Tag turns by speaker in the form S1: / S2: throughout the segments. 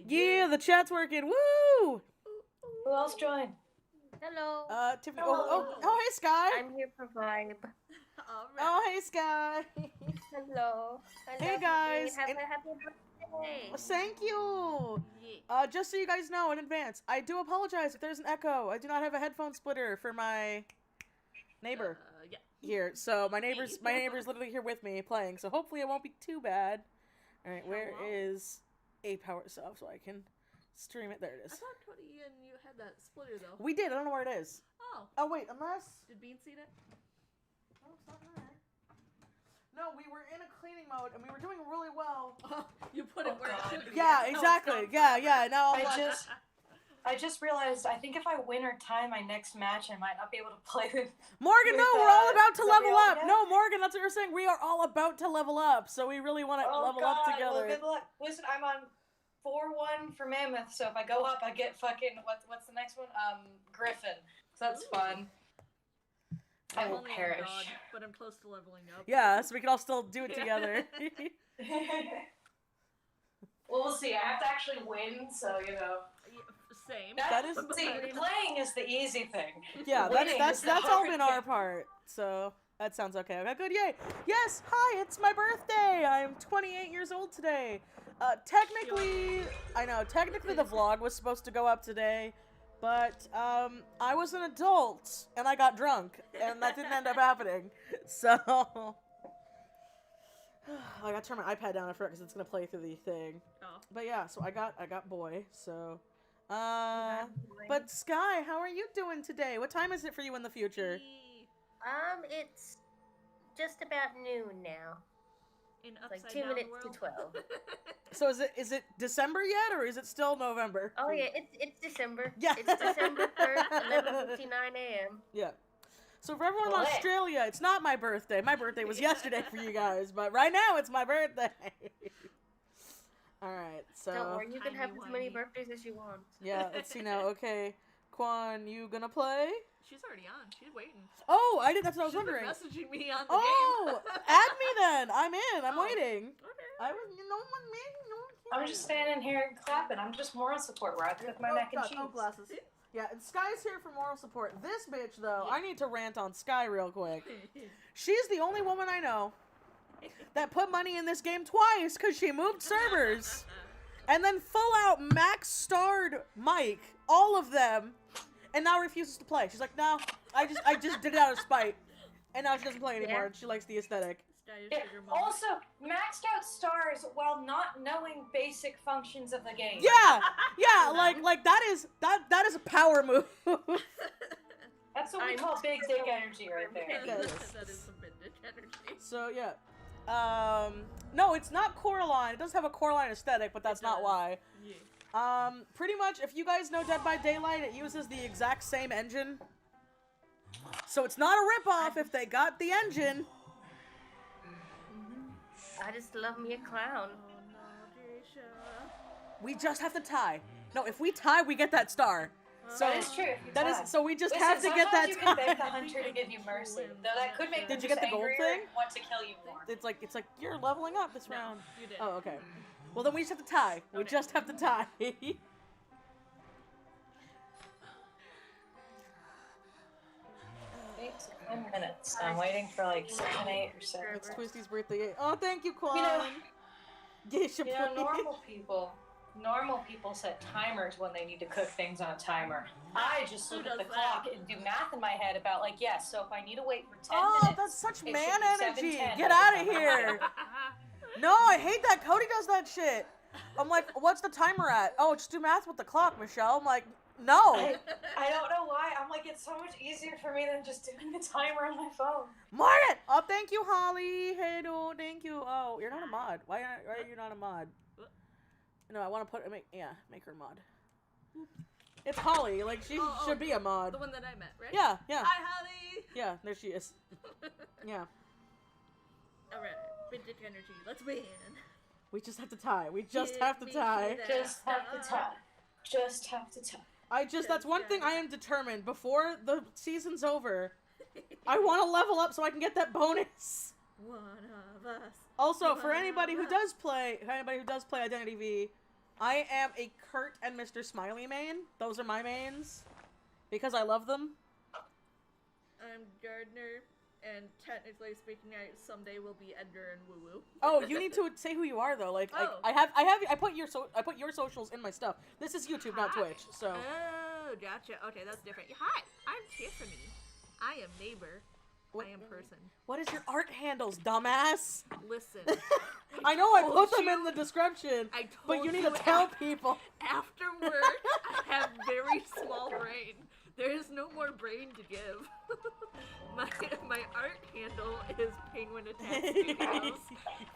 S1: Yeah, the chat's working. Woo!
S2: Who else joined?
S3: Hello.
S1: Tiffany.
S2: Hello.
S1: Oh, hey, Sky.
S3: I'm here for vibe.
S1: Oh, hey, Sky.
S3: Hello. I
S1: Hey,
S3: love
S1: guys.
S3: You. Have a happy birthday.
S1: Thank you. Just so you guys know in advance, I do apologize if there's an echo. I do not have a headphone splitter for my neighbor here. So my neighbor's literally here with me playing. So hopefully it won't be too bad. All right, where is a power sub so I can stream it? There it is.
S4: I thought Cody and you had that splitter though.
S1: We did. I don't know where it is.
S4: Oh.
S1: Oh wait, unless.
S4: Did Bean see it?
S1: Oh, it's not there. No, we were in a cleaning mode and we were doing really well.
S4: You put it where it should be.
S1: Yeah, exactly. Yeah. No,
S2: I just realized, I think if I win or tie my next match, I might not be able to play with...
S1: Morgan, no, we're all about to level up.
S2: again?
S1: No, Morgan, that's what you're saying. We are all about to level up, so we really want to level up together.
S2: Well, good luck. Listen, I'm on 4-1 for Mammoth, so if I go up, I get fucking... What's the next one? Griffin. So that's fun. I will
S4: only
S2: perish.
S4: God, but I'm close to leveling up.
S1: Yeah, so we can all still do it together.
S2: Well, we'll see. I have to actually win, so, you know...
S4: Same.
S2: See, playing is the easy thing.
S1: Yeah,
S2: Winning
S1: that's
S2: is the
S1: all
S2: hard
S1: been
S2: thing.
S1: our part. So that sounds okay. Okay, good, yay. Yes, hi, it's my birthday. I'm 28 years old today. Technically the vlog was supposed to go up today, but I was an adult and I got drunk and that didn't end up happening. So I gotta turn my iPad down after because it's gonna play through the thing.
S4: Oh.
S1: But yeah, so I got boy, so but Sky, how are you doing today? What time is it for you in the future?
S3: It's just about noon now.
S4: In
S3: It's like 2 minutes to 12.
S1: So is it December yet, or is it still November?
S3: Oh yeah, it's December.
S1: Yeah.
S3: It's December 3rd, 11:59 a.m.
S1: Yeah. So for everyone in Australia, it's not my birthday. My birthday was yesterday for you guys, but right now it's my birthday. All right, so.
S3: Don't worry, you can have as many birthdays as you want.
S1: Yeah, let's see now. Okay, Quan, you gonna play?
S4: She's already on. She's waiting.
S1: Oh, that's what I was wondering.
S4: She's been messaging me on the
S1: game. Add me then. I'm in. I'm waiting.
S4: Okay.
S1: I was, no one made no.
S2: I'm just standing here and clapping. I'm just moral support where I cook my mac and cheese.
S1: Oh, glasses. Yeah, and Sky's here for moral support. This bitch, though, I need to rant on Sky real quick. She's the only woman I know that put money in this game twice because she moved servers. And then full out max starred Mike, all of them, and now refuses to play. She's like, no, I just did it out of spite. And now she doesn't play anymore, and she likes the aesthetic.
S2: Also, maxed out stars while not knowing basic functions of the game.
S1: Yeah, like that is a power move.
S2: That's what we call big dick energy right there.
S4: That is some big dick energy.
S1: So yeah. No, it's not Coraline. It does have a Coraline aesthetic, but that's not why.
S4: Yeah.
S1: Pretty much, if you guys know Dead by Daylight, it uses the exact same engine. So it's not a ripoff if they got the engine.
S3: I just love me a clown.
S1: We just have to tie. No, if we tie, we get that star. So
S2: that is true.
S1: So we just have to get that
S2: you
S1: tie.
S2: can beg the hunter to give you mercy, though that could make them
S1: Did you get the gold
S2: angrier
S1: thing?
S2: and want to kill you more.
S1: It's like you're leveling up this round.
S4: You did.
S1: Oh, okay. Well, then we just have to tie. We just have to tie.
S2: 10 minutes. I'm waiting for like 7, 8, or 7.
S1: It's Twisty's birthday. Oh, thank you, Quan.
S2: You know, normal people set timers when they need to cook things on a timer. I just look at the clock and do math in my head about like, yes, so if I need to wait for 10 minutes.
S1: Oh, that's such
S2: it
S1: man
S2: should be
S1: energy.
S2: 7:10.
S1: Get out of here. No, I hate that. Cody does that shit. I'm like, what's the timer at? Oh, just do math with the clock, Michelle. I'm like, no.
S2: I don't know why. I'm like, it's so much easier for me than just doing the timer on my phone.
S1: Morgan! Oh, thank you, Holly. Hey, dude, thank you. Oh, you're not a mod. Why are you not a mod? No, I want to make her a mod. It's Holly. Like, she should be a mod.
S4: The one that I met, right?
S1: Yeah.
S4: Hi, Holly!
S1: Yeah, there she is. Yeah.
S4: Alright, big dick energy. Let's win.
S1: We just have to tie. We just have to tie.
S2: Just have to tie. Just have to tie.
S1: That's one thing I am determined. Before the season's over, I want to level up so I can get that bonus.
S4: One of us.
S1: Also, for anybody who does play Identity V, I am a Kurt and Mr. Smiley main. Those are my mains. Because I love them.
S4: I'm Gardner, and technically speaking, I someday will be Edgar and Woo Woo.
S1: Oh, you need to say who you are though. Like,
S4: Oh.
S1: I put your socials in my stuff. This is YouTube, not
S4: Hi.
S1: Twitch. So.
S4: Oh, gotcha. Okay, that's different. Hi, I'm Tiffany. I am neighbor.
S1: What-
S4: I am person.
S1: What is your art handles, dumbass?
S4: Listen.
S1: I know I
S4: told
S1: put them
S4: you-
S1: in the description,
S4: I
S1: but
S4: told
S1: you need to tell people.
S4: After work, I have very small brain. There is no more brain to give. my art handle is penguinattacksT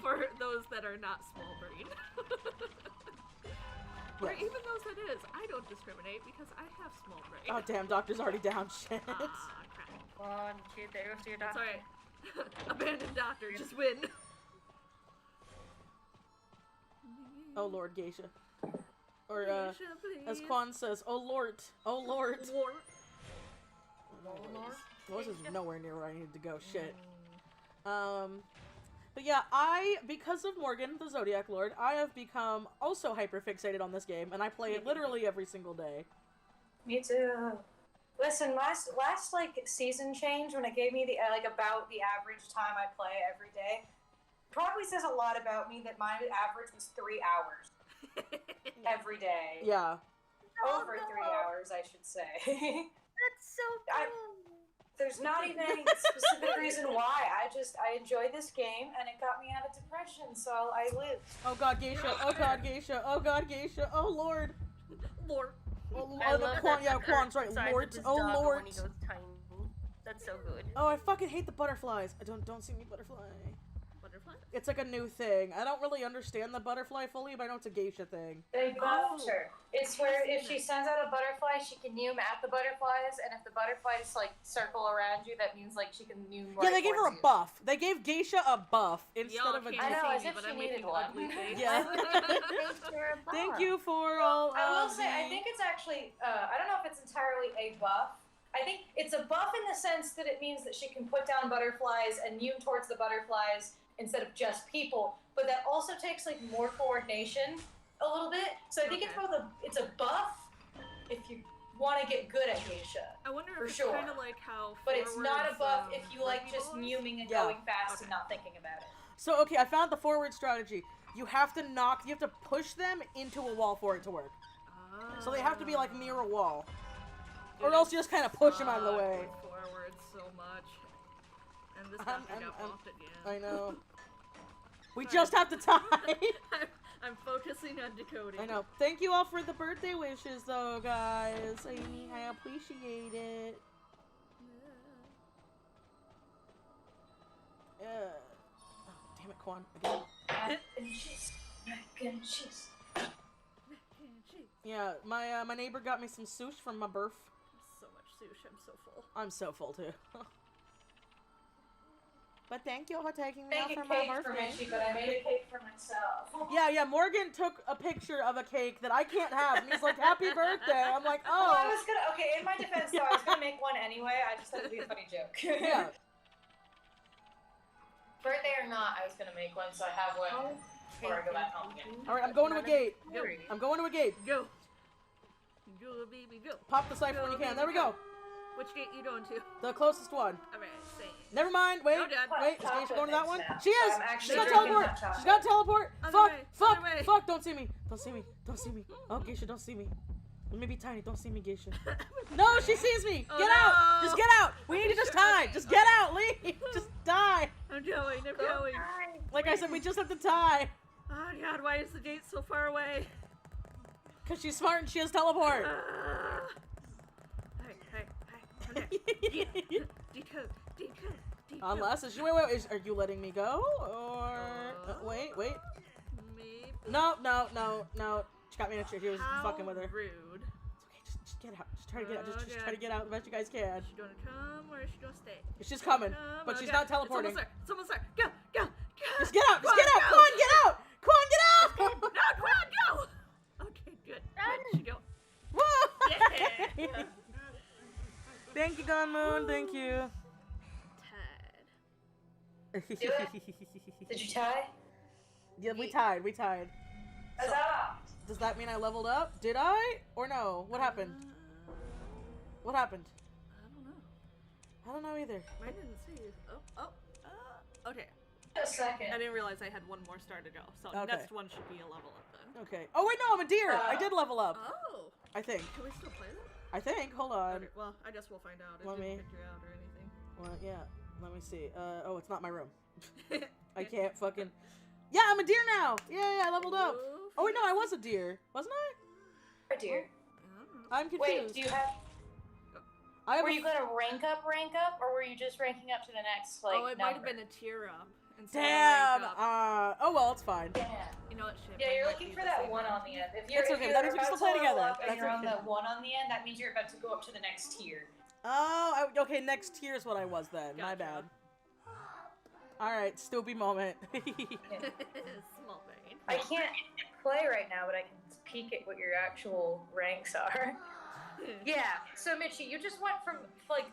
S4: for those that are not small brain. Or
S1: Yes.
S4: even those that is, I don't discriminate because I have small brain.
S1: Oh damn, doctor's already down. Shit.
S4: Ah, crap.
S3: Come on, kid, there goes your
S4: That's
S3: doctor.
S4: alright. Abandoned doctor, just win.
S1: Oh Lord, Geisha. Or
S4: Geisha,
S1: as
S4: please.
S1: Quan says, oh Lord, oh Lord.
S4: Lord.
S1: This is nowhere near where I needed to go. Shit.
S4: Mm.
S1: But yeah, because of Morgan, the Zodiac Lord, I have become also hyper fixated on this game, and I play it literally every single day.
S2: Me too. Listen, last like season change when it gave me the like about the average time I play every day, probably says a lot about me that my average was 3 hours every day.
S1: Yeah.
S2: Over 3 hours, I should say.
S3: That's so
S2: I-
S3: cool.
S2: There's not even any specific reason why. I enjoy this game, and it got me out of depression, so I lived.
S1: Oh God, Geisha. Oh God, Geisha. Oh God, Geisha. Oh Lord.
S4: Lord.
S1: Oh,
S3: I
S1: oh,
S3: love
S1: Quan,
S3: that
S1: yeah,
S3: Kurt
S1: Quan's right.
S3: sides
S1: Lord.
S3: of his
S1: Oh
S3: dog
S1: Lord.
S3: when he goes tiny. That's so good.
S1: Oh, I fucking hate the butterflies. Don't see me butterfly.
S4: Butterfly?
S1: It's like a new thing. I don't really understand the butterfly fully, but I know it's a geisha thing.
S2: They buffed
S4: Oh.
S2: her. It's where if she sends out a butterfly, she can neum at the butterflies, and if the butterflies like circle around you, that means like she can neum.
S1: Yeah,
S2: right
S1: they gave her a
S2: towards you.
S1: buff. They gave geisha a buff instead
S4: Y'all
S1: of a.
S4: can't
S2: I know,
S4: see
S2: as
S4: me,
S2: if
S4: but
S2: she
S4: I'm
S2: needed
S4: making
S2: one.
S4: ugly face.
S1: Yeah. Thank you for all.
S2: I will
S1: of
S2: say, I
S1: the-
S2: think it's actually, I don't know if it's entirely a buff. I think it's a buff in the sense that it means that she can put down butterflies and neum towards the butterflies instead of just people. But that also takes like more coordination a little bit. So I think it's
S4: Okay.
S2: both it's a buff if you want to get good at geisha.
S4: I wonder
S2: For
S4: if it's
S2: sure.
S4: kind of like how.
S2: But it's not a
S4: forwards,
S2: buff if you like
S4: rugby
S2: just
S4: balls?
S2: neuming and
S1: Yeah.
S2: going fast
S4: Okay.
S2: and not thinking about it.
S1: So okay, I found the forward strategy. You have to you have to push them into a wall for it to work. So they have to be like near a wall, or else you just kind of push them out of the way.
S4: Forward so much, and this
S1: I'm-
S4: doctor got
S1: I'm-
S4: buffed again.
S1: I know. We
S4: Sorry.
S1: just have to tie.
S4: I'm focusing on decoding.
S1: I know. Thank you all for the birthday wishes, though, guys. I appreciate it. Oh, damn it, Quan. Again.
S2: Mac and cheese. Mac and cheese.
S1: Yeah, my neighbor got me some sushi from my birth.
S4: So much sushi, I'm so full.
S1: I'm so full too. But thank you for taking me out
S2: Make a
S1: for my
S2: cake for
S1: birthday.
S2: Mitchie, but I made a cake for myself.
S1: Yeah, Morgan took a picture of a cake that I can't have, and he's like, "Happy birthday!" I'm like,
S2: Well, I
S1: "Oh."
S2: was gonna. Okay, in my defense, though, I was gonna make one anyway. I just thought it'd be a funny joke.
S1: Yeah.
S2: Birthday or not, I was gonna make one, so I have one before I go back home again.
S1: All right, I'm going to a gate.
S4: Go.
S1: I'm going to a gate.
S4: Go. Go, baby, go.
S1: Pop the cipher when you can. There we go.
S4: Which gate you going to?
S1: The closest one.
S4: Alright, same.
S1: Never mind. Wait.
S4: Oh, Dad.
S1: Wait. Is Geisha going to that one?
S2: Now,
S1: She
S2: so
S1: is.
S2: I'm actually
S1: She's got
S2: drinking
S1: teleport.
S2: hot chocolate.
S1: She's got teleport.
S4: Other
S1: Fuck.
S4: way,
S1: Fuck.
S4: other way.
S1: Fuck. Don't see me. Don't see me. Don't see me. Oh, Geisha, don't see me. Let me be tiny. Don't see me, Geisha. No, she sees me.
S4: Oh,
S1: Get out.
S4: no.
S1: Just get out. We need to just
S4: Sure,
S1: die.
S4: okay,
S1: Just
S4: okay.
S1: get out. Leave. Just die.
S4: I'm going, I'm going.
S1: Like I said, we just have to tie.
S4: Oh god, why is the gate so far away?
S1: Because she's smart and she has teleport.
S4: Hey, decode, decode, decode.
S1: Unless, are you letting me go? Or, wait.
S4: Maybe.
S1: No. She got me in a chair. She was
S4: How
S1: fucking with her.
S4: rude.
S1: It's okay, just get out. Just try to get out. Just
S4: Oh,
S1: try to get out the best you guys can.
S4: Is she gonna come or is she gonna stay?
S1: She's coming,
S4: Come,
S1: but
S4: oh,
S1: she's
S4: God.
S1: not teleporting.
S4: It's almost there. Go, go, go.
S1: Just get out. Just
S4: Come
S1: get
S4: on,
S1: out.
S4: go.
S1: Come on, get out. Come on, get out.
S4: No, come on, go. Okay, good. Good. She go.
S1: Whoa.
S4: Yeah.
S1: Thank you, Gun Moon. Thank you.
S4: Tad.
S2: Did you tie?
S1: Yeah, we tied.
S2: Huzzah!
S1: Does that mean I leveled up? Did I? Or no? What happened? What happened?
S4: I don't know.
S1: I don't know either.
S4: Mine didn't see. Okay.
S2: A second.
S4: I didn't realize I had one more star to go, so
S1: Okay.
S4: next one should be a level up then.
S1: Okay. Oh wait, no, I'm a deer. I did level up.
S4: Oh.
S1: I think.
S4: Can we still play that?
S1: I think. Hold on.
S4: Okay, well, I guess we'll find out. It
S1: Let
S4: didn't
S1: me-
S4: figure out or anything.
S1: Well, yeah. Let me see. Oh, it's not my room. I can't fucking. Yeah, I'm a deer now. Yeah, I leveled up. Oh wait, no, I was a deer, wasn't I?
S2: Oh dear.
S1: I'm confused.
S2: Wait, do you have?
S1: I have
S2: Were
S1: a
S2: you gonna rank up, or were you just ranking up to the next like?
S4: Oh, it might have
S2: number?
S4: been a tier up. instead of
S1: Damn.
S4: rank up.
S1: Oh well, it's fine.
S2: Yeah.
S4: You know what? Shit.
S2: Yeah,
S4: mine
S2: you're
S4: might
S2: looking
S4: be
S2: for
S4: the
S2: that
S4: same
S2: one on the end. If you're,
S1: That's okay,
S2: if
S1: that
S2: you're
S1: means we can
S2: about
S1: still play
S2: to level
S1: together.
S2: up and
S1: That's
S2: you're on
S1: okay.
S2: the one on the end, that means you're about to go up to the next tier.
S1: Oh, okay. Next tier is what I was then. My bad.
S4: Gotcha.
S1: All right, Stoopy moment.
S4: Small brain.
S2: I can't play right now, but I can peek at what your actual ranks are. Yeah. So Mitchie, you just went from like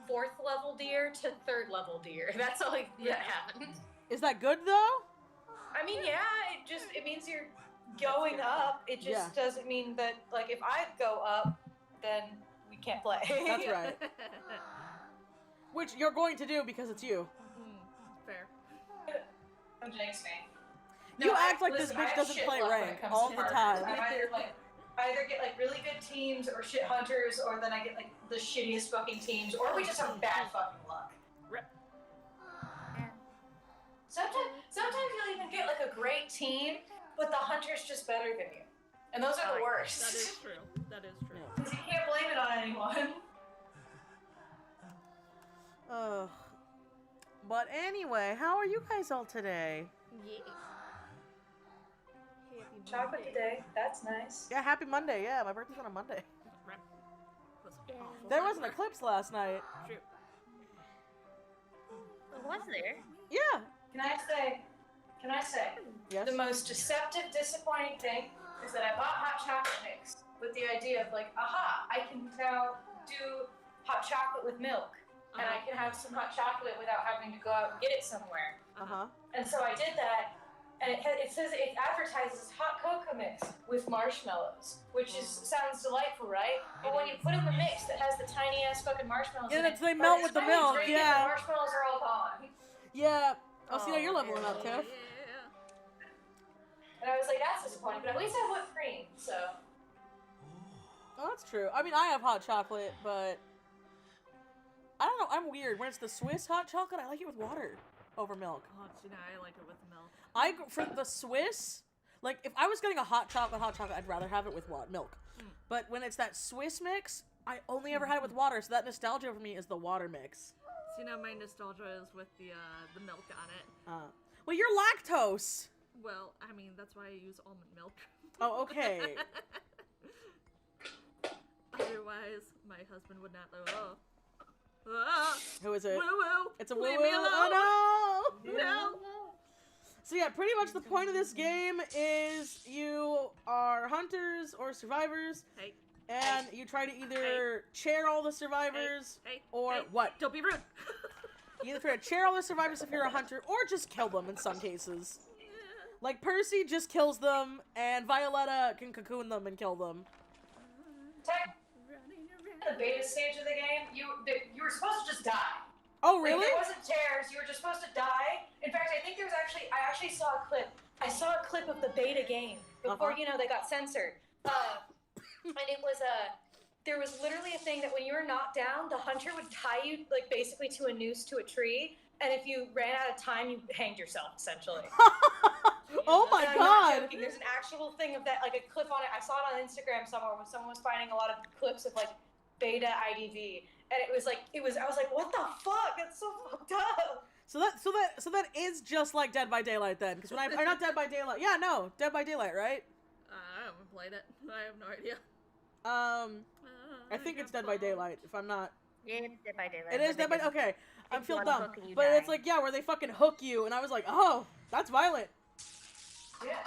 S2: 4th level deer to 3rd level deer. That's all that happened.
S1: Is that good though?
S2: I mean, yeah, it means you're going up. It just doesn't mean that like if I go up, then we can't play.
S1: That's right. Which you're going to do because it's you.
S4: Fair.
S2: Don't jinx me.
S1: You
S2: No,
S1: act like
S2: listen,
S1: this bitch
S2: I have
S1: doesn't
S2: shit
S1: play
S2: luck when it
S1: rank
S2: comes
S1: all
S2: to
S1: the
S2: partners.
S1: time.
S2: I either get like really good teams or shit hunters, or then I get like the shittiest fucking teams, or we just have bad fucking luck.
S4: Rip.
S2: Sometimes you'll even get like a great team, but the hunter's just better than you, and those are the worst.
S4: That is true. That is true.
S2: Because you can't blame it on anyone.
S1: But anyway, how are you guys all today?
S4: Yeah.
S2: Chocolate today. That's nice.
S1: Yeah, happy Monday. Yeah, my birthday's on a Monday.
S4: Rip. Was awful.
S1: There was an eclipse last night.
S4: True.
S3: Was there?
S1: Yeah.
S2: Can I say?
S1: Yes.
S2: The most deceptive, disappointing thing is that I bought hot chocolate mix with the idea of like, aha, I can now do hot chocolate with milk. And I can have some hot chocolate without having to go out and get it somewhere. And so I did that, and it says it advertises hot cocoa mix with marshmallows, which sounds delightful, right? But when you put in the mix that has the tiny ass fucking marshmallows in it,
S1: they melt with the
S2: by time you
S1: milk.
S2: drink it,
S1: Yeah.
S2: the marshmallows are all gone.
S1: Yeah. Oh, see, now you're leveling up,
S4: Yeah.
S1: Tiff.
S2: And I was like, that's disappointing, but at least I have whipped cream, so.
S1: Oh, that's true. I mean, I have hot chocolate, but I don't know. I'm weird. When it's the Swiss hot chocolate, I like it with water over milk.
S4: Oh, see, now I like it with milk.
S1: For the Swiss, like if I was getting a hot chocolate, I'd rather have it with milk. But when it's that Swiss mix, I only ever had it with water. So that nostalgia for me is the water mix.
S4: See, now my nostalgia is with the milk on it.
S1: Well, you're lactose.
S4: Well, I mean, that's why I use almond milk.
S1: Oh, okay.
S4: Otherwise, my husband would not know. Oh.
S1: Who is it?
S4: Woo woo.
S1: It's a
S4: Leave
S1: woo
S4: me
S1: woo.
S4: alone.
S1: Oh no!
S4: No.
S1: So yeah, pretty much the point of this game is you are hunters or survivors,
S4: Hey.
S1: and you try to either chair all the survivors
S4: Hey.
S1: or
S4: Hey.
S1: what?
S4: Don't be rude.
S1: You either try to chair all the survivors if you're a hunter, or just kill them in some cases. Like Percy just kills them, and Violetta can cocoon them and kill them.
S2: The beta stage of the game, you were supposed to just die.
S1: Oh,
S2: Like,
S1: really?
S2: there wasn't tears. You were just supposed to die. In fact, I think there was I actually saw a clip. I saw a clip of the beta game before they got censored. And it was there was literally a thing that when you were knocked down, the hunter would tie you like basically to a noose to a tree, and if you ran out of time, you hanged yourself essentially.
S1: Oh my
S2: And I'm not
S1: god!
S2: joking. There's an actual thing of that, like a clip on it. I saw it on Instagram somewhere when someone was finding a lot of clips of like beta IDV, and it was like I was like, what the fuck? That's so fucked up.
S1: So that is just like Dead by Daylight then, because or not Dead by Daylight. Yeah, no, Dead by Daylight, right?
S4: I haven't played it. I have no idea.
S1: I think it's Dead by Daylight. If I'm not,
S3: Yeah, it's Dead by Daylight.
S1: it is Dead by.
S3: Daylight.
S1: Okay, I feel
S3: one
S1: dumb,
S3: hook and you
S1: but
S3: die.
S1: it's like where they fucking hook you, and I was like, oh, that's violent.
S2: Yeah.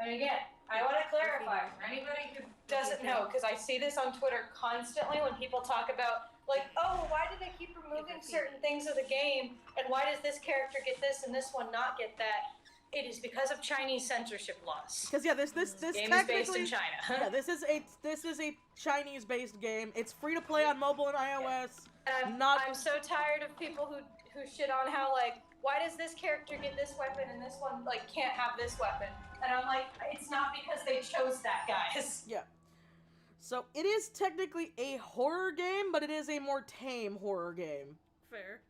S2: And again, I want to clarify for anybody who doesn't know, because I see this on Twitter constantly when people talk about, like, oh, why do they keep removing certain things of the game, and why does this character get this and this one not get that? It is because of Chinese censorship laws.
S1: Because this
S2: Game is based
S1: technically
S2: in China.
S1: yeah, this is a Chinese-based game. It's free to play on mobile and iOS.
S2: I'm so tired of people who shit on how like, why does this character get this weapon and this one like can't have this weapon? And I'm like, it's not because they chose that, guys.
S1: Yeah. So it is technically a horror game, but it is a more tame horror game.
S4: Fair.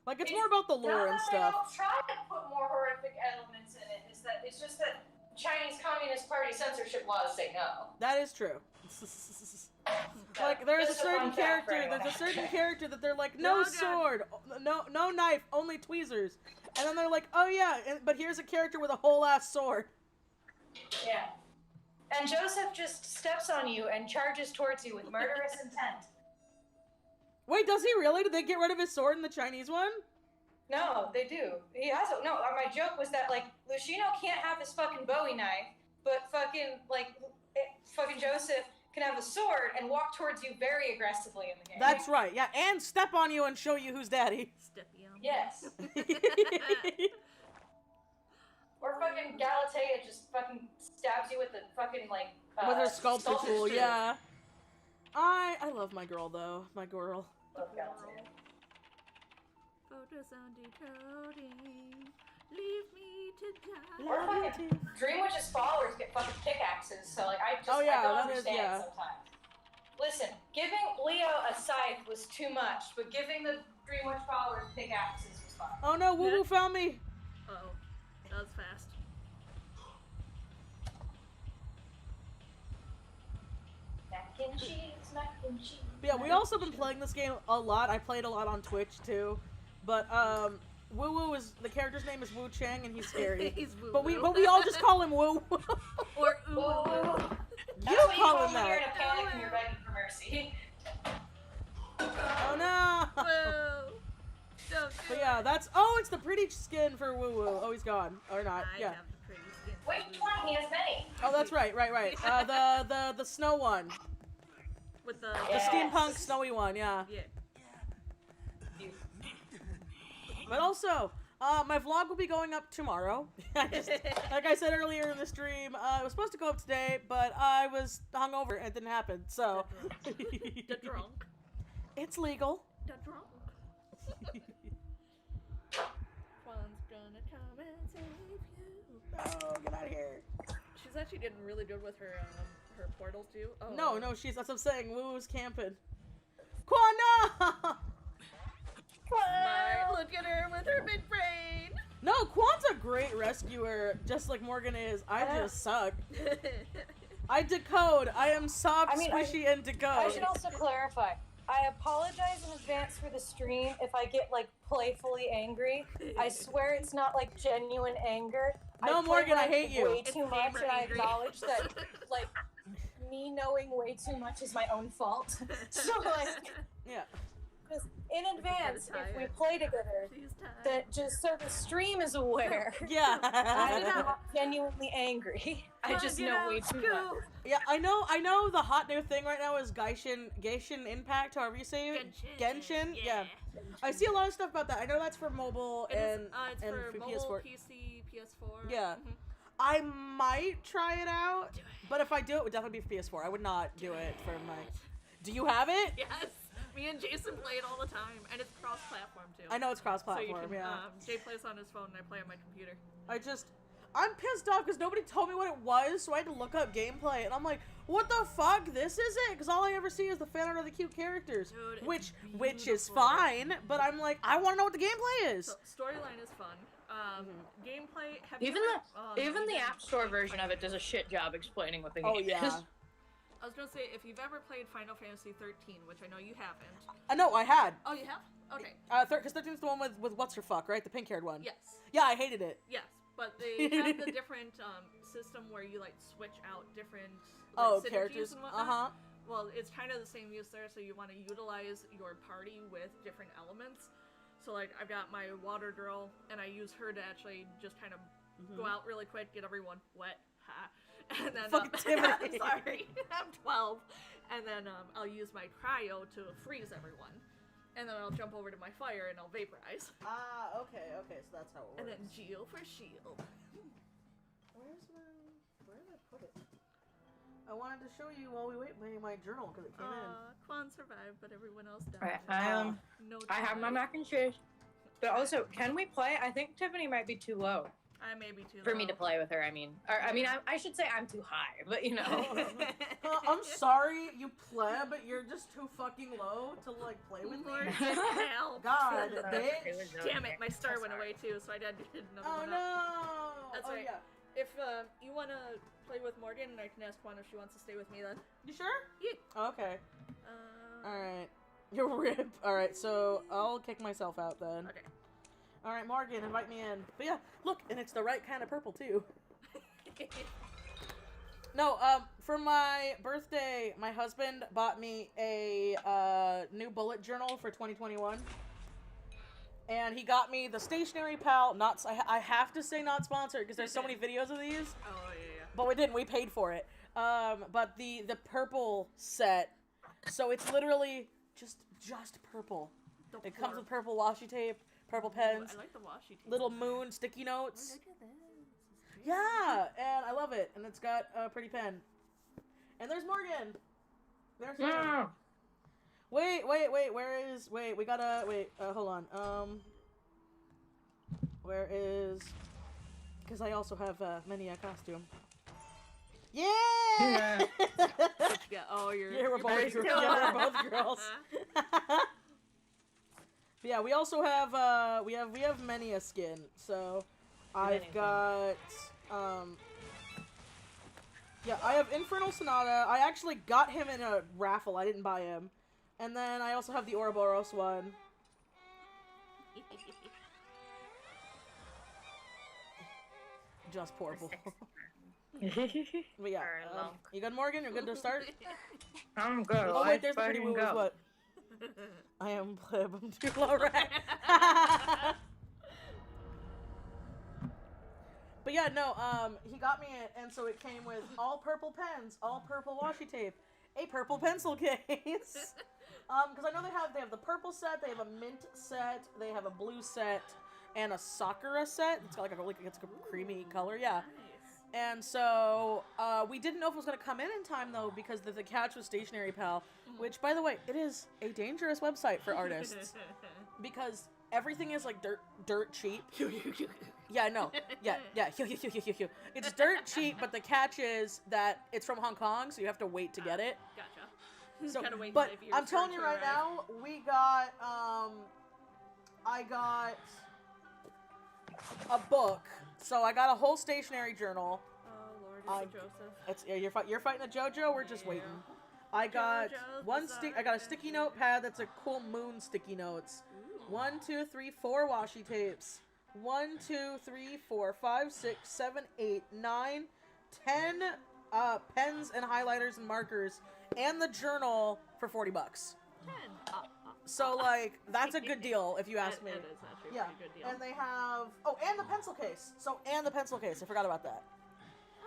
S1: Like it's more about the lore and
S2: Not that
S1: stuff.
S2: they don't try to put more horrific elements in it. It's just that Chinese Communist Party censorship laws say no.
S1: That is true. Like there's a certain character. There's a certain character that they're like, no sword, no knife, only tweezers. And then they're like, oh yeah, but here's a character with a whole ass sword.
S2: Yeah. And Joseph just steps on you and charges towards you with murderous intent.
S1: Wait, does he really? Did they get rid of his sword in the Chinese one?
S2: No, they do. He has a, no, my joke was that, like, Lucino can't have his fucking Bowie knife, but fucking Joseph can have a sword and walk towards you very aggressively in the game.
S1: That's right, yeah, and step on you and show you who's daddy.
S4: Steppy on.
S2: Yes. Or fucking Galatea just fucking stabs you with the fucking, like,
S1: With her sculpture tool,
S2: tool.
S1: yeah. I love my girl, though. My girl.
S2: Love Galatea.
S4: Focus on decoding. Leave me to die.
S2: Or fucking Dreamwitch's followers get fucking pickaxes, so, like, I
S1: Oh, yeah,
S2: I don't
S1: that is-
S2: understand
S1: yeah.
S2: sometimes. Listen, giving Leo a scythe was too much, but giving the Dreamwitch followers pickaxes was fine.
S1: Oh no, Woo Woo found me!
S4: Uh-oh. That was fast.
S2: Mac and cheese, mac and cheese.
S1: But yeah, we also been playing this game a lot. I played a lot on Twitch, too. But, Woo Woo is, the character's name is Wu Chang, and he's scary.
S4: He's woo
S1: But we all just call him Woo Woo.
S4: Or ooh.
S2: Whoa.
S1: You
S2: That's
S1: don't
S2: what you
S1: call
S2: call
S1: him
S2: when you're in
S1: that.
S2: a panic and you're begging for mercy.
S1: Oh no!
S4: Whoa. Don't do
S1: But yeah, that's, oh, it's the pretty skin for Woo Woo. Oh, he's gone. Or not,
S4: I
S1: yeah.
S4: have the pretty skin.
S2: Wait, which one? He has many.
S1: Oh, that's right. The snow one.
S4: With the
S1: The
S2: Yes.
S1: steampunk snowy one, yeah.
S4: yeah.
S1: But also, my vlog will be going up tomorrow. Like I said earlier in the stream, it was supposed to go up today, but I was hungover and it didn't happen, so.
S4: The drunk.
S1: It's legal.
S4: The drunk. Juan's gonna come and save you.
S1: Oh, get out of here.
S4: She's actually getting really good with her portals too. Oh.
S1: No, that's what I'm saying. Woo Woo's camping. Quan,
S4: Smart. Look at her with her big brain.
S1: no, Quan's a great rescuer, just like Morgan is. I just suck. I decode. I am soft, squishy, and decode.
S2: I should also clarify. I apologize in advance for the stream if I get, like, playfully angry. I swear it's not, like, genuine anger.
S1: No,
S2: play,
S1: Morgan, I
S2: like,
S1: hate you.
S2: way
S4: It's
S2: too much,
S4: gamer
S2: and I
S4: angry.
S2: acknowledge that, like, me knowing way too much is my own fault. So, like,
S1: Yeah.
S2: just in advance, if we
S4: tired.
S2: play together,
S4: She's tired.
S2: that just so the stream is aware,
S1: Yeah.
S2: I'm not genuinely angry. I just
S4: Get
S2: know
S4: out,
S2: way too
S4: Scoop.
S2: much.
S1: Yeah, I know the hot new thing right now is Genshin Impact, however you say it. Genshin? Yeah. I see a lot of stuff about that. I know that's for mobile
S4: It is,
S1: and
S4: it's
S1: and
S4: for
S1: for
S4: mobile,
S1: PS4.
S4: PC, PS4.
S1: Yeah.
S4: Mhm.
S1: I might try it out,
S4: Do it.
S1: but if I do, it would definitely be for PS4. I would not do it for my... Do you have it?
S4: Yes. Me and Jason play it all the time, and it's cross-platform too.
S1: I know it's
S4: So you
S1: cross-platform,
S4: can,
S1: yeah.
S4: Jay plays on his phone, and I play on my computer.
S1: I'm pissed off because nobody told me what it was, so I had to look up gameplay, and I'm like, what the fuck? This is it? Because all I ever see is the fan art of the cute characters,
S4: Dude, it's
S1: which is
S4: beautiful.
S1: fine, but I'm like, I want to know what the gameplay is.
S4: So storyline is fun. Gameplay. Have
S2: Even
S4: you ever,
S2: Even the
S4: even
S2: App Store
S4: played
S2: version of
S4: Final
S2: it does a shit job explaining what the
S1: Oh
S2: game
S1: yeah.
S2: is.
S4: I was gonna say, if you've ever played Final Fantasy 13, which I know you haven't.
S1: No, I had.
S4: Oh, you have? Okay.
S1: Because 13's the one with what's her fuck, right? The pink-haired one.
S4: Yes.
S1: Yeah, I hated it.
S4: Yes, but they have the different system where you like switch out different like, synergies
S1: Characters.
S4: and whatnot.
S1: Uh-huh.
S4: Well, it's kind of the same use there, so you want to utilize your party with different elements. So like, I've got my water girl, and I use her to actually just kind of go out really quick, get everyone wet. Ha. And then
S1: Fucking Tiffany.
S4: sorry, I'm 12. And then I'll use my cryo to freeze everyone. and then I'll jump over to my fire and I'll vaporize.
S1: Ah, okay, so that's how it works.
S4: And then Geo for shield.
S1: Where did I put it? I wanted to show you while we wait my journal because it came in.
S4: Quan survived, but everyone else died.
S2: Alright,
S4: No
S2: I have my
S4: time.
S2: mac and cheese. But also, can we play? I think Tiffany might be too low
S4: I may be too
S2: for
S4: low.
S2: me to play with her. I mean, I should say I'm too high, but you know.
S1: I'm sorry, you pleb, but you're just too fucking low to like play with
S4: Lord,
S1: me.
S4: help.
S1: God,
S3: It
S1: bitch.
S3: was
S4: Damn it, my star
S3: so
S4: went
S3: sorry.
S4: away too, so I had to hit another
S1: Oh
S4: one
S1: no.
S4: up. That's
S1: oh
S4: right.
S1: yeah.
S4: If you want to play with Morgan, I can ask Quan if she wants to stay with me then.
S1: You sure?
S4: Yeah.
S1: Okay. All right. You're rip. All right, so I'll kick myself out then.
S4: Okay.
S1: All right, Morgan, invite me in. But yeah, look, and it's the right kind of purple too. No, for my birthday, my husband bought me a new bullet journal for 2021. And he got me the Stationery Pal, I have to say not sponsored because there's so many videos of these.
S4: Oh, yeah.
S1: But we didn't, we paid for it. But the purple set, so it's literally just purple. It comes with purple washi tape, purple pens,
S4: I like the washi tape.
S1: little moon sticky notes.
S4: Look at this.
S1: Yeah, and I love it. And it's got a pretty pen. And there's Morgan. There's him. Wait, we gotta, hold on. Where is, because I also have many a costume. Yeah!
S4: Yeah, oh, you're...
S1: Yeah, we're both,
S3: both
S1: girls.
S3: girls.
S1: Yeah, we're both girls. But yeah, we also have, we have many a skin, so I've got, yeah, I have Infernal Sonata. I actually got him in a raffle. I didn't buy him. And then I also have the Ouroboros one. Just purple. But yeah, you good, Morgan? You're good to start?
S2: I'm good.
S1: Oh wait, there's the pretty woo. What? I am pleb. I'm too low rank. But yeah, no. He got me it, and so it came with all purple pens, all purple washi tape, a purple pencil case. Because I know they have the purple set, they have a mint set, they have a blue set, and a Sakura set. It's got it's like a creamy color, yeah.
S4: Nice.
S1: And so, we didn't know if it was going to come in time, though, because the catch was Stationery Pal, which, by the way, it is a dangerous website for artists, because everything is, like, dirt cheap. Yeah, no. Yeah. It's dirt cheap, but the catch is that it's from Hong Kong, so you have to wait to get it.
S4: Gotcha.
S1: So,
S4: Gotta wait
S1: but
S4: 5 years
S1: I'm
S4: for
S1: telling
S4: it
S1: you
S4: to
S1: right
S4: arrive.
S1: now, we got, I got a book. So I got a whole stationery journal.
S4: Oh Lord, it's a Joseph.
S1: It's you're fighting a JoJo. We're just
S4: Yeah.
S1: waiting. I got
S4: JoJo's
S1: I got a sticky notepad that's a cool moon sticky notes.
S4: Ooh.
S1: 1, 2, 3, 4 washi tapes. 1, 2, 3, 4, 5, 6, 7, 8, 9, 10 pens and highlighters and markers, and the journal for $40.
S4: 10.
S1: So like that's a good deal if you ask me.
S4: It is actually a
S1: Yeah,
S4: pretty good deal.
S1: and they have and the pencil case. And the pencil case. I forgot about that.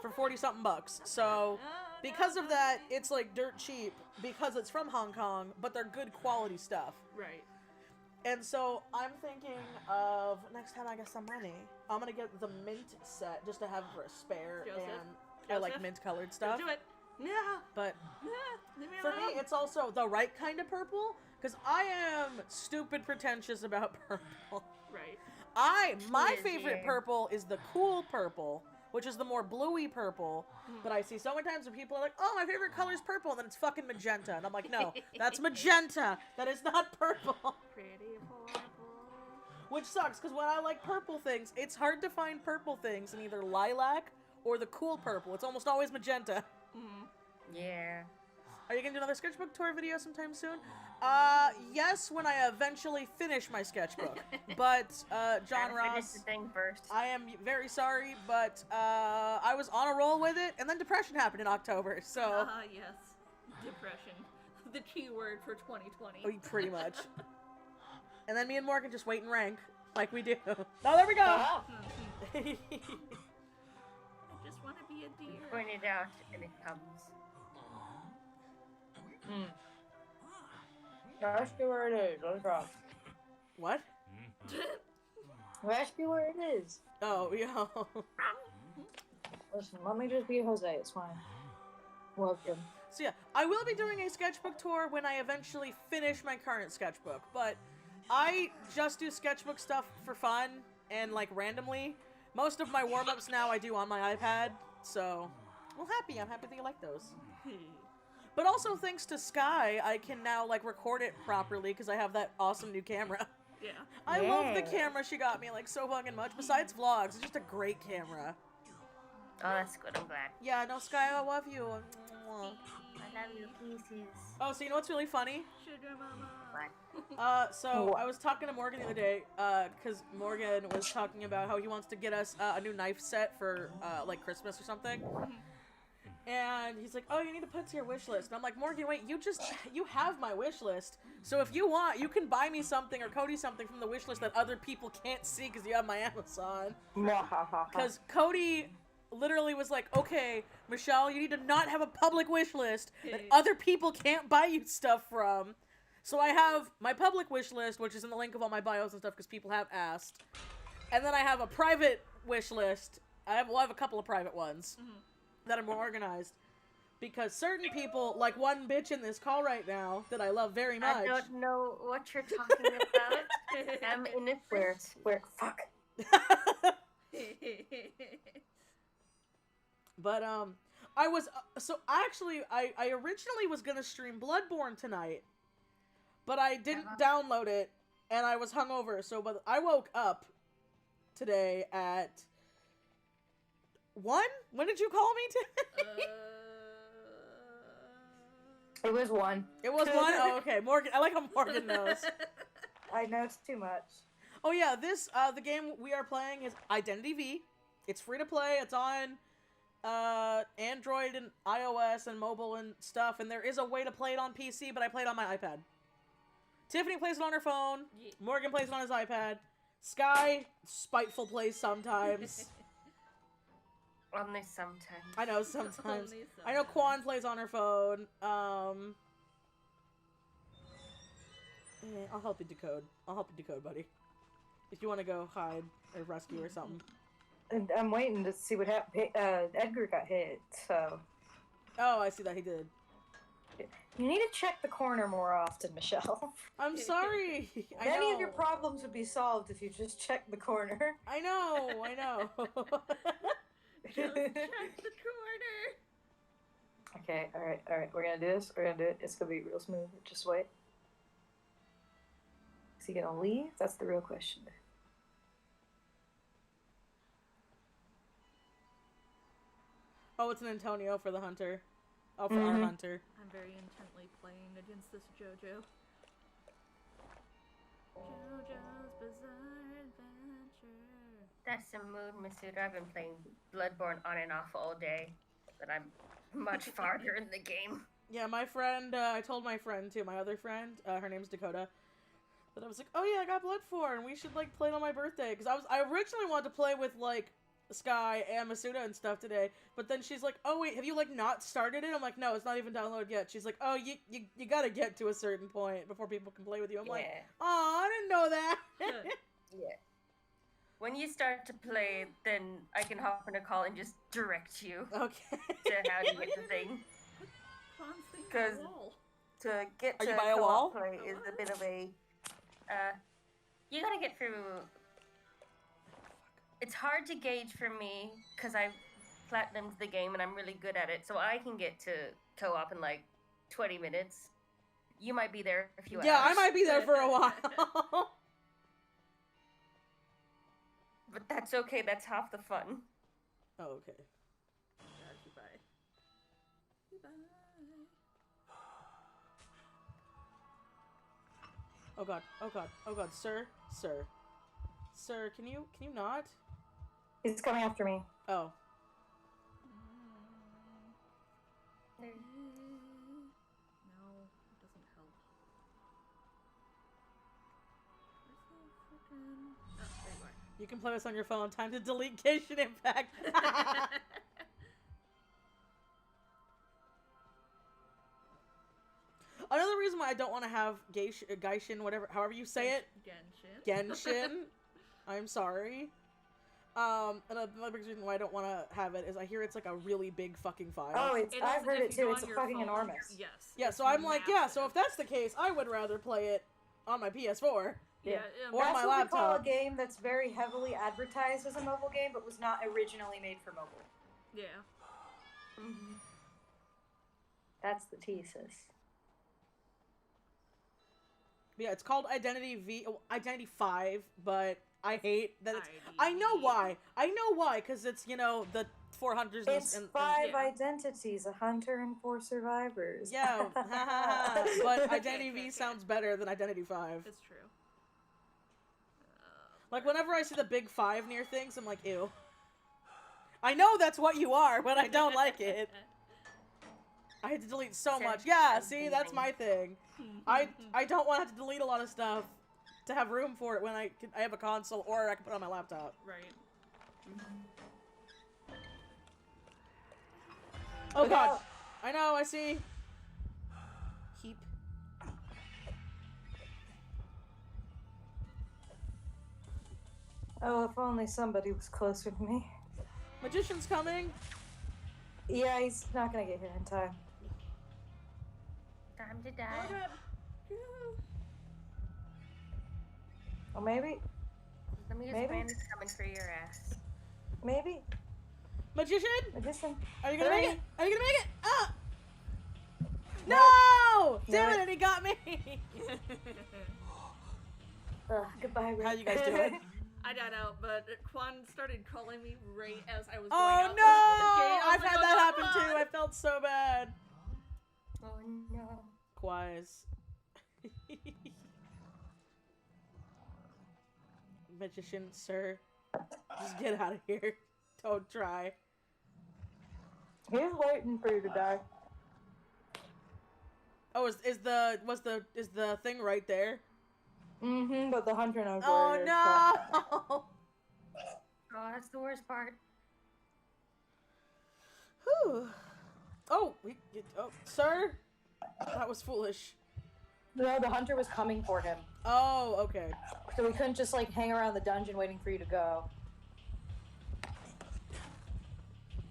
S1: For 40-something bucks. So because of that, it's like dirt cheap because it's from Hong Kong, but they're good quality stuff.
S4: Right.
S1: And so I'm thinking of next time I get some money, I'm gonna get the mint set just to have for a spare,
S4: Joseph?
S1: and I like
S4: Joseph?
S1: mint colored stuff.
S4: Do it. Yeah.
S1: But
S4: Leave me
S1: for
S4: alone.
S1: me, it's also the right kind of purple because I am stupid pretentious about purple.
S4: Right.
S1: My
S3: Yes,
S1: favorite
S3: yeah.
S1: purple is the cool purple, which is the more bluey purple. But I see so many times when people are like, "Oh, my favorite color is purple," and then it's fucking magenta, and I'm like, "No, that's magenta. That is not purple."
S4: Pretty purple.
S1: Which sucks because when I like purple things, it's hard to find purple things in either lilac or the cool purple. It's almost always magenta.
S3: Yeah.
S1: Are you gonna do another sketchbook tour video sometime soon? Yes, when I eventually finish my sketchbook. But, John
S3: Gotta finish
S1: Ross,
S3: the thing first.
S1: I am very sorry, but, I was on a roll with it, and then depression happened in October, so...
S4: Yes. Depression. The key word for 2020.
S1: Pretty much. And then me and Morgan just wait and rank, like we do. Oh, there we go!
S2: Oh.
S4: I just want to be a deer.
S3: Point it out and it comes.
S2: Ask you where it is. Let's rock.
S1: What?
S2: Ask you where it is.
S1: Oh, yo.
S2: Listen, let me just be Jose. It's fine. Welcome.
S1: So yeah, I will be doing a sketchbook tour when I eventually finish my current sketchbook, but I just do sketchbook stuff for fun and like randomly. Most of my warm-ups now I do on my iPad, so I'm happy that you like those. But also thanks to Sky, I can now like record it properly because I have that awesome new camera.
S4: Yeah.
S1: I love the camera she got me like so fucking much. Besides vlogs, it's just a great camera.
S3: Oh, that's good. I'm glad.
S1: Yeah, no, Sky, I love you.
S3: I love you, pieces.
S1: Oh, so you know what's really funny?
S4: Sugar mama.
S3: What?
S1: So I was talking to Morgan the other day, because Morgan was talking about how he wants to get us a new knife set for, like, Christmas or something. And he's like, oh, you need to put it to your wish list. And I'm like, Morgan, wait, you have my wish list. So if you want, you can buy me something or Cody something from the wish list that other people can't see because you have my Amazon. Because Cody literally was like, okay, Michelle, you need to not have a public wish list that other people can't buy you stuff from. So I have my public wish list, which is in the link of all my bios and stuff because people have asked. And then I have a private wish list. I have a couple of private ones that are more organized. Because certain people, like one bitch in this call right now that I love very much.
S3: I don't know what you're talking about. I'm in it. Where? Fuck.
S1: But, I was, so actually, I originally was gonna stream Bloodborne tonight, but I didn't download it, and I was hungover, so, but I woke up today at 1? When did you call me today?
S2: It was 1.
S1: It was 1? Oh, okay, Morgan, I like how Morgan knows.
S2: I know it's too much.
S1: Oh yeah, this, the game we are playing is Identity V. It's free to play, it's on Android and iOS and mobile and stuff, and there is a way to play it on PC, but I play it on my iPad. Tiffany plays it on her phone, Morgan plays it on his iPad, Sky, spiteful, plays sometimes.
S3: Only sometimes.
S1: I know, sometimes. I know Quan plays on her phone, yeah, I'll help you decode. I'll help you decode, buddy. If you want to go hide or rescue or something.
S2: And I'm waiting to see what happened. Edgar got hit, so...
S1: Oh, I see that he did.
S2: You need to check the corner more often, Michelle.
S1: I'm sorry. I
S2: Many
S1: know.
S2: of your problems would be solved if you just checked the corner.
S1: I know.
S4: Just check the corner.
S2: Okay, alright. We're gonna do this. We're gonna do it. It's gonna be real smooth. Just wait. Is he gonna leave? That's the real question.
S1: Oh, it's an Antonio for the hunter. Oh, for our hunter.
S4: I'm very intently playing against this JoJo. JoJo's Bizarre Adventure.
S3: That's a mood, Masuda. I've been playing Bloodborne on and off all day, but I'm much farther in the game.
S1: Yeah, my friend, I told my friend too, my other friend, her name's Dakota, that I was like, oh yeah, I got Blood4, and we should, like, play it on my birthday, because I originally wanted to play with, like, Sky and Masuda and stuff today, but then she's like, oh wait, have you, like, not started it? I'm like, no, it's not even downloaded yet. She's like, oh, you gotta get to a certain point before people can play with you. I'm like, oh, I didn't know that.
S3: Yeah. When you start to play, then I can hop on a call and just direct you
S1: Okay.
S3: to how to get the thing. Because to get
S1: Are
S3: to
S1: you by a
S3: co-op
S1: wall?
S3: play is a bit of a... you gotta get through... It's hard to gauge for me, because I've platinumed the game and I'm really good at it, so I can get to co-op in like 20 minutes. You might be there a few hours.
S1: Yeah, I might be there for a while.
S3: But that's okay, that's half the fun.
S1: Oh, okay.
S4: Goodbye. Goodbye.
S1: Oh god, oh god, oh god, sir, can you not?
S2: He's coming after me.
S1: Oh.
S4: No, it doesn't help. Where's the frickin'... Oh, there you are.
S1: You can play this on your phone. Time to delete Genshin Impact. Another reason I don't want to have Gaishin, whatever, however you say it. Genshin. I'm sorry. And another reason why I don't want to have it is I hear it's like a really big fucking file.
S2: Oh, I've heard it too. It's fucking enormous.
S4: Yes.
S1: Yeah, so I'm like, yeah, so if that's the case, I would rather play it on my PS4.
S4: Yeah.
S1: Or
S2: That's
S1: my
S2: what
S1: laptop.
S2: we call a game that's very heavily advertised as a mobile game, but was not originally made for mobile.
S4: Yeah.
S2: Mm-hmm. That's the thesis.
S1: Yeah, it's called Identity 5, but I hate that it's... I know why. Because it's, you know, the 400s
S2: It's
S1: and
S2: 5
S4: yeah.
S2: identities, a hunter and 4 survivors.
S1: Yeah, but Identity V sounds better than Identity 5.
S4: It's true.
S1: Like, whenever I see the big 5 near things, I'm like, ew. I know that's what you are, but I don't like it. I had to delete so much. Yeah, see, that's my thing. I don't want to have to delete a lot of stuff to have room for it when I have a console or I can put it on my laptop.
S4: Right.
S1: Oh god. I know, I see. Heap.
S2: Oh, if only somebody was closer to me.
S1: Magician's coming.
S2: Yeah, he's not gonna get here in time.
S3: Time to die.
S2: Or maybe?
S3: Let me
S2: Maybe.
S3: Frans coming for your ass.
S2: Maybe?
S1: Magician?
S2: Magician?
S1: Are you gonna make it?
S2: Three.
S1: Are you gonna make it? Ah!
S2: No.
S1: No! Damn
S2: No.
S1: it, and he got me!
S2: Goodbye, Rick.
S1: How you guys doing?
S4: I got out, but Quan started calling me right as I was going
S1: Oh
S4: out.
S1: no!
S4: The gate. I was
S1: I've
S4: like,
S1: had
S4: oh,
S1: that
S4: no,
S1: happen
S4: Quan.
S1: too. I felt so bad.
S3: Oh no.
S1: Quise. Magician, sir. Just get out of here. Don't try.
S2: He's waiting for you to die.
S1: Oh, is the thing right there?
S2: Mm-hmm, but the hunter knows
S1: Oh
S2: where it is,
S1: no!
S3: Oh, that's the worst part.
S1: Whew. Oh, sir? That was foolish.
S2: No, the hunter was coming for him.
S1: Oh, okay.
S2: So we couldn't just, like, hang around the dungeon waiting for you to go.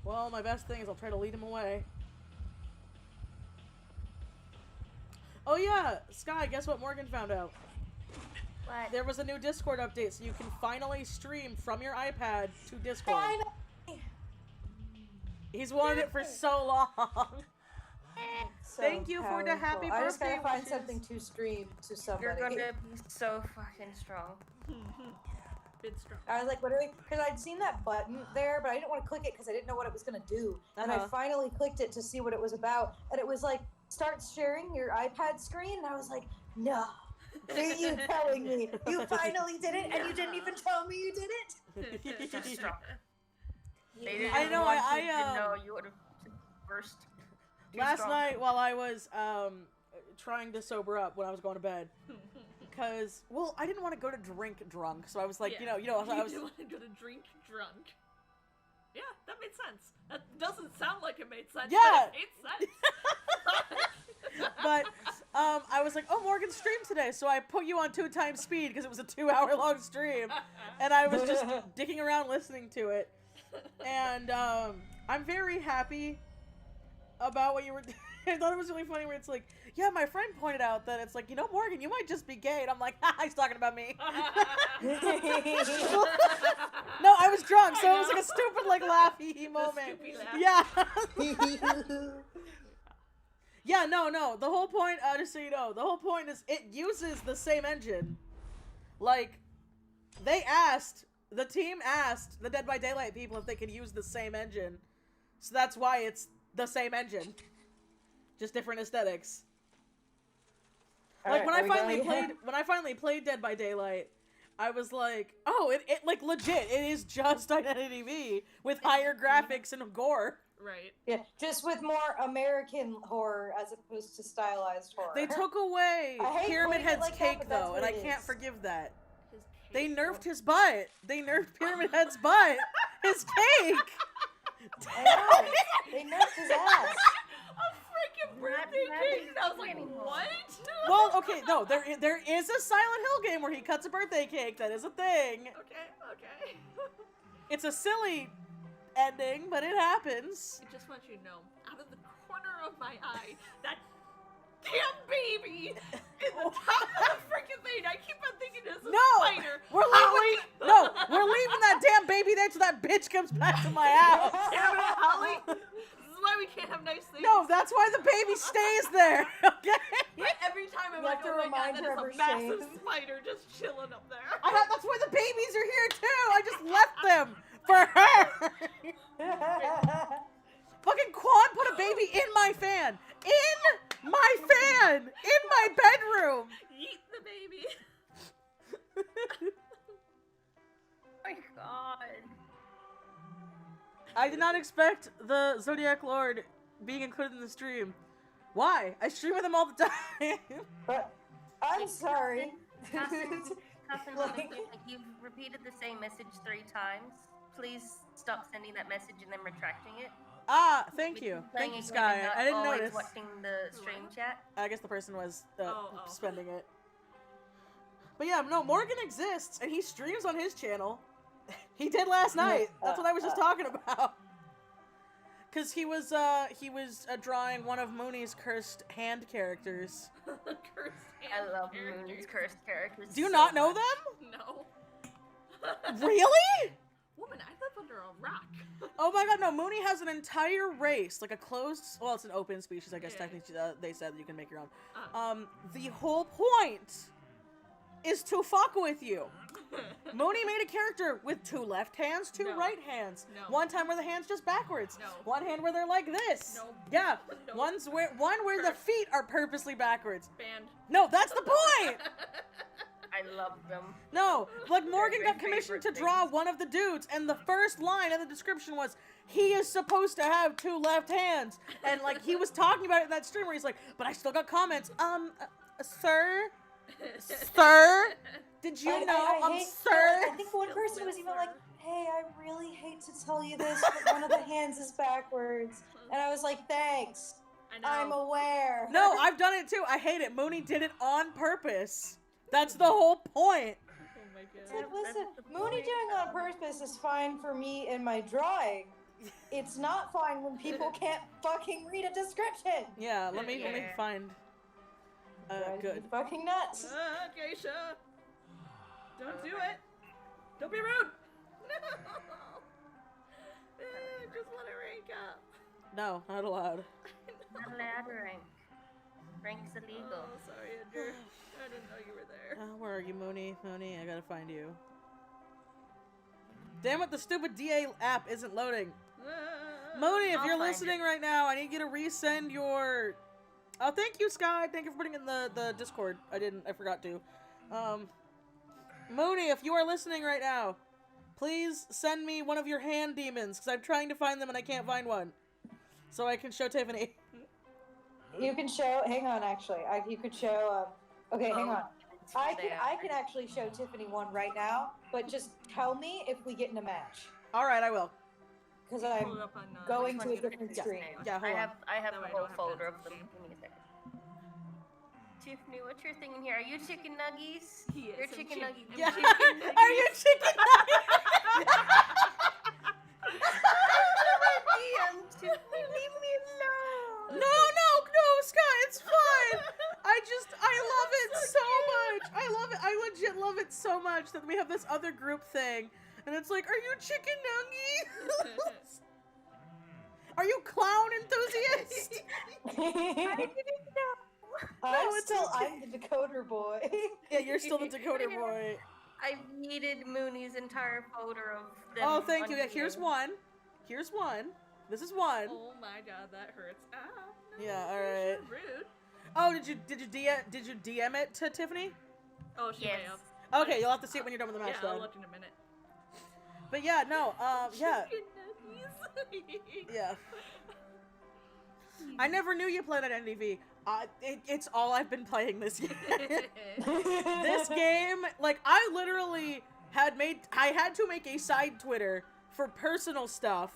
S1: Well, my best thing is I'll try to lead him away. Oh yeah, Sky, guess what Morgan found out?
S3: What?
S1: There was a new Discord update, so you can finally stream from your iPad to Discord.
S2: Finally!
S1: He's wanted it for so long.
S2: So
S1: Thank you for the happy
S2: I just gotta
S1: birthday
S2: find
S1: wishes.
S2: something to stream to somebody.
S3: You're gonna be so fucking strong.
S4: Bit strong.
S2: I was like, what are we? Because I'd seen that button there, but I didn't want to click it because I didn't know what it was gonna do. And I finally clicked it to see what it was about, and it was like, start sharing your iPad screen. And I was like, no. Are you telling me you finally did it, and you didn't even tell me you did it?
S3: So strong. They didn't
S1: I know,
S3: want
S1: I
S3: you to know you would have burst. Too
S1: Last
S3: strong.
S1: night while I was trying to sober up when I was going to bed, because I didn't want to go to drink drunk, so I was like,
S4: Yeah.
S1: I was
S4: You want to go to drink drunk. Yeah, that made sense. That doesn't sound like it made sense.
S1: Yeah.
S4: But it made sense.
S1: but I was like, oh, Morgan streamed today, so I put you on 2x speed because it was a 2-hour-long stream, and I was just dicking around listening to it, and I'm very happy about what you were doing. I thought it was really funny where it's like, yeah, my friend pointed out that it's like, Morgan, you might just be gay, and I'm like, he's talking about me. No, I was drunk, so it was like a stupid, like, laughy moment.
S4: laugh.
S1: Yeah. Yeah, no, the whole point, just so you know, the whole point is it uses the same engine. Like, the team asked the Dead by Daylight people if they could use the same engine. So that's why it's the same engine. Just different aesthetics. Like, when I finally played Dead by Daylight, I was like, oh, it like, legit, it is just Identity V with higher graphics and gore.
S4: Right.
S2: Yeah, just with more American horror as opposed to stylized horror.
S1: They took away
S2: I hate
S1: Pyramid
S2: putting it
S1: Head's
S2: like that,
S1: cake,
S2: but that's
S1: though,
S2: what
S1: and I
S2: it
S1: can't
S2: is.
S1: forgive that.
S4: His
S1: They
S4: cake.
S1: nerfed his butt. They nerfed Pyramid Head's butt. His cake.
S2: I know. They nerfed his ass.
S4: A freaking a birthday cake, and I was like, what?
S1: Well, okay, no, there is a Silent Hill game where he cuts a birthday cake. That is a thing.
S4: Okay.
S1: It's a silly ending, but it happens.
S4: I just want you to know, out of the corner of my eye, that damn baby in the top of the freaking thing. I keep on thinking it's a spider.
S1: We're leaving that damn baby there till that bitch comes back to my house.
S4: Damn it, Holly. This is why we can't have nice things.
S1: No, that's why the baby stays there. Okay.
S4: But every time I'm
S5: You
S4: like,
S5: have to
S4: oh my god,
S5: remind
S4: that
S5: her
S4: is
S5: of
S4: a
S5: her
S4: massive
S5: shame.
S4: spider just chilling up there.
S1: That's why the babies are here too. I just left them for her. Fucking Quan put a baby in my fan. In my fan. In my bedroom.
S4: Eat the baby.
S3: Oh my god.
S1: I did not expect the Zodiac Lord being included in the stream. Why? I stream with him all the time.
S5: But I'm sorry.
S3: Cousin,
S5: Like-
S3: you've repeated the same message 3 times. Please stop sending that message and then retracting it.
S1: Ah, thank you.
S3: Playing
S1: Thank you,
S3: a game and
S1: Sky.
S3: not
S1: I didn't
S3: always
S1: notice.
S3: watching the stream chat.
S1: I guess the person was
S4: Oh.
S1: spending it. But yeah, no, Morgan exists, and he streams on his channel. He did last night. That's what I was just talking about. Cause he was drawing one of Mooney's cursed hand characters.
S4: Cursed
S3: I
S4: hand
S3: love
S4: characters.
S3: Moon's cursed characters.
S1: Do you
S3: so
S1: not know
S3: much.
S1: them?
S4: No.
S1: Really?
S4: Woman, I live under a rock.
S1: Oh my god, no, Mooney has an entire race, like a closed, well, it's an open species, I guess
S4: Yeah.
S1: technically they said that you can make your own.
S4: Uh.
S1: The whole point is to fuck with you. Mooney made a character with 2 left hands, 2
S4: No.
S1: right hands.
S4: No.
S1: One time where the hands just backwards.
S4: No.
S1: One hand where they're like this.
S4: No.
S1: Yeah.
S4: No.
S1: One where the feet are purposely backwards.
S4: Banned.
S1: No, that's the point!
S3: I love them.
S1: No, like Morgan
S3: my
S1: got commissioned to
S3: favorite
S1: draw
S3: things.
S1: one of the dudes, and the first line in the description was, he is supposed to have 2 left hands. And like, he was talking about it in that stream where he's like, but I still got comments. Sir? Sir? Did you know sir?
S5: I think one person was even like, hey, I really hate to tell you this, but one of the hands is backwards. And I was like, thanks.
S4: I know.
S5: I'm aware.
S1: No, I've done it too. I hate it. Mooney did it on purpose. That's the whole point.
S4: Oh my
S5: It's
S4: god.
S5: like, listen,
S3: That's the
S5: Mooney
S3: point.
S5: doing on purpose is fine for me in my drawing. It's not fine when people can't fucking read a description.
S1: Yeah, let me
S3: Yeah.
S1: find.
S5: Drives me
S1: Good.
S5: fucking nuts.
S4: Geisha. Don't do it. Don't be rude. No. Just let it rank up.
S1: No, not allowed.
S3: Not allowed to rank. Rank's illegal.
S4: Oh, sorry, Andrew. I didn't know you were there.
S1: Where are you, Mooney? Mooney, I gotta find you. Damn it, the stupid DA app isn't loading. Mooney, if
S3: I'll
S1: you're
S3: find
S1: listening right now, I need you to resend your... Oh, thank you, Sky. Thank you for putting in the Discord. I forgot to. Mooney, if you are listening right now, please send me one of your hand demons, because I'm trying to find them and I can't find one. So I can show Tiffany.
S5: You can show. Hang on, actually, you could show. Okay, hang on. I
S3: There.
S5: can actually show Tiffany one right now, but just tell me if we get in a match,
S1: Alright, I will.
S5: because
S4: Pull
S5: I'm
S4: it up on,
S5: going
S4: which
S5: to a
S4: one?
S5: different
S1: Yeah.
S5: screen.
S1: Yeah, hold on.
S3: I have
S4: That
S3: a
S4: way I
S3: whole
S4: don't have to
S3: folder of
S4: have
S3: them.
S4: to
S3: Give me a second. Tiffany, what's your thing in here? Are you chicken nuggies?
S4: Yes,
S3: You're
S4: I'm
S3: chicken
S4: chick-
S3: nuggies.
S4: I'm
S1: Yeah.
S4: chicken
S1: Are you chicken
S3: DM Tiffany, leave me alone.
S1: No, Sky, it's fine. I love it so much. I love it. I legit love it so much that we have this other group thing. And it's like, are you chicken nuggies? Are you clown enthusiast?
S3: I didn't know.
S5: I'm the decoder boy.
S1: Yeah, you're still the decoder boy.
S3: I've needed Mooney's entire folder of them.
S1: Oh, thank you.
S3: on
S1: Yeah, here's
S3: here.
S1: one. Here's one. This is one.
S4: Oh my god, that hurts. Ow. No,
S1: Yeah,
S4: you're
S1: alright.
S4: so rude.
S1: Oh, did you DM it to Tiffany?
S4: Oh, she
S3: Yes.
S4: may have.
S1: Okay, you'll have to see it when you're done with the match
S4: Yeah, I'll
S1: then.
S4: look in a minute.
S1: But yeah, no, yeah.
S4: Chicken nuggies.
S1: Yeah. I never knew you played at NDV. It's all I've been playing this year. This game, like, I literally I had to make a side Twitter for personal stuff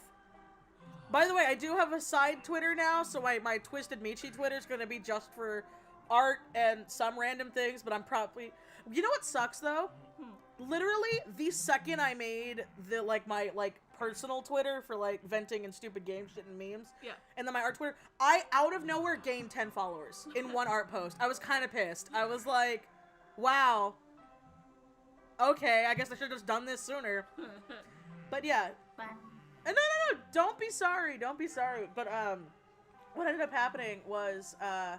S1: By the way, I do have a side Twitter now, so my Twisted Michi Twitter is gonna be just for art and some random things, but I'm probably... You know what sucks, though? Literally, the second I made the, my personal Twitter for, venting and stupid game shit and memes, and then my art Twitter, I, out of nowhere, gained 10 followers in one art post. I was kind of pissed. I was like, wow. Okay, I guess I should have just done this sooner. But, yeah. And no, don't be sorry, But, what ended up happening was, I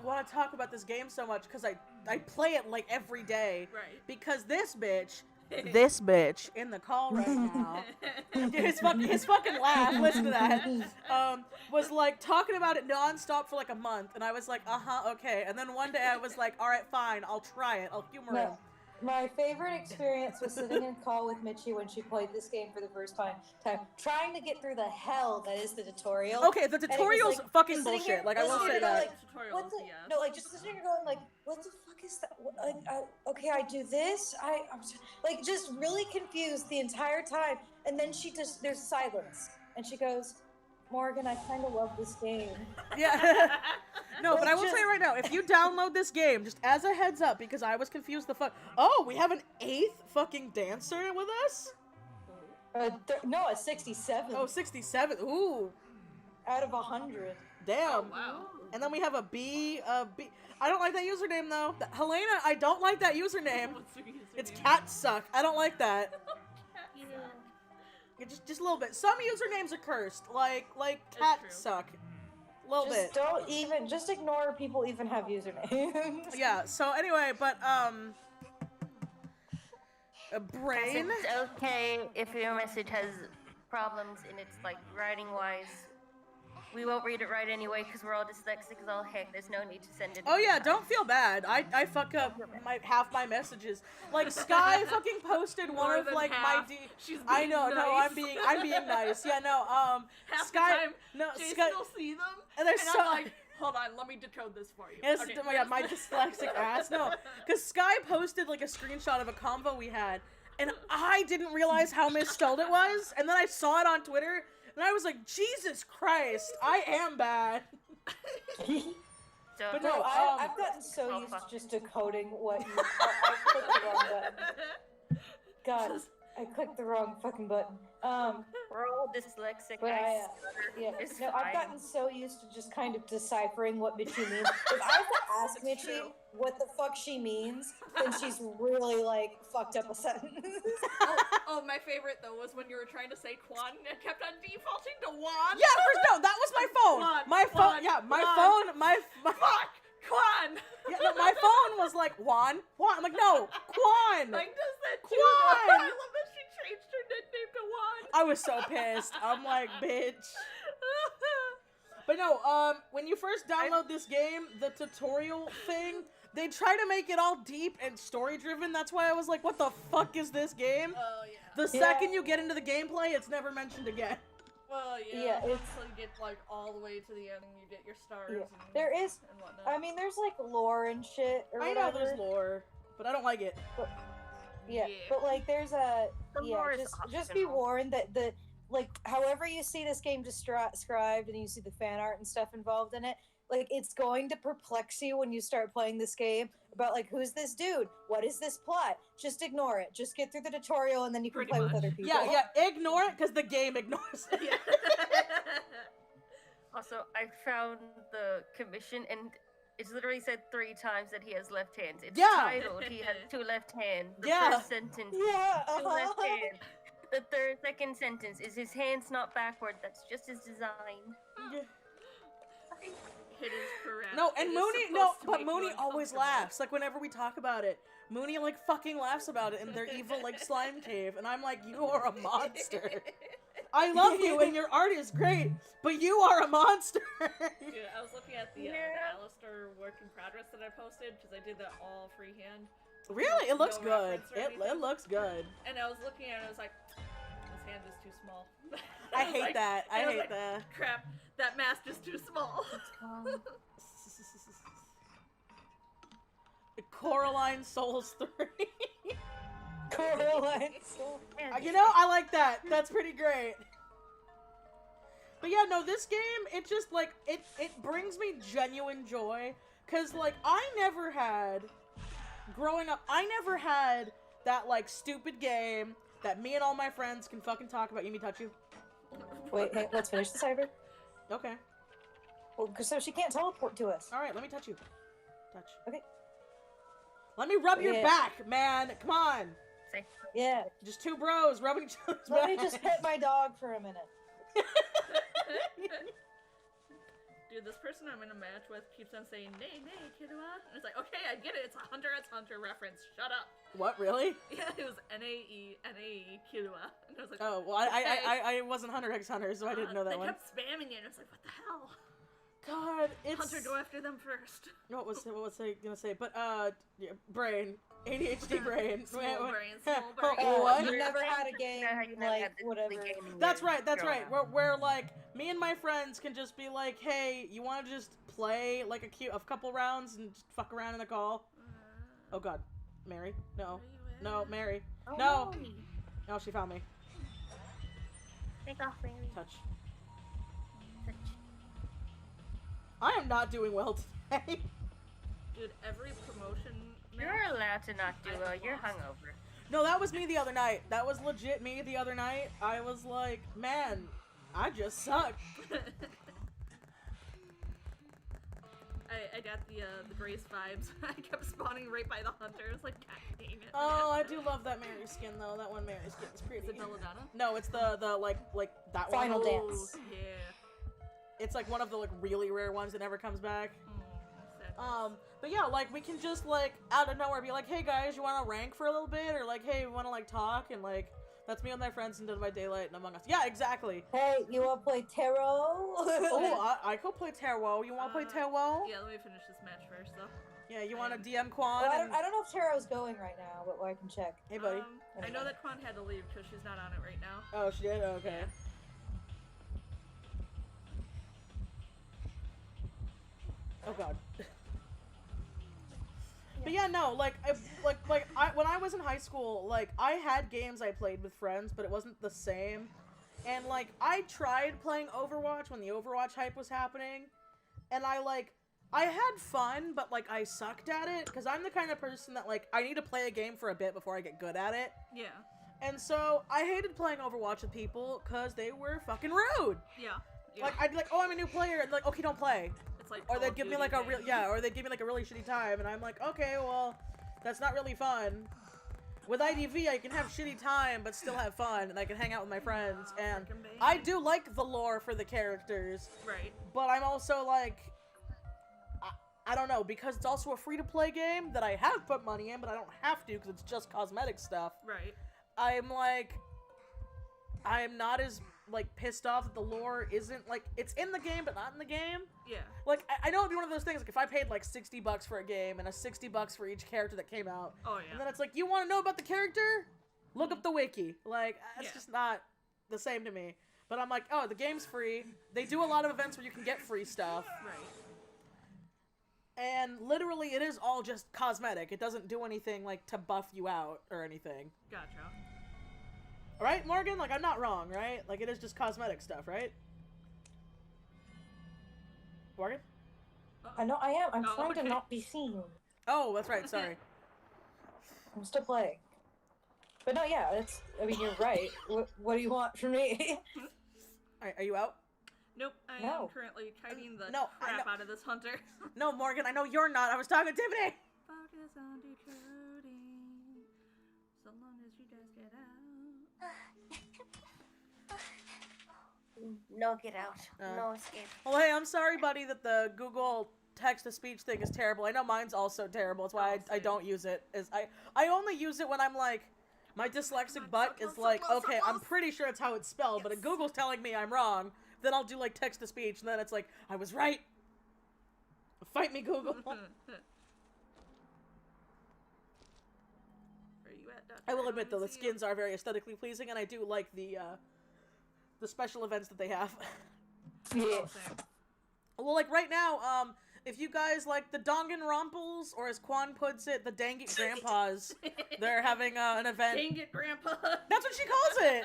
S1: want to talk about this game so much because I play it, every day.
S4: Right.
S1: Because this bitch in the call right now, his fucking laugh, listen to that, was, talking about it nonstop for, a month. And I was like, okay. And then one day I was like, all right, fine, I'll try it. I'll humor him.
S5: My favorite experience was sitting in call with Mitchie when she played this game for the first time, trying to get through the hell that is the tutorial.
S1: Okay, the tutorial's fucking bullshit. I will say that.
S5: Just sitting here going, what the fuck is that? Okay, I do this. I'm just really confused the entire time. And then there's silence. And she goes, Morgan, I kind of love this game.
S1: Yeah. No, but I will say right now, if you download this game, just as a heads up, because I was confused the fuck. Oh, we have an 8th fucking dancer with us?
S5: No, a 67.
S1: Oh, 67. Ooh.
S5: Out of 100.
S1: Damn.
S4: Oh, wow.
S1: And then we have a B. I don't like that username, though. Helena, I don't like that username.
S4: What's the username?
S1: It's cat suck. I don't like that. Yeah, just a little bit. Some usernames are cursed, like cat suck. A little bit.
S5: Just ignore people even have usernames.
S1: Yeah, so anyway, but, brain?
S3: It's okay if your message has problems and it's, writing-wise. We won't read it right anyway because we're all dyslexic as all heck. There's no need to send it.
S1: Oh yeah, don't feel bad. I fuck up half my messages. Sky fucking posted one of my
S4: She's being
S1: I know,
S4: nice.
S1: no, I'm being nice. Yeah, no,
S4: half
S1: Sky,
S4: the time,
S1: no,
S4: Jason
S1: Sky,
S4: will see them,
S1: and they're
S4: and
S1: so.
S4: I'm like, hold on, let me decode this for you.
S1: Yes,
S4: Okay,
S1: oh my god, my dyslexic ass. No, because Sky posted a screenshot of a convo we had, and I didn't realize how misspelled it was, and then I saw it on Twitter. And I was like, Jesus Christ, I am bad. But no,
S5: I've gotten so used to just decoding what you... I clicked the wrong button. God, I clicked the wrong fucking button.
S3: We're all dyslexic.
S5: But I've gotten so used to just kind of deciphering what Mitchie means. If I have to ask Mitchie what the fuck she means, then she's really fucked up a sentence.
S4: Oh, my favorite though was when you were trying to say Quan and it kept on defaulting to Juan.
S1: Yeah, no, that was my phone.
S4: Fuck, Quan.
S1: Yeah, no, my phone was like Juan. I'm like, no, Quan.
S4: Does that too?
S1: Quan.
S4: I love that she changed her nickname to Juan.
S1: I was so pissed. I'm like, bitch. But no, when you first download this game, the tutorial thing, they try to make it all deep and story-driven. That's why I was like, what the fuck is this game?
S4: Oh, yeah.
S1: The second you get into the gameplay, it's never mentioned again.
S4: Well,
S5: yeah,
S4: until you get all the way to the end and you get your stars.
S5: Yeah.
S4: And,
S5: There is,
S4: and whatnot.
S5: I mean, there's lore and shit or
S1: I
S5: whatever.
S1: know there's lore, but I don't like it.
S5: Yeah,
S4: Yeah.
S5: but there's a
S3: The lore is
S5: just be
S3: optional.
S5: warned that however you see this game described and you see the fan art and stuff involved in it, it's going to perplex you when you start playing this game about who's this dude? What is this plot? Just ignore it. Just get through the tutorial and then you can
S4: Pretty
S5: play with
S4: much.
S5: other people.
S1: Yeah, ignore it because the game ignores it.
S4: Yeah.
S3: Also, I found the commission and it's literally said 3 times that he has left hands. It's
S1: Yeah.
S3: titled, he has 2 left hands. The
S1: Yeah.
S3: first sentence,
S5: Yeah,
S3: 2 left hands. The second sentence is his hands not backward. That's just his design.
S1: Yeah.
S4: It is correct.
S1: No, and
S4: It is
S1: Mooney,
S4: supposed to make you
S1: Mooney always
S4: uncomfortable.
S1: laughs. Whenever we talk about it, Mooney fucking laughs about it in their evil slime cave, and I'm like, you are a monster. I love you and your art is great, but you are a monster.
S4: Dude, I was looking at the Alistair work in progress that I posted because I did that all freehand.
S1: Really, it looks
S4: No
S1: good.
S4: reference or
S1: It
S4: anything.
S1: looks good.
S4: And I was looking at it, I was like, this hand is too small.
S1: I
S4: was
S1: hate
S4: like-
S1: that. I
S4: was
S1: hate
S4: like,
S1: that.
S4: Crap, that mask is too small.
S1: Coraline Souls 3.
S5: Coraline.
S1: You know, I like that. That's pretty great. But yeah, no, this game, it just, like, it brings me genuine joy. Because, like, growing up, I never had that, like, stupid game that me and all my friends can fucking talk about. You mean touch you?
S5: Wait, hey, let's finish the cyber.
S1: Okay.
S5: Well, so she can't teleport to us.
S1: Alright, let me touch you. Touch.
S5: Okay.
S1: Let me rub your
S5: Yeah.
S1: back, man. Come on.
S3: Say.
S5: Yeah.
S1: Just two bros rubbing each other's
S5: Let
S1: back.
S5: me just pet my dog for a minute.
S4: Dude, this person I'm in a match with keeps on saying, nay, nay, Kidwa. And it's like, okay, I get it. It's a Hunter x Hunter reference. Shut up.
S1: What, really?
S4: Yeah, it was N-A-E, Kidwa. And I was like,
S1: Oh, well, I wasn't Hunter x Hunter, so I didn't know that
S4: they
S1: one.
S4: kept spamming it. And I was like, what the hell?
S1: God, it's...
S4: Hunter, go after them first.
S1: What was I gonna say? But, yeah, brain. ADHD brain.
S4: Small
S1: Wait.
S4: brain, small
S1: Oh,
S4: brain.
S1: what?
S5: You never had a game like whatever.
S1: That's right, where like, me and my friends can just be like, hey, you wanna just play, like, a couple rounds and just fuck around in a call? Oh god. Mary? No. No, Mary.
S3: Oh,
S1: No! No, she found me.
S3: Take off, Mary.
S1: Touch.
S3: Touch.
S1: I am not doing well today.
S4: Dude, every promotion
S3: You're allowed to not do well. You're hungover.
S1: No, that was me the other night. That was legit me the other night. I was like, man, I just suck.
S4: I got the Grace vibes. I kept spawning right by the Hunter. It's like, god dang it.
S1: Oh, I do love that Mary skin though. That one Mary skin is pretty.
S4: Is it Belladonna?
S1: No, it's the like that
S5: Final
S1: one.
S5: Dance.
S4: Oh, yeah.
S1: It's like one of the like really rare ones that never comes back.
S4: Sadness.
S1: But yeah, like we can just like out of nowhere be like, hey guys, you want to rank for a little bit, or like, hey, we want to like talk, and like that's me and my friends in Dead by Daylight and Among Us. Yeah, exactly.
S5: Hey, you wanna play tarot?
S1: Oh, I could play tarot. You want to play tarot?
S4: Yeah, let me finish this match first, though.
S1: Yeah, you want to DM Quan?
S5: Well,
S1: and...
S5: I don't know if tarot's going right now, but I can check.
S1: Hey, buddy.
S4: I know that Quan had to leave because she's not on it right now.
S1: Oh, she did? Okay. Oh god. But yeah, no, like when I was in high school, like I had games I played with friends, but it wasn't the same. And like I tried playing Overwatch when the Overwatch hype was happening, and I had fun, but like I sucked at it because I'm the kind of person that like I need to play a game for a bit before I get good at it.
S4: Yeah.
S1: And so I hated playing Overwatch with people because they were fucking rude.
S4: Yeah.
S1: Like I'd be like, oh, I'm a new player, and like, okay, don't play.
S4: It's like
S1: Or
S4: Call
S1: they'd
S4: of
S1: give me
S4: Duty
S1: like a
S4: thing.
S1: real or they'd give me like a really shitty time, and I'm like, okay, well, that's not really fun. With IDV, I can have shitty time, but still have fun, and I can hang out with my friends, and
S4: Frickin' babe.
S1: I do like the lore for the characters,
S4: Right.
S1: but I'm also like, I don't know, because it's also a free-to-play game that I have put money in, but I don't have to because it's just cosmetic stuff.
S4: Right.
S1: I'm like, I'm not as like pissed off that the lore isn't like it's in the game but not in the game.
S4: Yeah.
S1: Like I know it'd be one of those things like if I paid like $60 for a game and a $60 for each character that came out,
S4: Oh,
S1: and
S4: yeah.
S1: then it's like you want to know about the character, look up the wiki. Like it's
S4: Yeah.
S1: just not the same to me. But I'm like, oh, the game's free. They do a lot of events where you can get free stuff,
S4: Right.
S1: and literally it is all just cosmetic. It doesn't do anything like to buff you out or anything.
S4: Gotcha.
S1: Right, Morgan? Like, I'm not wrong, right? Like, it is just cosmetic stuff, right? Morgan?
S5: I know I am. I'm
S4: Oh,
S5: trying
S4: okay.
S5: to not be seen.
S1: Oh, that's right, sorry.
S5: I'm still playing. But no, yeah, it's. I mean, you're right. What do you want from me?
S1: Are you out?
S4: Nope, I
S5: No.
S4: am currently kiting the
S1: No, I
S4: crap
S1: know.
S4: out of this Hunter.
S1: No, Morgan, I know you're not. I was talking to Tiffany!
S4: Focus on decoding, so long as you guys get out.
S3: No get out.
S1: Uh.
S3: No escape.
S1: Well, hey, I'm sorry, buddy, that the Google text-to-speech thing is terrible. I know mine's also terrible. That's why I don't use it. I only use it when I'm like, my dyslexic butt
S4: so
S1: is
S4: close,
S1: like,
S4: so close, so
S1: okay, I'm
S4: close.
S1: pretty sure it's how it's spelled, but if Google's telling me I'm wrong, then I'll do like text-to-speech, and then it's like, I was right. Fight me, Google.
S4: Where you at, Dr.
S1: I will admit though, the
S4: See you.
S1: skins are very aesthetically pleasing, and I do like the special events that they have.
S5: Yeah.
S4: Same.
S1: Well, like right now, if you guys like the Danganronpals, or as Quan puts it, the Dang It Grandpas, they're having an event.
S4: Dang it, Grandpa.
S1: That's what she calls it.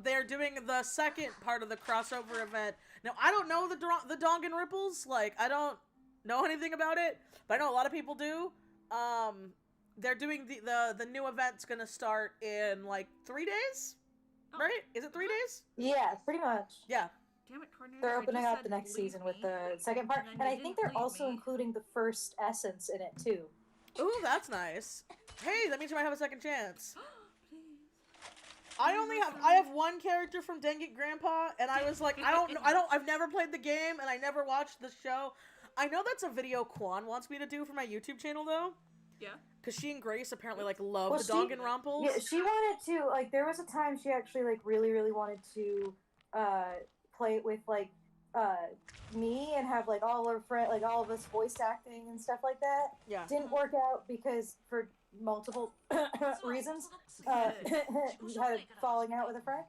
S1: they're doing the second part of the crossover event. Now, I don't know the Dongan Ripples. Like, I don't know anything about it, but I know a lot of people do. They're doing the new event's gonna start in like 3 days, right? Is it 3 days?
S5: Yeah, pretty much.
S1: Yeah.
S4: Damn it, Cornelia,
S5: They're
S4: I
S5: opening
S4: just
S5: up
S4: said
S5: the next
S4: leave
S5: season with
S4: me.
S5: the second part,
S4: And
S5: and
S4: then
S5: I
S4: you
S5: think
S4: didn't
S5: they're
S4: leave
S5: also
S4: me.
S5: including the first essence in it too.
S1: Ooh, that's nice. Hey, that means you might have a second chance.
S4: Please.
S1: I have one character from Dengit Grandpa, and I was like, I've never played the game, and I never watched the show. I know that's a video Quan wants me to do for my YouTube channel, though.
S4: Yeah.
S1: Because she and Grace apparently, like, love
S5: Well,
S1: the Danganronpals.
S5: Yeah, she wanted to, like, there was a time she actually, like, really, really wanted to, play it with, like, me and have, like, all her friends, like, all of us voice acting and stuff like that.
S1: Yeah.
S5: Didn't work out because, for multiple reasons, we had a falling out with a friend.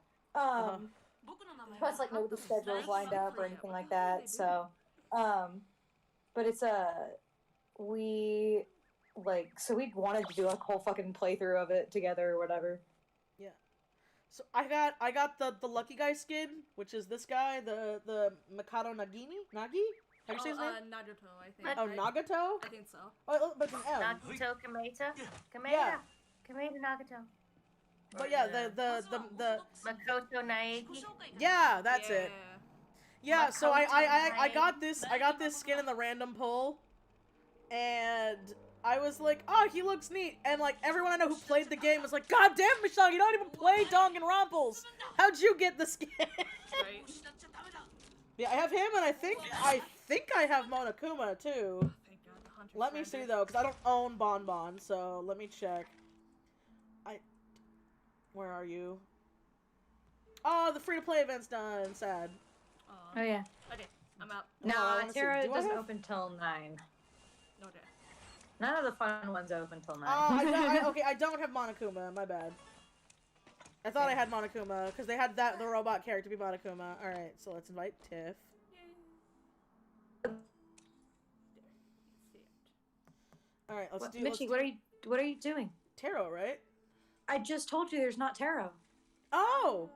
S5: Plus, like, nobody's schedules lined up or anything like that, so, but it's, we wanted to do a whole fucking playthrough of it together or whatever.
S1: Yeah. So I got the lucky guy skin, which is this guy, the Mikado Nagi? How do you say his name?
S4: Nagato, I think.
S1: Oh,
S4: right?
S1: Nagato?
S4: I think so.
S1: Oh, but it's an M.
S3: Nagato Kameta. Kameta.
S1: Yeah.
S3: Kameta Nagato.
S1: But yeah, the
S3: Makoto Naegi.
S1: yeah, that's it. Yeah, so I
S3: Makoto
S1: got this skin in the random pull, and I was like, oh, he looks neat, and like everyone I know who played the game was like, God damn, Michelle, you don't even play Danganronpals. How'd you get the skin?
S4: Right.
S1: Yeah, I have him, and I think I have Monokuma too.
S4: Thank God, the hunter
S1: Let me see
S4: surrendered.
S1: though, because I don't own Bonbon, so let me check. Where are you? Oh, the free-to-play event's done. Sad.
S5: Oh yeah.
S4: Okay, I'm out.
S1: I
S5: Nah,
S1: wanna see-
S5: Terra
S1: do I
S5: doesn't
S1: have-
S5: open till 9.
S4: Okay.
S5: None of the fun ones open till 9.
S1: I don't have Monokuma. My bad. I thought I had Monokuma because they had the robot character be Monokuma. All right, so let's invite Tiff. All right, let's do.
S5: Mitchie, what are you doing?
S1: Tarot, right?
S5: I just told you there's not tarot.
S1: Oh,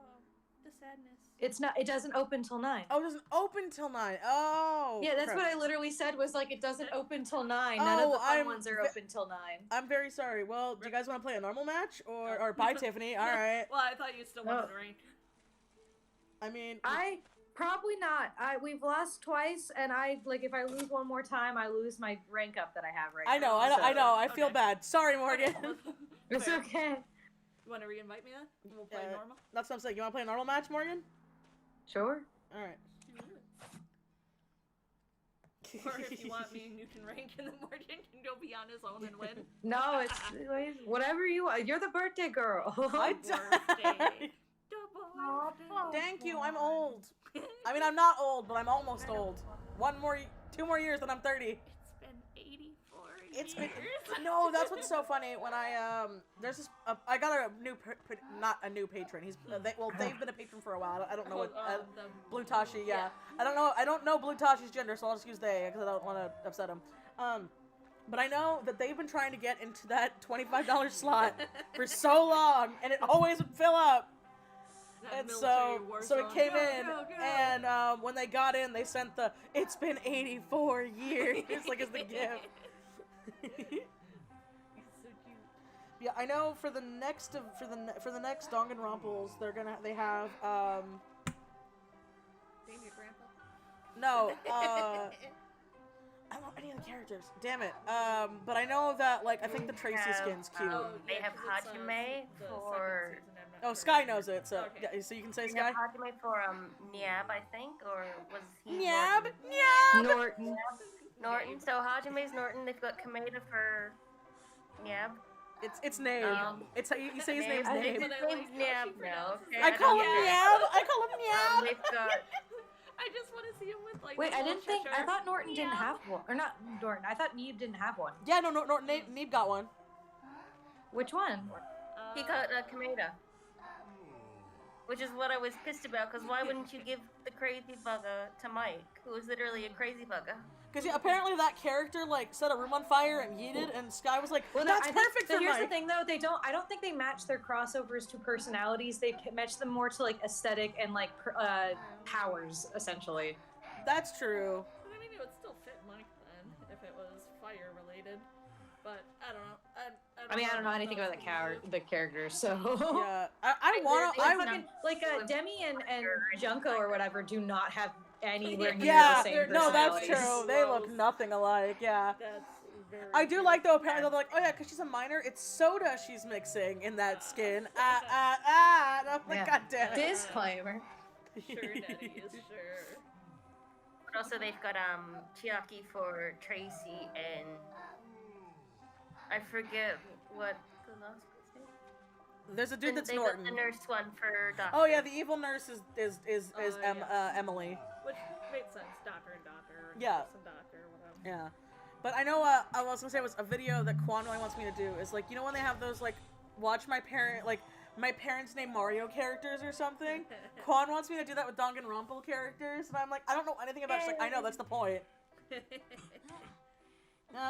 S4: The sadness.
S5: It's not. It doesn't open till 9.
S1: oh, it doesn't open till 9. Oh,
S5: Yeah, that's
S1: crap.
S5: what I literally said was like it doesn't open till 9. None of
S1: Oh,
S5: the fun
S1: I'm
S5: ones are
S1: ve-
S5: open till 9.
S1: I'm very sorry. Well, do you guys want to play a normal match or bye, Tiffany? All right.
S4: Well, I thought you still wanted to rank.
S1: I mean,
S5: I probably not. We've lost twice, and if I lose one more time, I lose my rank up that I have right
S1: I know,
S5: now.
S1: I know. I feel
S4: Okay.
S1: bad. Sorry, Morgan.
S5: It's
S4: Fair.
S5: okay.
S4: You want to reinvite me then? We'll play normal?
S1: That's what I'm saying. You want to play a normal match, Morgan?
S5: Sure.
S1: All right.
S4: Or if you want me and you can rank and then Morgan can go be on his own and win.
S5: No, it's whatever you want. You're the birthday girl.
S1: I
S4: Birthday. Double birthday.
S1: Thank you. I'm old. I mean, I'm not old, but I'm almost old. 2 more years, and I'm 30.
S4: It's been 84
S1: It's
S4: years.
S1: been no. That's what's so funny. When there's this. I got a new, not a new patron. They've been a patron for a while. I don't know what. Blue Tashi, yeah. I don't know Blue Tashi's gender, so I'll just use they because I don't want to upset him. But I know that they've been trying to get into that $25 slot for so long, and it always would fill up.
S4: That
S1: And
S4: military
S1: so
S4: war
S1: it
S4: song.
S1: came
S4: Go,
S1: in,
S4: go, go.
S1: and when they got in, they sent the "It's been 84 years" like as the gift.
S4: He's so cute.
S1: Yeah, I know for the next Danganronpals, they have
S4: Name your grandpa.
S1: no I don't know any of the characters. Damn it. But I know that like I think the Tracy skin's cute.
S3: They have Hajime for.
S1: Oh, Sky knows it, so
S4: Okay.
S1: yeah, so you can say
S3: They
S1: Sky.
S3: have Hajime for Niab, I think, or was he
S1: Nyab,
S3: Norton?
S1: nyab.
S5: Norton.
S3: Norton. So Hajime's Norton. They've got Kameda for Niab.
S1: It's name. It's how you say his name's
S3: His
S1: name.
S3: name's Niab. No, okay.
S1: I call him
S3: don't get it.
S1: Nyab. I call him Nyab.
S3: They've got.
S4: I just want to see him with like.
S5: Wait,
S4: the
S5: I
S4: little
S5: didn't think. I
S4: Cheshire.
S5: thought Norton didn't have one, or not Norton. I thought Neeb didn't have one.
S1: Yeah, no, Neeb got one.
S5: Which one?
S3: He got Kameda. Which is what I was pissed about, because why wouldn't you give the crazy bugger to Mike, who is literally a crazy bugger?
S1: Because yeah, apparently that character like set a room on fire and yeeted, and Sky was like,
S5: Well,
S1: "That's
S5: I think-
S1: perfect
S5: so
S1: for
S5: here's
S1: Mike."
S5: the thing, though. I don't think they match their crossovers to personalities. They match them more to like aesthetic and like powers, essentially.
S1: That's true.
S4: But I mean, it would still fit Mike then if it was fire related. But I don't know.
S5: I mean, I don't know anything about the characters, so.
S1: Yeah, I want to.
S5: Like, fucking, like Demi and Junko or whatever do not have anywhere near
S1: Yeah,
S5: the same
S1: no, that's
S5: personalities.
S1: true. They look nothing alike. Yeah.
S4: That's very.
S1: I do like though. Apparently they're like, oh yeah, because she's a minor. It's soda she's mixing in that skin. And I'm like,
S5: Yeah.
S1: God damn it.
S5: Disclaimer.
S4: Sure, Daddy is sure.
S3: But also they've got Chiaki for Tracy and I forget what the last person is.
S1: There's a dude that's
S3: They got
S1: Norton.
S3: the nurse one for Doctor.
S1: Oh yeah, the evil nurse is
S4: yeah.
S1: Emily.
S4: Which makes sense. Doctor and doctor. Or
S1: Yeah.
S4: nurse and doctor, whatever.
S1: Yeah. But I know I was gonna say it was a video that Quan really wants me to do is like, you know when they have those like watch my parents name Mario characters or something? Quan wants me to do that with Danganronpa characters, and I'm like, I don't know anything about it. She's like, I know, that's the point.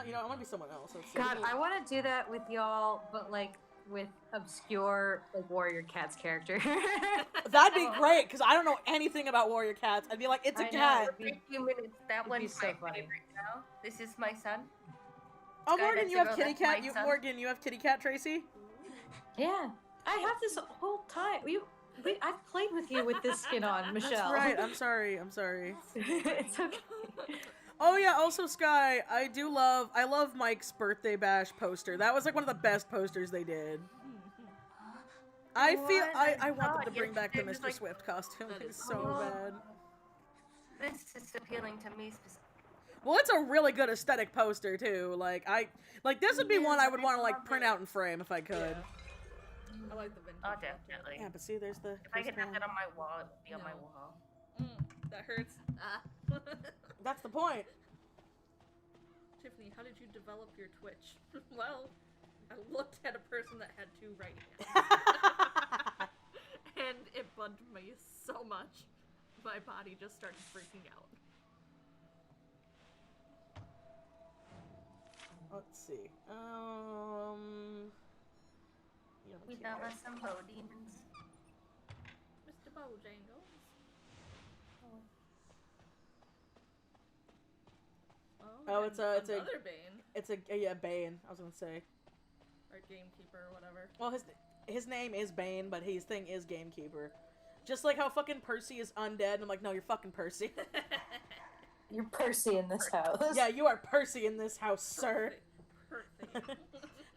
S1: You know, it might be someone else. Let's see.
S5: God, I want to do that with y'all, but like with obscure like Warrior Cat's character.
S1: That'd be great, because I don't know anything about warrior cats. I'd be like, it's a
S5: I know,
S1: cat.
S5: it'd be-
S3: For a few minutes, that
S5: it'd be
S3: one's
S5: so
S3: my
S5: funny.
S3: favorite now. This is my son.
S1: Oh,
S3: Sky,
S1: Morgan,
S3: that's
S1: you
S3: a
S1: have
S3: girl,
S1: kitty
S3: that's
S1: cat.
S3: my
S1: You,
S3: son.
S1: Morgan, you have kitty cat, Tracy?
S5: Yeah, I have this whole time. I've played with you with this skin on, Michelle.
S1: That's right. I'm sorry.
S5: It's okay.
S1: Oh yeah, also Sky, I love Mike's birthday bash poster. That was like one of the best posters they did. I feel I want them to bring back the
S3: It was
S1: Mr.
S3: like-
S1: Swift costume.
S4: That
S1: It's
S4: is
S1: so
S3: cool.
S1: bad.
S3: This is appealing to me specifically.
S1: Well, it's a really good aesthetic poster too. Like this would be one I would want to like print out and frame if I could.
S4: Yeah. I like the vintage.
S3: Oh,
S4: one, too.
S3: definitely.
S1: Yeah, but see, there's the.
S3: If I could have
S1: man.
S3: that on my wall, it would be on my
S4: No.
S3: wall.
S4: That hurts.
S1: That's the point.
S4: Tiffany, how did you develop your Twitch? Well, I looked at a person that had 2 right hands. And it bugged me so much. My body just started freaking out.
S1: Let's see.
S3: We got us some bow demons.
S4: Mr. Bojangles.
S1: Oh, it's a
S4: another Bane.
S1: it's a yeah Bane. I was gonna say.
S4: Or Gamekeeper or whatever.
S1: Well, his name is Bane, but his thing is Gamekeeper. Just like how fucking Percy is undead. I'm like, no, you're fucking Percy.
S5: You're Percy in this house.
S1: Yeah, you are Percy in this house, sir.
S4: Perfect.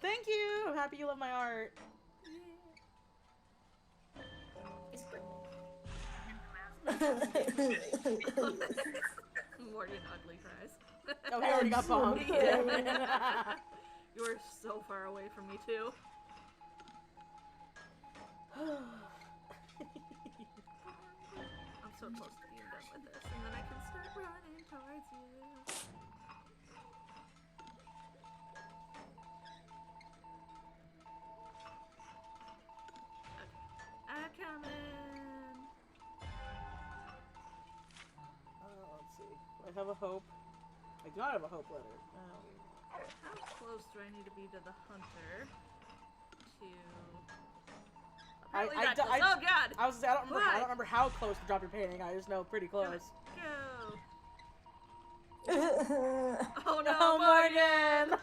S1: Thank you. I'm happy you love my art.
S3: It's good.
S4: Morgan ugly cries.
S1: Oh, he already got bombed.
S4: Yeah. You are so far away from me too. I'm so close to being done with this, and then I can start running towards you. Okay. I'm coming.
S1: Let's see. I have a hope. I do not have a hope letter.
S4: How close do I need to be to the hunter? To. Apparently not close. Oh god!
S1: I was. I don't remember. I
S4: Why?
S1: don't remember how close to drop your painting. I just know pretty close.
S4: Go. Oh no,
S1: Oh,
S4: Morgan!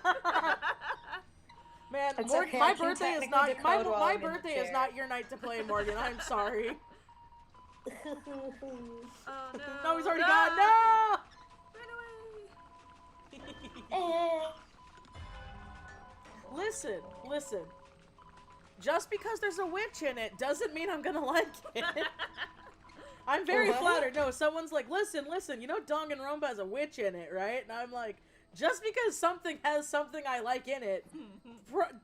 S1: Man,
S5: It's
S1: Morgan,
S5: okay,
S1: my
S5: I can
S1: birthday is
S5: technically
S1: not
S5: decode while
S1: my
S5: I'm in the
S1: birthday is
S5: chair.
S1: not your night to play, Morgan. I'm sorry.
S4: Oh no!
S1: No, he's already
S4: no!
S1: gone. No.
S4: Run away!
S1: Listen. Just because there's a witch in it doesn't mean I'm gonna like it. I'm very
S5: What?
S1: flattered. No, someone's like, listen, you know Danganronpa has a witch in it, right? And I'm like, just because something has something I like in it,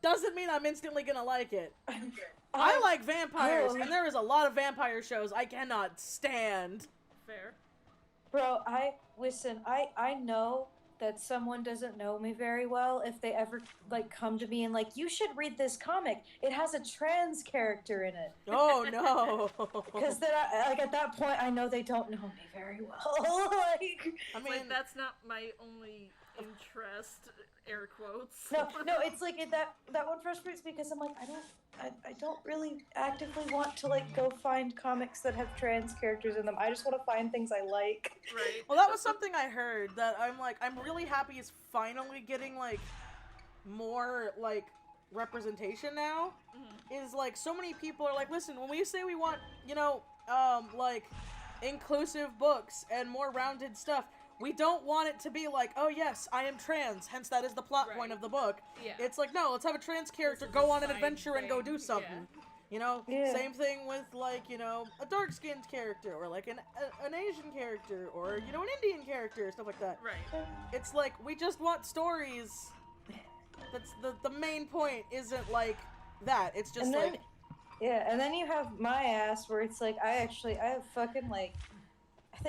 S1: doesn't mean I'm instantly gonna like it. I like vampires, and there is a lot of vampire shows I cannot stand.
S4: Fair.
S5: Bro, I know that someone doesn't know me very well if they ever like come to me and like, you should read this comic. It has a trans character in it.
S1: Oh no!
S5: Because then, like at that point, I know they don't know me very well. Like,
S1: I mean,
S4: like, that's not my only interest. Air quotes.
S5: no, it's like that one frustrates me because I'm like, I don't really actively want to like go find comics that have trans characters in them. I just want to find things I like.
S4: Right.
S1: well, that was something I heard that I'm really happy is finally getting like more like representation now. Is like so many people are like, listen, when we say we want, you know, like inclusive books and more rounded stuff, we don't want it to be like, oh yes, I am trans, hence that is the plot point of the book.
S4: Yeah.
S1: It's like, no, let's have a trans character go on an adventure and go do
S4: thing,
S1: something.
S4: yeah.
S1: You know,
S5: Yeah.
S1: same thing with like, you know, a dark-skinned character or like an Asian character or, you know, an Indian character, stuff like that.
S4: Right.
S1: It's like, we just want stories. That's the main point isn't like that. It's just
S5: And then,
S1: like,
S5: yeah, and then you have my ass where it's like, I have fucking like,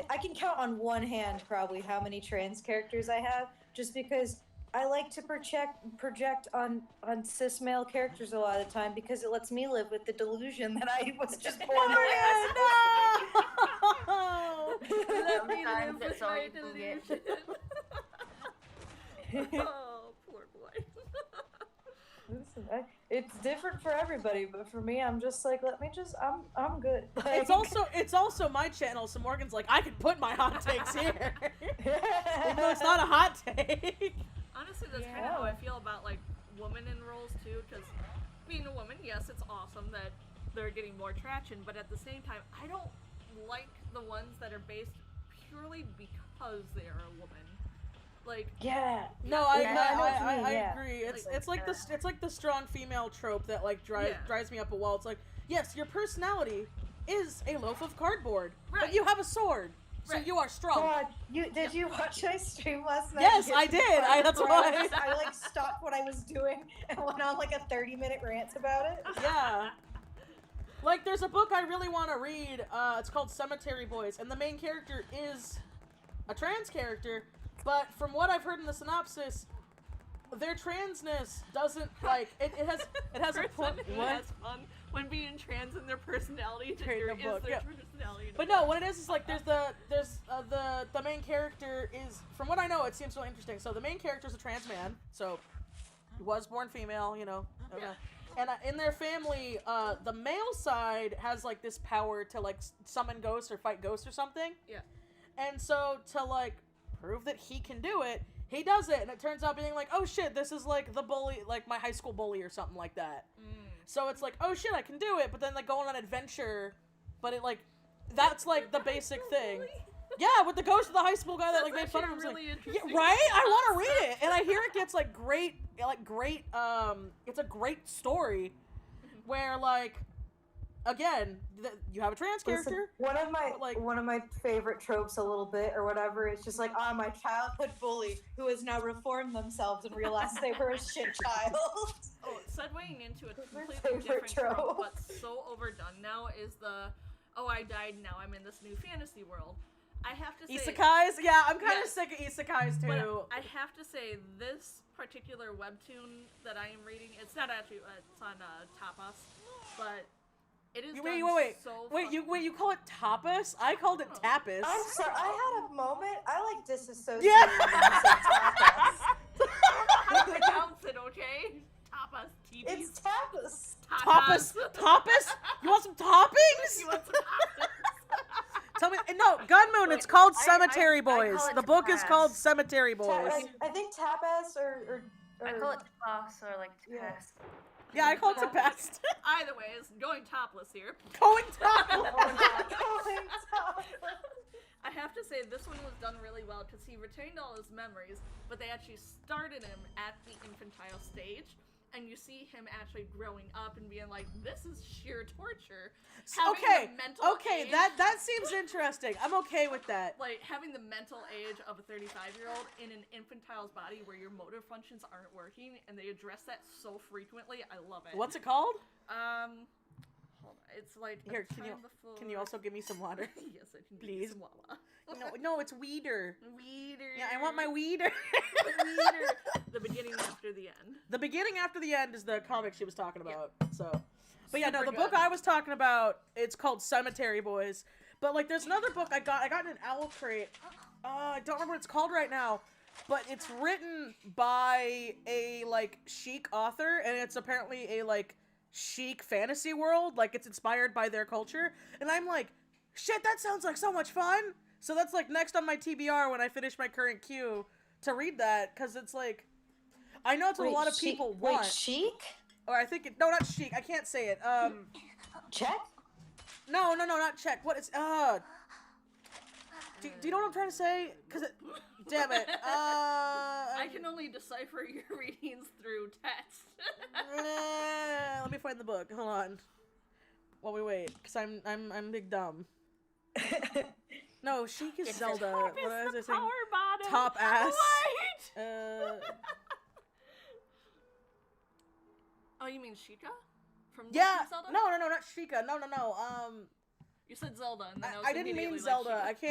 S5: I can count on one hand probably how many trans characters I have, just because I like to project on cis male characters a lot of the time because it lets me live with the delusion that I was just born
S1: no!
S4: Let me
S3: Sometimes
S4: live with
S3: that's all
S4: my
S3: you can get.
S4: delusion. Oh, poor boy.
S5: Listen, it's different for everybody, but for me, I'm just like, I'm good. Like,
S1: It's also my channel, so Morgan's like, I can put my hot takes here. Even though it's not a hot take.
S4: Honestly, that's kind of how I feel about like women in roles too. Because being a woman, yes, it's awesome that they're getting more traction, but at the same time, I don't like the ones that are based purely because they are a woman. Like,
S5: yeah.
S1: No,
S5: I know what you mean,
S1: I
S5: yeah.
S1: agree. It's like the strong female trope that like drives me up a wall. It's like, yes, your personality is a loaf of cardboard, but
S4: Right.
S1: you have a sword, so
S4: Right.
S1: you are strong.
S5: God, did you watch my stream last night?
S1: Yes,
S5: Get
S1: I
S5: to
S1: did.
S5: the part
S1: That's
S5: where
S1: why.
S5: I like stopped what I was doing and went on like a 30-minute rant about it.
S1: Yeah. Like, there's a book I really want to read. It's called Cemetery Boys, and the main character is a trans character. But from what I've heard in the synopsis, their transness doesn't like it has a point.
S4: who has fun when being trans in their personality.
S1: Reading a book,
S4: their
S1: yeah.
S4: personality. in a
S1: But no,
S4: book.
S1: what it is like there's the main character is, from what I know, it seems so interesting. So the main character is a trans man, so he was born female, you know. Okay.
S4: Yeah.
S1: And in their family, the male side has like this power to like summon ghosts or fight ghosts or something.
S4: Yeah.
S1: And so to like prove that he can do it, he does it, and it turns out being like, oh shit, this is like the bully, like my high school bully or something like that. So it's like, oh shit, I can do it, but then like going on an adventure, but it like, that's like the basic thing. Yeah, with the ghost of the high school guy that like made fun of him.
S4: Really
S1: Like,
S4: interesting.
S1: yeah, right? I want to read it, and I hear it gets like great, it's a great story, where like, again, you have a trans character.
S5: Listen,
S1: like-
S5: one of my favorite tropes, a little bit or whatever, it's just like, my childhood bully who has now reformed themselves and realized they were a shit child.
S4: Oh, segueing into a
S5: My
S4: completely
S5: favorite
S4: different trope,
S5: trope.
S4: but so overdone now is the, oh, I died, now I'm in this new fantasy world. I have to say...
S1: Isekais? Yeah, I'm kind of
S4: Yes.
S1: sick of isekais too.
S4: But I have to say, this particular webtoon that I am reading, it's not actually, it's on Tapas, but it is
S1: Wait,
S4: done
S1: wait.
S4: so
S1: Wait, you
S4: fucking-
S1: you call it tapas? I called it tapas.
S5: I'm sorry, I had a moment. I like disassociated
S1: Yeah.
S5: when you said tapas.
S4: How to pronounce it, okay? Tapas, TVs.
S5: It's tapas.
S1: Tapas? Tapas? You want some toppings?
S4: You want some tapas?
S1: Tell me. No, Gunmoon. It's called
S3: I
S1: Cemetery
S3: call
S1: Boys.
S3: it
S1: The book is
S3: tapas.
S1: called Cemetery Boys.
S5: I think tapas or
S3: I call it tapas or like
S5: Yeah.
S3: tapas.
S1: Yeah, I call it tapas.
S4: Either way, it's going topless here.
S1: Going tapas.
S4: I have to say, this one was done really well because he retained all his memories, but they actually started him at the infantile stage, and you see him actually growing up and being like, this is sheer torture. Having
S1: Okay,
S4: the mental
S1: okay,
S4: age,
S1: that seems interesting. I'm okay with that.
S4: like, having the mental age of a 35-year-old in an infantile's body where your motor functions aren't working, and they address that so frequently. I love it.
S1: What's it called?
S4: Hold on. it's like
S1: Here,
S4: a
S1: can
S4: time before...
S1: you also give me some water?
S4: Yes, I can give
S1: Please?
S4: you some Wawa.
S1: No, it's weeder.
S4: Weeder.
S1: Yeah, I want my weeder.
S4: Weeder. The beginning after the end.
S1: The beginning after the end is the comic she was talking about. So, but yeah, no,
S4: Super
S1: the book
S4: good.
S1: I was talking about, it's called Cemetery Boys. But like, there's another book I got in an owl crate. I don't remember what it's called right now, but it's written by a like chic author, and it's apparently a like chic fantasy world. Like, it's inspired by their culture, and I'm like, shit, that sounds like so much fun. So that's like next on my TBR when I finish my current queue to read that, because it's like, I know it's what a lot of people want.
S5: Wait, chic?
S1: Or I think no, not chic. I can't say it.
S5: Check?
S1: No, not check. What is do you know what I'm trying to say? Cause damn it.
S4: I can only decipher your readings through text.
S1: Let me find the book. Hold on. While we wait, cause I'm big dumb. No, chic is Zelda. What was I saying?
S4: Power bottom.
S1: Top ass.
S4: Wait. Oh, you mean Sheikah? From
S1: Yeah.
S4: Zelda?
S1: No, not Sheikah. No.
S4: You said Zelda, and then
S1: I didn't mean
S4: immediately
S1: Zelda.
S4: Like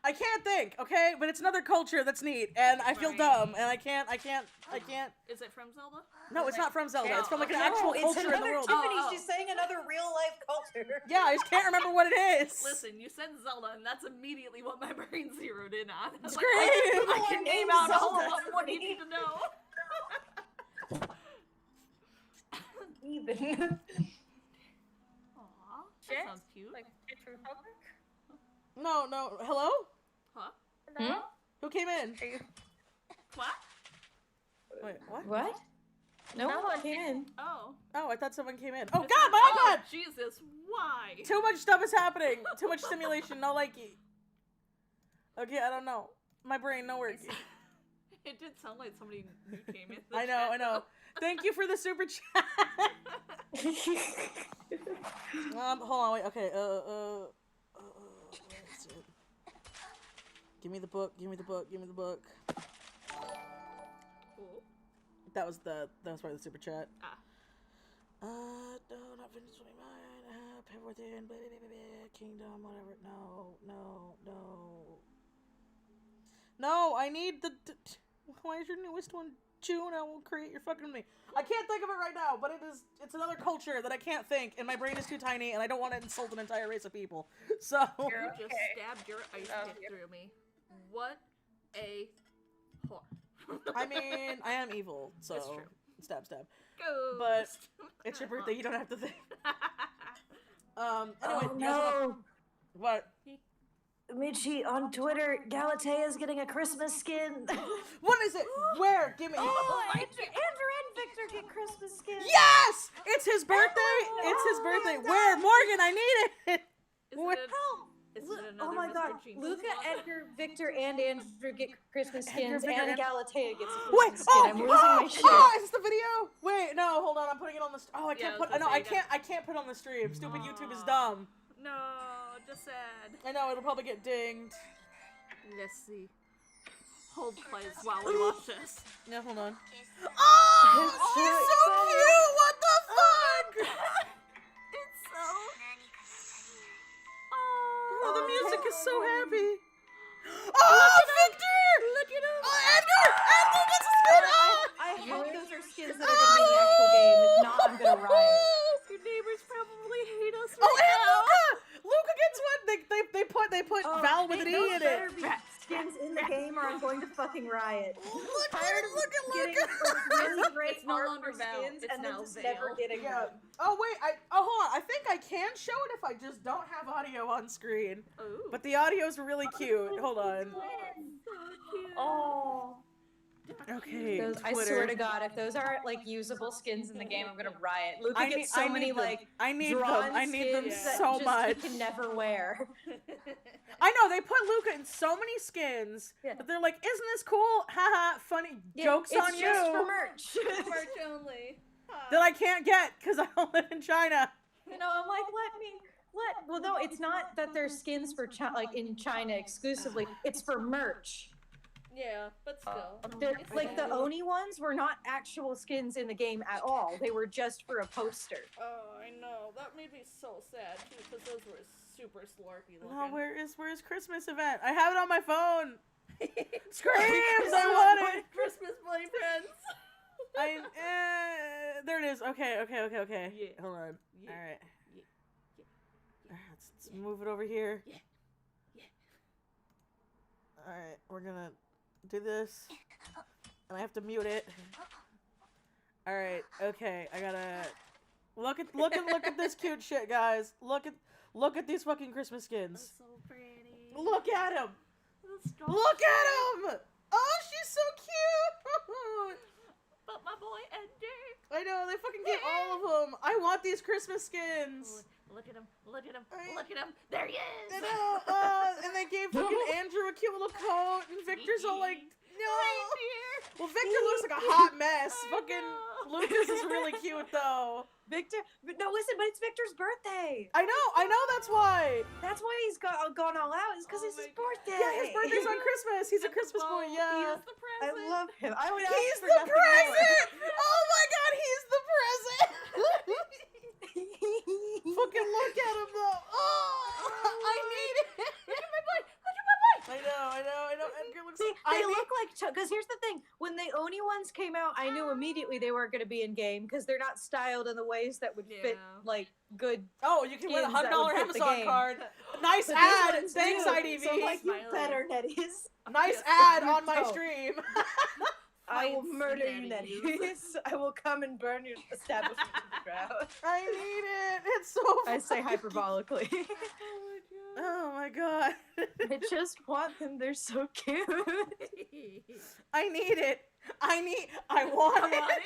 S1: I can't think. Okay, but it's another culture that's neat, and I feel
S4: Right.
S1: dumb, and I can't.
S4: Is it from Zelda?
S1: No, it's not from Zelda.
S4: Yeah.
S1: It's from like an
S4: No,
S1: actual
S5: it's
S1: culture in the
S5: another
S1: world.
S5: Tiffany.
S4: Oh.
S5: She's saying another real life culture.
S1: Yeah, I just can't remember what it is.
S4: Listen, you said Zelda, and that's immediately what my brain zeroed in on. I was
S1: Scream!
S4: I can
S5: People
S4: name
S5: are
S4: out
S5: named
S4: all of
S5: Zelda.
S4: them. What do you need to know?
S5: Even.
S4: Aw, that
S3: Shit.
S4: sounds cute.
S3: Like Czech Republic?
S1: No. Hello?
S4: Huh?
S3: Hello?
S1: Who came in?
S3: Are you...
S4: What?
S1: Wait, what?
S5: What? No
S3: No
S5: one
S3: one
S5: came in.
S4: Oh.
S1: Oh, I thought someone came in. Oh
S4: Is
S1: God,
S4: it-
S1: my
S4: oh,
S1: iPad!
S4: Jesus, why?
S1: Too much stuff is happening. Too much stimulation. No likey. Okay, I don't know. My brain, no working.
S4: It did sound like somebody new came in.
S1: I know. Thank you for the super chat. Hold on, wait. Okay. Let's see. Give me the book.
S4: Cool.
S1: That was part of the super chat.
S4: Ah.
S1: No, not finished with mine. Pay within, kingdom, whatever. No, I need the. Why is your newest one June? I will create your fucking me. I can't think of it right now, but it's another culture that I can't think, and my brain is too tiny, and I don't want to insult an entire race of people. So.
S4: You
S3: You're
S4: just
S3: okay.
S4: stabbed your ice
S3: Oh,
S4: pick
S3: yeah.
S4: through me. What a whore.
S1: I mean, I am evil, so.
S4: It's true.
S1: Stab.
S4: Ghost.
S1: But it's your birthday, you don't have to think. Anyway,
S5: Oh
S1: you guys wanna- What?
S5: Michi, on Twitter, Galatea's getting a Christmas skin.
S1: What is it? Where? Give me.
S5: Andrew and Victor get Christmas skins.
S1: Yes! It's his birthday! It's his birthday. Where? Morgan, I need it!
S4: Is
S1: What?
S4: it, is it another
S5: Oh my
S4: Mr.
S5: god,
S4: Jingles
S5: Luca,
S4: one?
S5: Edgar, Victor, and Andrew get Christmas skins,
S1: Victor,
S5: and
S1: and-
S5: Galatea gets a
S1: Wait!
S5: Christmas skin. I'm losing my shit.
S1: Is this the video? Wait, no, hold on. I'm putting it on the. I
S4: Yeah,
S1: can't
S4: I was
S1: put.
S4: gonna
S1: No, I
S4: say, yeah.
S1: can't put it on the stream. Stupid YouTube is
S4: Aw.
S1: dumb.
S4: No, just sad.
S1: I know it'll probably get dinged.
S4: Let's see. Hold please while we watch this.
S1: Yeah, hold on.
S5: It's
S1: Oh,
S5: so
S1: she's so cute! What the fuck?
S4: It's so.
S1: Oh, the music is so
S5: Oh.
S1: happy. Oh, Victor!
S4: Look at him!
S1: Oh, Edgar! Edgar gets a skin! Oh!
S5: I hope those are skins that are going to be in the actual game. If not, I'm going to riot.
S4: Your neighbors probably hate us
S1: Oh,
S4: right
S1: and
S4: now.
S1: Luca! Luca gets one. They put
S5: Oh,
S1: Val with an E
S5: those
S1: in
S5: better
S1: it.
S5: be skins in the game or I'm going to fucking riot.
S1: Look
S5: Tired
S1: at
S5: of
S1: Luca!
S5: getting really great
S4: It's no
S5: art
S4: longer
S5: for
S4: Val,
S5: skins
S4: it's
S5: and then
S4: now
S5: just
S4: Veil.
S5: never getting
S1: Yeah.
S5: them.
S1: Oh wait, hold on. I think I can show it if I just don't have audio on screen.
S4: Ooh.
S1: But the audio's really cute. Hold on.
S4: So cute.
S5: Oh.
S1: Okay.
S5: Those, I
S1: Twitter.
S5: swear to God, if those aren't like usable skins in the game, I'm gonna riot. Luca
S1: I
S5: gets
S1: need,
S5: so
S1: I
S5: many
S1: need them.
S5: like
S1: I need
S5: drawn
S1: them. I need them
S5: skins that
S1: so
S5: just
S1: much.
S5: he can never wear.
S1: I know they put Luca in so many skins,
S5: Yeah.
S1: but they're like, "Isn't this cool? Haha, funny
S5: Yeah,
S1: jokes
S5: it's
S1: on
S5: just
S1: you."
S5: for merch.
S4: Merch only.
S1: That I can't get because I don't live in China.
S5: You know, I'm like, well, no, it's not that they're skins for like in China exclusively. It's for merch.
S4: Yeah, but still.
S5: They're,
S4: It's
S5: like the
S4: cute.
S5: Oni ones were not actual skins in the game at all. They were just for a poster.
S4: Oh, I know. That made made me so sad too, because those were super slurpy looking.
S1: No, where's Christmas event? I have it on my phone. Screams! I want it.
S4: Christmas boyfriends.
S1: There it is. Okay.
S4: Yeah.
S1: Hold on.
S4: Yeah.
S1: All right.
S4: Yeah.
S1: Let's move it over here.
S4: Yeah.
S1: All right, we're gonna do this, and I have to mute it. All right. Okay. I gotta look at this cute shit, guys. Look at these fucking Christmas skins.
S4: That's so pretty.
S1: Look at him.
S4: The
S1: Look at him. Oh, she's so cute.
S4: But my boy Andy.
S1: I know, they fucking get all of them. I want these Christmas skins.
S4: Look at him. Look at him. Look at him. There he is.
S1: I know. And they gave fucking Andrew a cute little coat, and Victor's all like, no. Well, Victor looks like a hot mess. Fucking Lucas is really cute, though.
S5: Victor, but no, listen, but it's Victor's birthday.
S1: I know, that's why.
S5: That's why he's gone all out. It's because it's his birthday.
S1: Yeah, his birthday's on Christmas. He's a Christmas boy,
S4: He
S1: yeah.
S4: is the
S5: I
S4: present.
S5: love him. I would ask
S1: He's
S5: for
S1: the
S5: nothing more.
S1: present! Oh my god, he's the present! Fucking look at him though. Oh, I need it.
S4: Look at my boy. Look at my boy.
S1: I know. Edgar looks.
S5: See, they look like because here's the thing: when the Oni ones came out, I knew immediately they weren't going to be in game because they're not styled in the ways that would fit
S4: Yeah.
S5: like good.
S1: Oh, you can win a
S5: skins that would
S1: $100
S5: fit the
S1: Amazon
S5: game.
S1: card. Nice
S5: But
S1: ad.
S5: these ones
S1: Thanks,
S5: do.
S1: IDV.
S5: So I'm like, you
S4: Smiley.
S5: better, Netties.
S1: Nice
S4: Yes.
S1: ad on my
S5: Oh.
S1: stream.
S5: I will
S4: Fights,
S5: murder you,
S4: Netties.
S5: Netties. I will come and burn your establishment to the ground.
S1: I need it. It's so.
S5: I say
S1: fucking-
S5: hyperbolically.
S1: Oh my god.
S5: I just want them. They're so cute.
S1: I need it. I want
S4: I
S1: it.
S4: want it.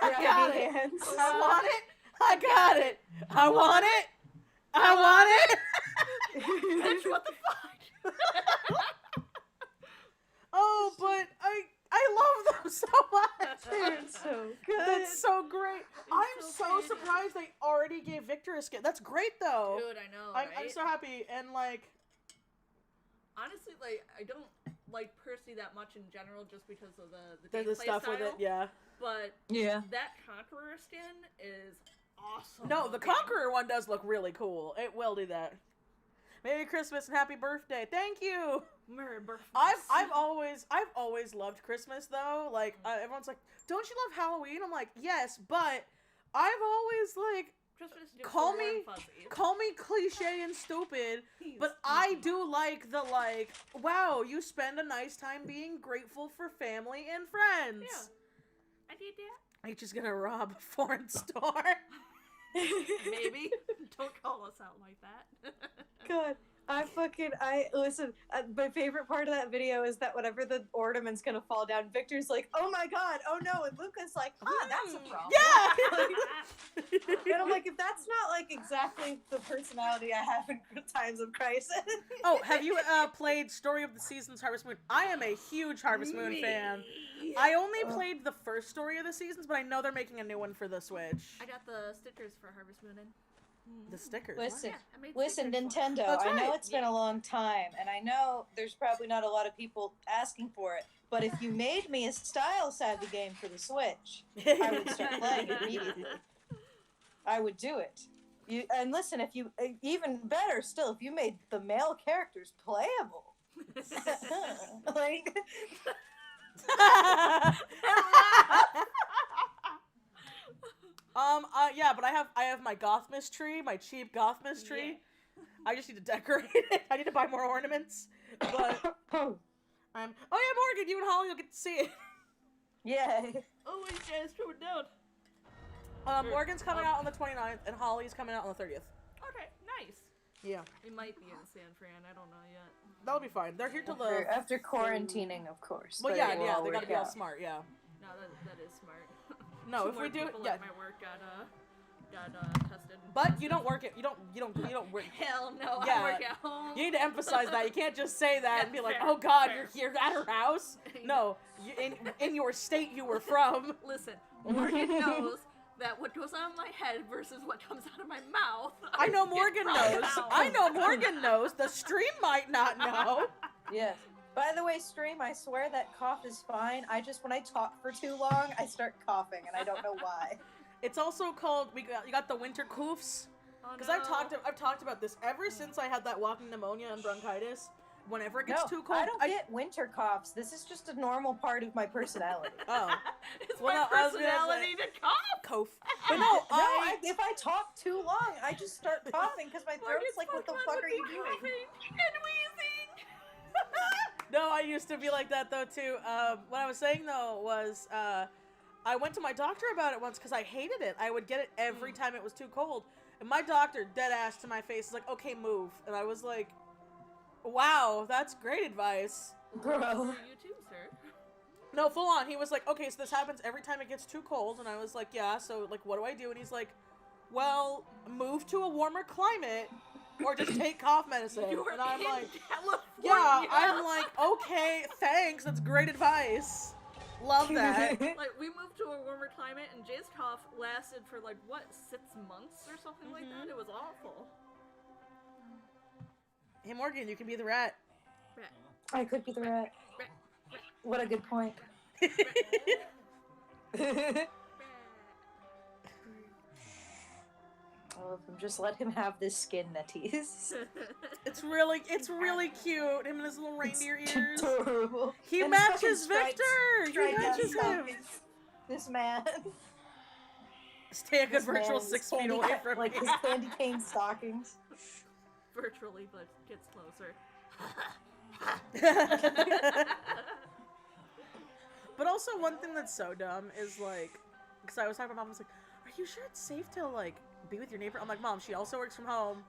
S1: I
S5: Yeah,
S1: got
S5: I
S1: it.
S5: need hands.
S1: I want it. I got it. I want it. I want it.
S4: Bitch, what the fuck?
S1: Oh, but I love them so much.
S5: They're so good.
S1: That's so great. I'm
S4: so
S1: so
S4: pretty.
S1: surprised they already gave Victor a skin. That's great though.
S4: Dude, I know,
S1: I'm
S4: right?
S1: so happy and like
S4: Honestly, like, I don't like Percy that much in general just because of the
S1: the
S4: gameplay
S1: stuff with it.
S4: style,
S1: Yeah.
S4: But
S5: Yeah.
S4: that Conqueror skin is awesome.
S1: No, the
S4: looking.
S1: Conqueror one does look really cool. It will do that. Merry Christmas and happy birthday. Thank you.
S4: Merry birthday.
S1: I've always loved Christmas though. Like everyone's like, "Don't you love Halloween?" I'm like, "Yes," but I've always like
S4: Christmas is
S1: call
S4: warm
S1: me-
S4: fuzzy.
S1: call me cliche and stupid, but I do like the like, wow, you spend a nice time being grateful for family and friends.
S4: Yeah. I did that.
S1: H is gonna rob a foreign store.
S4: Maybe. Don't call us out like that.
S5: God, listen. My favorite part of that video is that whenever the ornament's gonna fall down, Victor's like, "Oh my god, oh no," and Luca's like, that's a problem."
S1: Yeah.
S5: And I'm like, if that's not like exactly the personality I have in times of crisis.
S1: Oh, have you played Story of the Seasons Harvest Moon? I am a huge Harvest Moon fan. I only played the first Story of the Seasons, but I know they're making a new one for the Switch.
S4: I got the stickers for Harvest Moon in.
S1: The stickers.
S5: Listen,
S4: Yeah, I made
S5: listen,
S4: stickers for it.
S5: Nintendo.
S1: That's
S5: I know
S1: right.
S5: it's been a long time, and I know there's probably not a lot of people asking for it. But if you made me a style-savvy game for the Switch, I would start playing it immediately. I would do it. And listen, if you even better still, if you made the male characters playable, like
S1: yeah, but I have my Gothmas tree, my cheap Gothmas tree. I just need to decorate it. I need to buy more ornaments. But oh yeah, Morgan, you and Holly will get to see it.
S5: yeah.
S4: Oh, wait, guys, throw it down.
S1: Morgan's coming out on the 29th, and Holly's coming out on the 30th.
S4: Okay, nice.
S1: Yeah,
S4: It might be in San Fran. I don't know yet.
S1: that'll be fine. They're here till the.
S5: After quarantining, of course.
S1: Well,
S5: but
S1: yeah,
S5: it will
S1: yeah,
S5: all
S1: they gotta
S5: work
S1: be all
S5: out.
S1: smart. Yeah.
S4: No, that is smart.
S1: No,
S4: Two
S1: if
S4: more
S1: we do,
S4: people
S1: yeah.
S4: at my work got tested.
S1: But you don't work it. You don't work.
S4: Hell no,
S1: Yeah.
S4: I work at home.
S1: You need to emphasize that. You can't just say that and be like,
S4: Fair,
S1: "Oh God,
S4: fair.
S1: you're at her house." No, in your state you were from.
S4: Listen, Morgan knows that what goes on in my head versus what comes out of my mouth.
S1: I know Morgan knows. I know Morgan knows. The stream might not know.
S5: Yes. By the way, stream, I swear that cough is fine. When I talk for too long, I start coughing, and I don't know why.
S1: It's also called you got the winter coofs. Because I've talked about this ever since I had that walking pneumonia and bronchitis. Whenever it gets too cold,
S5: I don't get winter coughs. This is just a normal part of my personality.
S1: Oh,
S4: It's
S1: Well,
S4: my
S1: no, I was gonna
S4: personality to cough.
S1: cough. But no,
S5: If I talk too long, I just start coughing because my throat's
S4: It's
S5: like, what the
S4: fun
S5: fuck
S4: with
S5: are you
S4: me
S5: doing?
S4: coughing and wheezing.
S1: No, I used to be like that though too. What I was saying though was, I went to my doctor about it once because I hated it. I would get it every time it was too cold, and my doctor, dead ass to my face, is like, "Okay, move," and I was like, "Wow, that's great advice."
S5: Bro.
S4: For you too, sir.
S1: No, full on. He was like, "Okay, so this happens every time it gets too cold," and I was like, "Yeah." So like, what do I do? And he's like, "Well, move to a warmer climate, or just take cough medicine."
S4: You were
S1: And I'm
S4: in
S1: like,
S4: California.
S1: "Yeah." I'm like, "Okay, thanks. That's great advice. Love that."
S4: Like, we moved to a warmer climate, and Jay's cough lasted for, like, what, 6 months or something like that? It was awful.
S1: Hey Morgan, you can be the rat.
S5: I could be the rat. What a good point. I love him. Just let him have this skin that he's.
S1: It's really cute. Him and his little reindeer ears.
S5: Adorable.
S1: He
S5: And
S1: matches
S5: fucking
S1: Victor. He
S5: striped
S1: matches him.
S5: stockings. This man.
S1: Stay a good
S5: This man
S1: virtual
S5: is
S1: 6 feet
S5: candy
S1: away from
S5: like
S1: me.
S5: his candy cane stockings.
S4: Virtually, but gets closer.
S1: But also one thing that's so dumb is like, because I was talking to Mom, I was like, "Are you sure it's safe to like be with your neighbor?" I'm like, "Mom, she also works from home,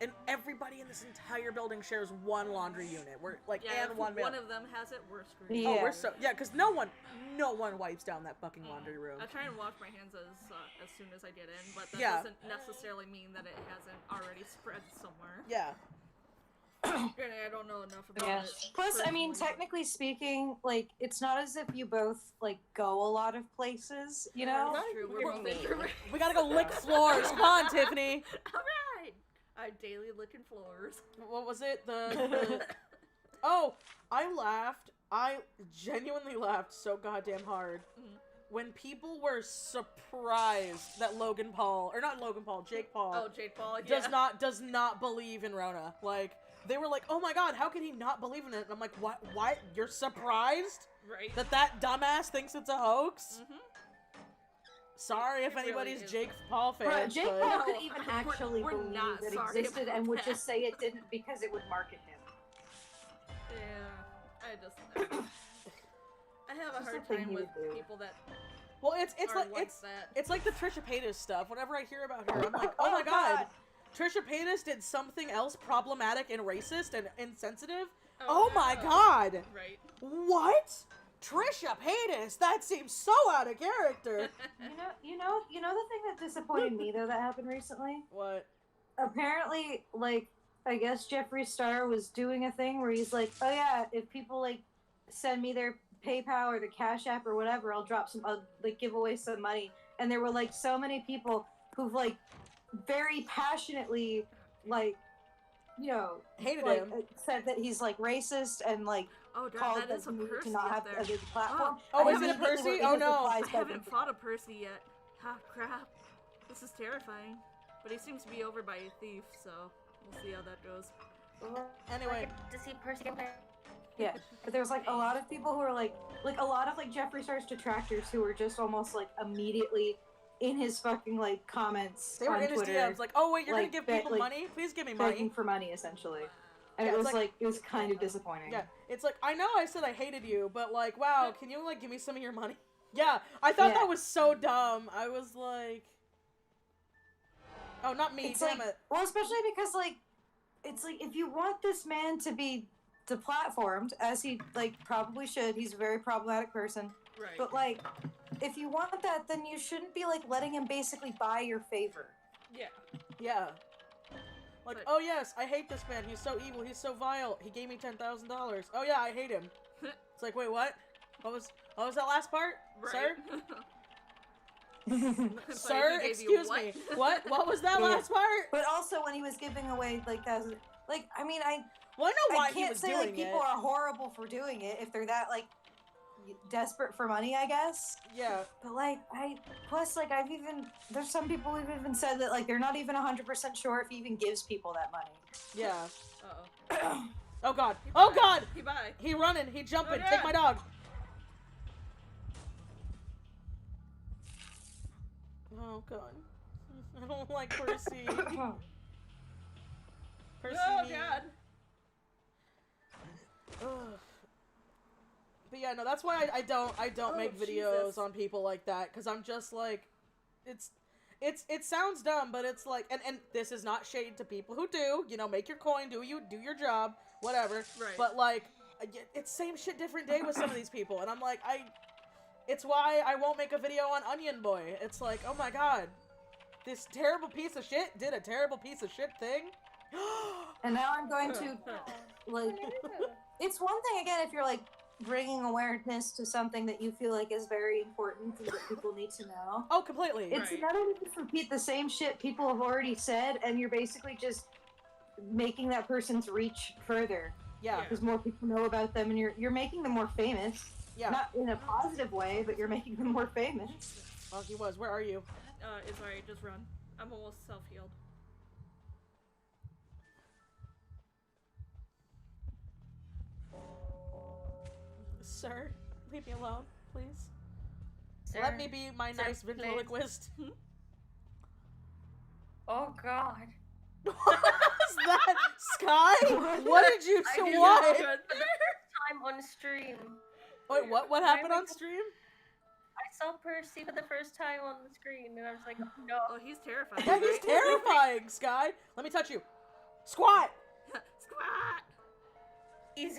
S1: and everybody in this entire building shares one laundry unit. We're like,
S4: Yeah,
S1: and
S4: if
S1: one mail."
S4: one of them has it, we're screwed.
S5: Yeah.
S1: Oh, we're so because no one wipes down that fucking laundry room.
S4: I try and wash my hands as soon as I get in, but that
S1: Yeah.
S4: doesn't necessarily mean that it hasn't already spread somewhere.
S1: Yeah.
S4: And I don't know enough about
S5: Yeah.
S4: it.
S5: Plus, I mean,
S4: personally,
S5: technically speaking, like, it's not as if you both, like, go a lot of places, you
S4: but-
S5: know?
S4: That's true. We're both introverts.
S1: We gotta go lick floors. Come on, Tiffany.
S4: Alright! I daily licking floors.
S1: What was it? Oh, I laughed. I genuinely laughed so goddamn hard when people were surprised that Jake Paul
S4: Oh, Jade Paul, yeah.
S1: does not believe in Rona. Like, they were like, "Oh my god, how can he not believe in it?" And I'm like, "What? Why? You're surprised
S4: Right?
S1: that dumbass thinks it's a hoax?" Sorry if
S4: It really
S1: anybody's
S4: is.
S1: Jake Paul
S5: Bro,
S1: fans,
S5: Jake
S1: but
S5: Paul
S4: No,
S5: could even actually
S4: we're
S5: believe
S4: not
S5: it
S4: sorry
S5: existed
S4: about
S5: and would
S4: that.
S5: just say it didn't because it would market him.
S4: Yeah. I have a
S5: Just
S4: hard
S5: a thing
S4: time
S5: he
S4: with
S5: would do.
S4: people that
S1: well, it's
S4: are
S1: like
S4: like that.
S1: it's like the Trisha Paytas stuff. Whenever I hear about her, I'm like, "Oh my god. Trisha Paytas did something else problematic and racist and insensitive." Oh my
S4: no.
S1: god.
S4: Right.
S1: What? Trisha Paytas? That seems so out of character.
S5: You know the thing that disappointed me though that happened recently?
S1: What?
S5: Apparently, like, I guess Jeffree Star was doing a thing where he's like, "Oh yeah, if people like send me their PayPal or the Cash App or whatever, I'll like give away some money." And there were like so many people who've like very passionately like, you know,
S1: Hated
S5: like
S1: him.
S5: said that he's like racist and like
S4: Oh, damn,
S5: called
S4: that is a
S5: them
S4: Percy
S5: to not
S4: up
S5: have
S4: there.
S5: a big platform.
S1: Oh,
S5: And
S1: is it a
S5: immediately
S1: Percy?
S5: were in
S1: Oh,
S5: his
S1: no.
S5: replies
S4: I
S5: begging
S4: haven't
S5: for
S4: fought a Percy yet. Ha, crap. This is terrifying. But he seems to be over by a thief, so we'll see how that goes.
S1: Anyway,
S3: To see Percy in there.
S5: Yeah, but there's like a lot of people who are like a lot of like Jeffree Star's detractors who were just almost like immediately in his fucking like comments
S1: they were
S5: on
S1: in his
S5: Twitter,
S1: DMs like, "Oh wait, you're
S5: like,
S1: gonna give
S5: bet-
S1: people
S5: like,
S1: money? Please give me
S5: begging
S1: money."
S5: for money essentially, and
S1: Yeah,
S5: it
S1: it's
S5: was
S1: like-
S5: it was kind of disappointing.
S1: Yeah, it's like, I know I said I hated you, but like, wow, can you like give me some of your money? Yeah, I thought
S5: Yeah.
S1: that was so dumb. I was like, oh, not me,
S5: It's
S1: damn
S5: like,
S1: it.
S5: well, especially because like it's like if you want this man to be deplatformed, as he like probably should, he's a very problematic person.
S4: Right.
S5: But like, if you want that, then you shouldn't be like letting him basically buy your favor.
S4: Yeah.
S1: Yeah. Like,
S4: But-
S1: oh yes, I hate this man. He's so evil. He's so vile. He gave me $10,000. Oh yeah, I hate him. It's like, wait, what? What was that last part, sir?
S4: But
S1: Sir,
S4: he gave you
S1: excuse
S4: what?
S1: me. What was that
S5: Yeah.
S1: last part?
S5: But also when he was giving away like thousands, like I mean
S1: Well, I know why
S5: I
S1: he
S5: can't
S1: was
S5: say
S1: doing
S5: like people
S1: it.
S5: are horrible for doing it if they're that like desperate for money, I guess.
S1: Yeah.
S5: But like, there's some people who've even said that like they're not even 100% sure if he even gives people that money.
S1: Yeah.
S4: Uh-oh.
S1: Oh god. Oh god!
S4: He bye.
S1: He running. He jumping.
S4: Oh,
S1: Take
S4: God.
S1: my dog. Oh god. I don't like Percy. Percy.
S4: Oh god.
S1: Ugh. But yeah, no, that's why I don't make videos
S4: Jesus.
S1: on people like that, because I'm just like, it sounds dumb, but it's like, and this is not shade to people who do, you know, make your coin, do your job, whatever.
S4: Right.
S1: But like, it's same shit, different day with some of these people, and I'm like, it's why I won't make a video on Onion Boy. It's like, oh my god, this terrible piece of shit did a terrible piece of shit thing.
S5: And now I'm going to, like, it's one thing, again, if you're, like, bringing awareness to something that you feel like is very important and that people need to know.
S1: Oh, completely.
S5: It's
S4: Right.
S5: another to just repeat the same shit people have already said, and you're basically just making that person's reach further.
S1: Yeah.
S5: Because more people know about them, and you're making them more famous.
S1: Yeah.
S5: Not in a positive way, but you're making them more famous.
S1: Oh, he was. Where are you?
S4: It's alright, just run. I'm almost self-healed.
S1: Sir, leave me alone, please.
S3: Sir,
S1: Let me be my
S3: sir,
S1: nice
S3: please.
S1: ventriloquist.
S3: Oh god.
S1: What was that? Sky? What did you
S3: I
S1: do?
S3: did
S1: What?
S3: not for the first time on stream.
S1: Wait, what happened on stream?
S3: I saw Percy for the first time on the screen, and I was like, oh, no.
S4: Oh, he's terrifying.
S1: Yeah, he's
S4: right?
S1: terrifying, Sky. Let me touch you. Squat!
S4: Squat!
S3: He's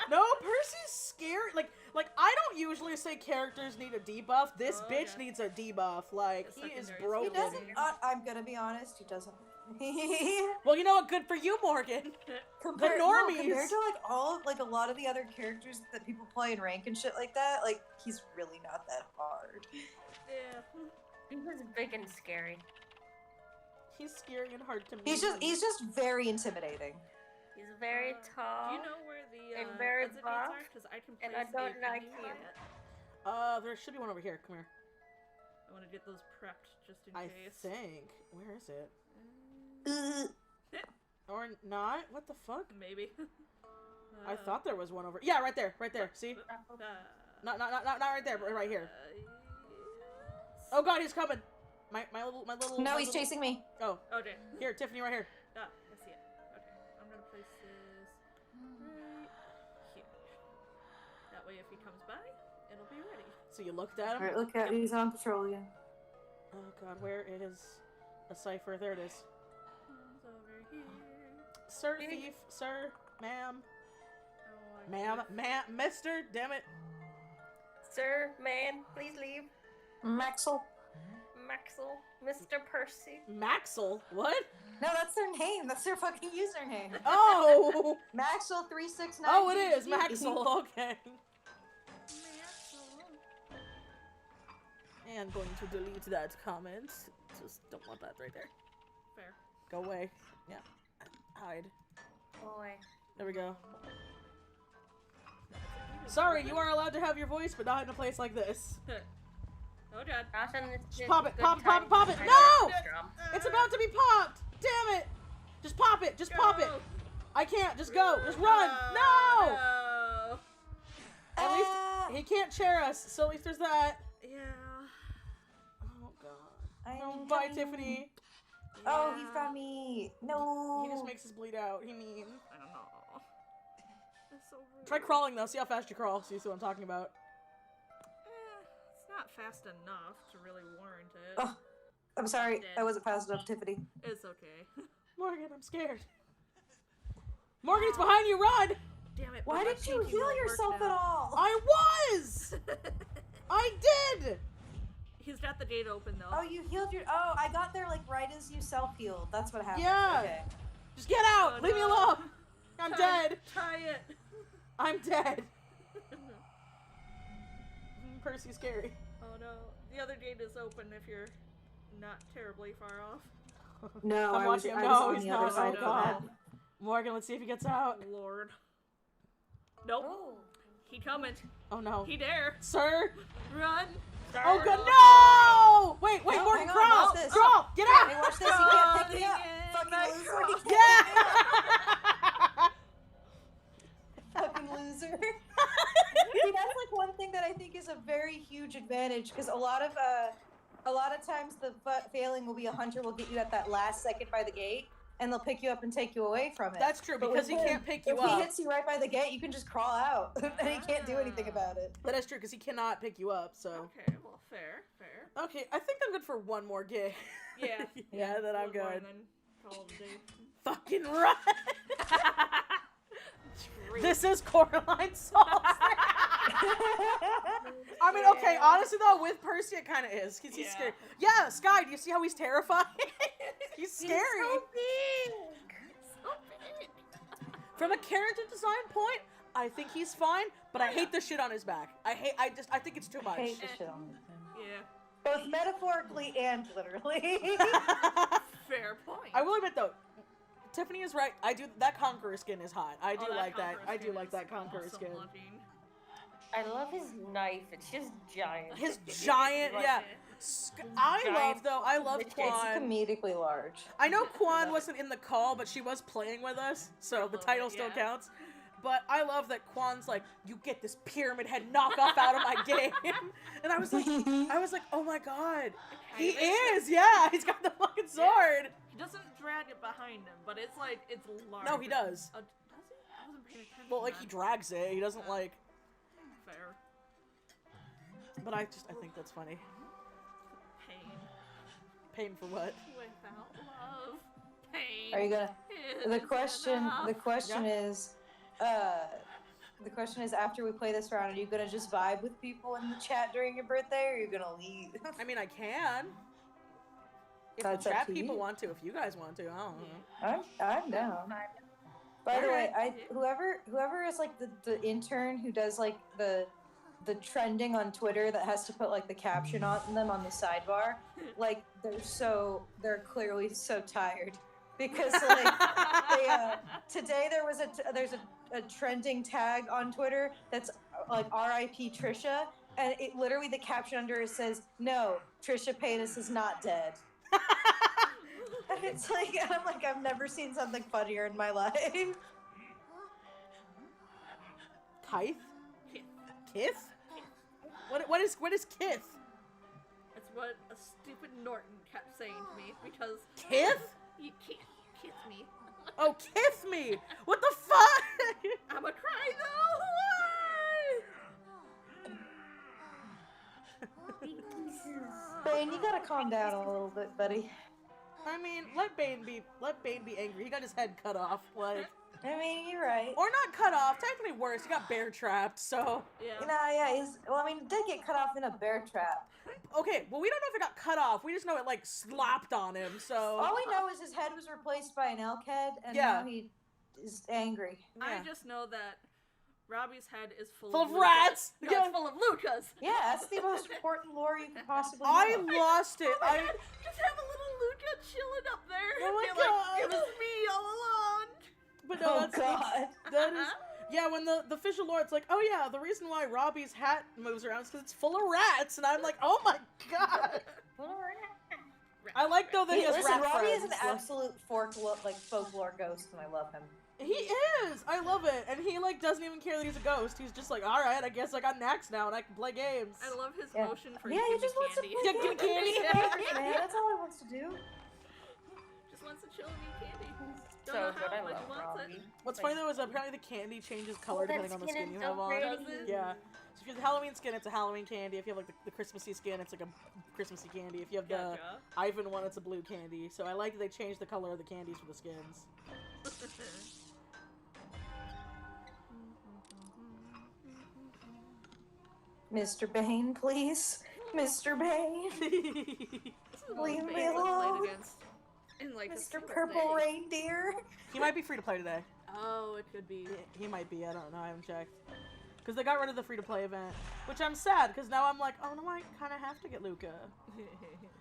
S1: No, Percy's scary. Like I don't usually say characters need a debuff. This
S4: Oh,
S1: bitch
S4: yeah.
S1: needs a debuff. Like,
S4: The
S1: he is
S4: secondary
S5: He
S1: broken.
S5: doesn't. I'm gonna be honest. He doesn't.
S1: Well, you know what? Good for you, Morgan.
S5: compared,
S1: normies.
S5: compared to like a lot of the other characters that people play in rank and shit like that, like he's really not that hard.
S4: Yeah.
S3: He was big and scary.
S1: He's scary and hard to meet.
S5: He's just very intimidating.
S3: He's very tall.
S4: Do you know where the
S3: and very
S4: exit gates
S3: buff,
S4: are? Because I can
S3: and
S4: place
S3: I don't
S4: a
S3: like
S4: pending
S3: him.
S4: on it.
S1: There should be one over here. Come here.
S4: I want to get those prepped just in
S1: I
S4: case.
S1: think. Where is it?
S5: Ugh.
S1: Or not? What the fuck?
S4: Maybe.
S1: I thought there was one over. Yeah, right there. Right there. See? Not right there, but right here. Oh god, he's coming. My little.
S5: No,
S1: my
S5: he's
S1: little-
S5: chasing me.
S1: Oh,
S4: Okay.
S1: here, Tiffany, right here.
S4: Ah, I see it. Okay. I'm gonna place this right here. That way, if he comes by, it'll be ready.
S1: So you looked at him.
S5: Alright, look at he's on patrol again.
S1: Oh god, where is a cipher? There it is.
S4: Comes over here.
S1: Sir thief, sir, ma'am,
S4: Oh, I
S1: ma'am,
S4: could've-
S1: mister, damn it.
S3: Sir, man, please leave.
S5: Maxwell.
S3: Maxwell, Mr. Percy.
S1: Maxwell? What?
S5: No, that's their name. That's their fucking username.
S1: Oh!
S5: Maxwell369.
S1: Oh, it is Maxwell. Okay. And going to delete that comment. Just don't want that right there.
S4: Fair.
S1: Go away. Yeah. Hide.
S3: Boy.
S1: There we go. Sorry, you are allowed to have your voice, but not in a place like this.
S4: Oh god.
S3: Not on this
S1: Just pop it,
S3: good
S1: pop it, pop it,
S3: time
S1: pop it.
S3: to
S1: No!
S3: try to drum.
S1: It's about to be popped! Damn it! Just pop it! Just pop it!
S4: Go.
S1: I can't! Just go! Just run! No!
S4: No!
S1: At least he can't chair us, so at least there's that.
S4: Yeah.
S1: Oh god.
S5: I'm
S1: No, bye,
S5: coming.
S1: Tiffany.
S5: Oh, he found me. No.
S1: He just makes us bleed out. He mean.
S4: I don't know. That's so rude.
S1: Try crawling though. See how fast you crawl. See what I'm talking about.
S4: It's not fast enough to really warrant it.
S5: Oh, I'm sorry.
S4: Dead.
S5: I wasn't fast enough, Tiffany.
S4: It's okay.
S1: Morgan, I'm scared. Morgan, it's behind you. Run!
S4: Damn it.
S5: Why
S4: but my
S5: did you
S4: pinky
S5: heal
S4: won't work
S5: yourself
S4: now.
S5: at all?
S1: I was! I did!
S4: He's got the gate open though.
S5: Oh, you healed your. Oh, I got there like right as you self-healed. That's what happened.
S1: Yeah.
S5: Okay.
S1: Just get out!
S4: Oh,
S1: Leave me
S4: no.
S1: alone! I'm
S4: Try-
S1: dead!
S4: Try it.
S1: I'm dead! Percy's scary.
S4: Oh no. The other gate is open if you're not terribly far off.
S5: No,
S1: I'm
S5: I was,
S1: watching him.
S5: I
S1: No,
S5: was on
S1: he's
S5: the
S1: not.
S5: other side
S1: Oh,
S5: of
S1: God.
S5: that.
S1: Morgan, let's see if he gets out.
S4: Lord. Nope.
S3: Oh.
S4: He coming.
S1: Oh no.
S4: He dare.
S1: Sir.
S4: Run.
S1: Oh god, no! Wait,
S5: No,
S1: Morgan,
S5: hang on,
S1: crawl!
S5: watch this.
S1: Crawl! Get
S5: Hey,
S1: out!
S5: watch this. You can't pick me up.
S4: Crawling in
S5: Fucking
S4: my
S5: loser. You
S1: Yeah!
S5: can't fucking loser. See, that's like one thing that I think is a very huge advantage because a lot of times the failing will be a hunter will get you at that last second by the gate and they'll pick you up and take you away from it.
S1: That's true,
S5: But
S1: because
S5: with
S1: he
S5: him,
S1: can't pick you
S5: if he
S1: up.
S5: hits you right by the gate, you can just crawl out and he can't do anything about it.
S1: That is true, because he cannot pick you up, so.
S4: Okay, well, fair.
S1: Okay, I think I'm good for one more gig.
S4: Yeah.
S1: Yeah, then I'm
S4: One more
S1: good.
S4: and then call it a day.
S1: Fucking run!
S4: Treat.
S1: This is Coraline Sauce. I mean, okay, honestly though, with Percy it kind of is. He's
S4: Yeah.
S1: scary. Yeah, Sky, do you see how he's terrifying? He's scary.
S3: So big.
S4: So big.
S1: From a character design point, I think he's fine, but I hate the shit on his back. I think it's too much.
S5: Hate the shit on him.
S4: Yeah.
S5: Both metaphorically and literally.
S4: Fair point.
S1: I will admit though, Tiffany is right. I do that Conqueror skin is hot. I do
S4: Oh,
S1: like that.
S4: Conqueror
S1: I do
S4: skin
S1: like
S4: is
S1: that Conqueror
S4: awesome
S1: skin.
S4: looking.
S3: I love his knife. It's just giant.
S1: His giant, yeah. I love
S3: It's
S1: Quan.
S5: Comedically large.
S1: I know Quan wasn't in the call, but she was playing with us, so the title still
S4: yeah.
S1: counts. But I love that Quan's like, you get this pyramid head knockoff out of my game, and I was like, oh my god, he is, yeah, he's got the fucking sword.
S4: He doesn't drag it behind him, but it's like, it's large.
S1: No, he does.
S4: Does he? I wasn't paying attention.
S1: Well, like he
S4: then.
S1: drags it, he doesn't like.
S4: Fair.
S1: But I think that's funny.
S4: Pain.
S1: Pain for what?
S4: Without love. Pain.
S5: Are you gonna? The
S4: isn't
S5: question.
S4: enough.
S5: The question is. The question is, after we play this round, are you gonna just vibe with people in the chat during your birthday, or are you gonna leave?
S1: I mean, I can. If
S5: That's
S1: the
S5: up
S1: chat
S5: to
S1: people
S5: you.
S1: want to, if you guys want to, I don't know.
S5: I'm down. By the way, whoever is like the intern who does like the trending on Twitter that has to put like the caption on them on the sidebar, like they're clearly so tired because like today there's a trending tag on Twitter that's like RIP Trisha, and it literally the caption under it says, "No, Trisha Paytas is not dead." And it's like, and I'm like, I've never seen something funnier in my life.
S1: Tithe? Kith? What is Kith?
S4: That's what a stupid Norton kept saying to me because
S1: Kith?
S4: you can't kiss me.
S1: Oh, kiss me! What the fuck?
S4: I'ma cry though.
S5: Bane, you gotta calm down a little bit, buddy.
S1: I mean, let Bane be angry. He got his head cut off, like,
S5: I mean, you're right.
S1: or not cut off. Technically worse. He got bear trapped. So
S4: Yeah.
S5: You know, yeah, he did get cut off in a bear trap.
S1: okay. Well, we don't know if it got cut off. We just know it like slapped on him. So
S5: All we know is his head was replaced by an elk head, and
S1: Yeah.
S5: now he is angry.
S4: I
S1: yeah.
S4: just know that Robbie's head is full
S1: Full of
S4: Lucas.
S1: rats.
S4: No,
S1: Yeah.
S4: it's full of Lucas.
S5: Yeah, that's the most important lore you could possibly
S1: I
S5: know.
S1: lost it.
S4: Oh my God, just have a little Luca chilling up there.
S1: Oh my
S4: and be like,
S1: God.
S4: it was me all along.
S1: But no,
S5: Oh
S1: that's
S5: god.
S1: that is. Yeah, when the official lord's like, oh yeah, the reason why Robbie's hat moves around is because it's full of rats, and I'm like, oh my god. I like though that he has
S5: Listen,
S1: rat
S5: Robbie is
S1: friends.
S5: an absolute folklore ghost, and I love him.
S1: He is. I love it, and he like doesn't even care that he's a ghost. He's just like, all right, I guess I got knacks now, and I can play games.
S4: I love his
S5: Yeah.
S4: motion for
S5: Yeah, he
S4: giving
S5: just wants to
S4: candy.
S5: play
S1: Yeah, give me candy.
S5: games, man. That's all he wants to do.
S4: Just wants to chill and eat candy. Don't
S3: So
S4: know
S3: good,
S4: how,
S3: I
S4: but he
S3: love
S4: wants
S3: Robbie.
S4: it.
S1: What's funny though is apparently the candy changes color
S3: That
S1: depending on the
S3: skin
S1: skin
S3: is
S1: you
S3: so
S1: have on.
S3: pretty.
S4: Does it?
S1: Yeah. So if you have the Halloween skin, it's a Halloween candy. If you have like the Christmassy skin, it's like a Christmassy candy. If you have the
S4: Gotcha.
S1: Ivan one, it's a blue candy. So I like that they changed the color of the candies for the skins.
S5: Mr. Bane, please. Mr. Bane.
S4: This is what
S5: Leave me
S4: Bane was
S5: alone.
S4: played against in like a
S5: Mr.
S4: single
S5: Purple
S4: day.
S5: Reindeer.
S1: He might be free to play today.
S4: Oh, it could be.
S1: He might be. I don't know. I haven't checked. Because they got rid of the free to play event, which I'm sad. Because now I'm like, oh no, I kind of have to get Luca.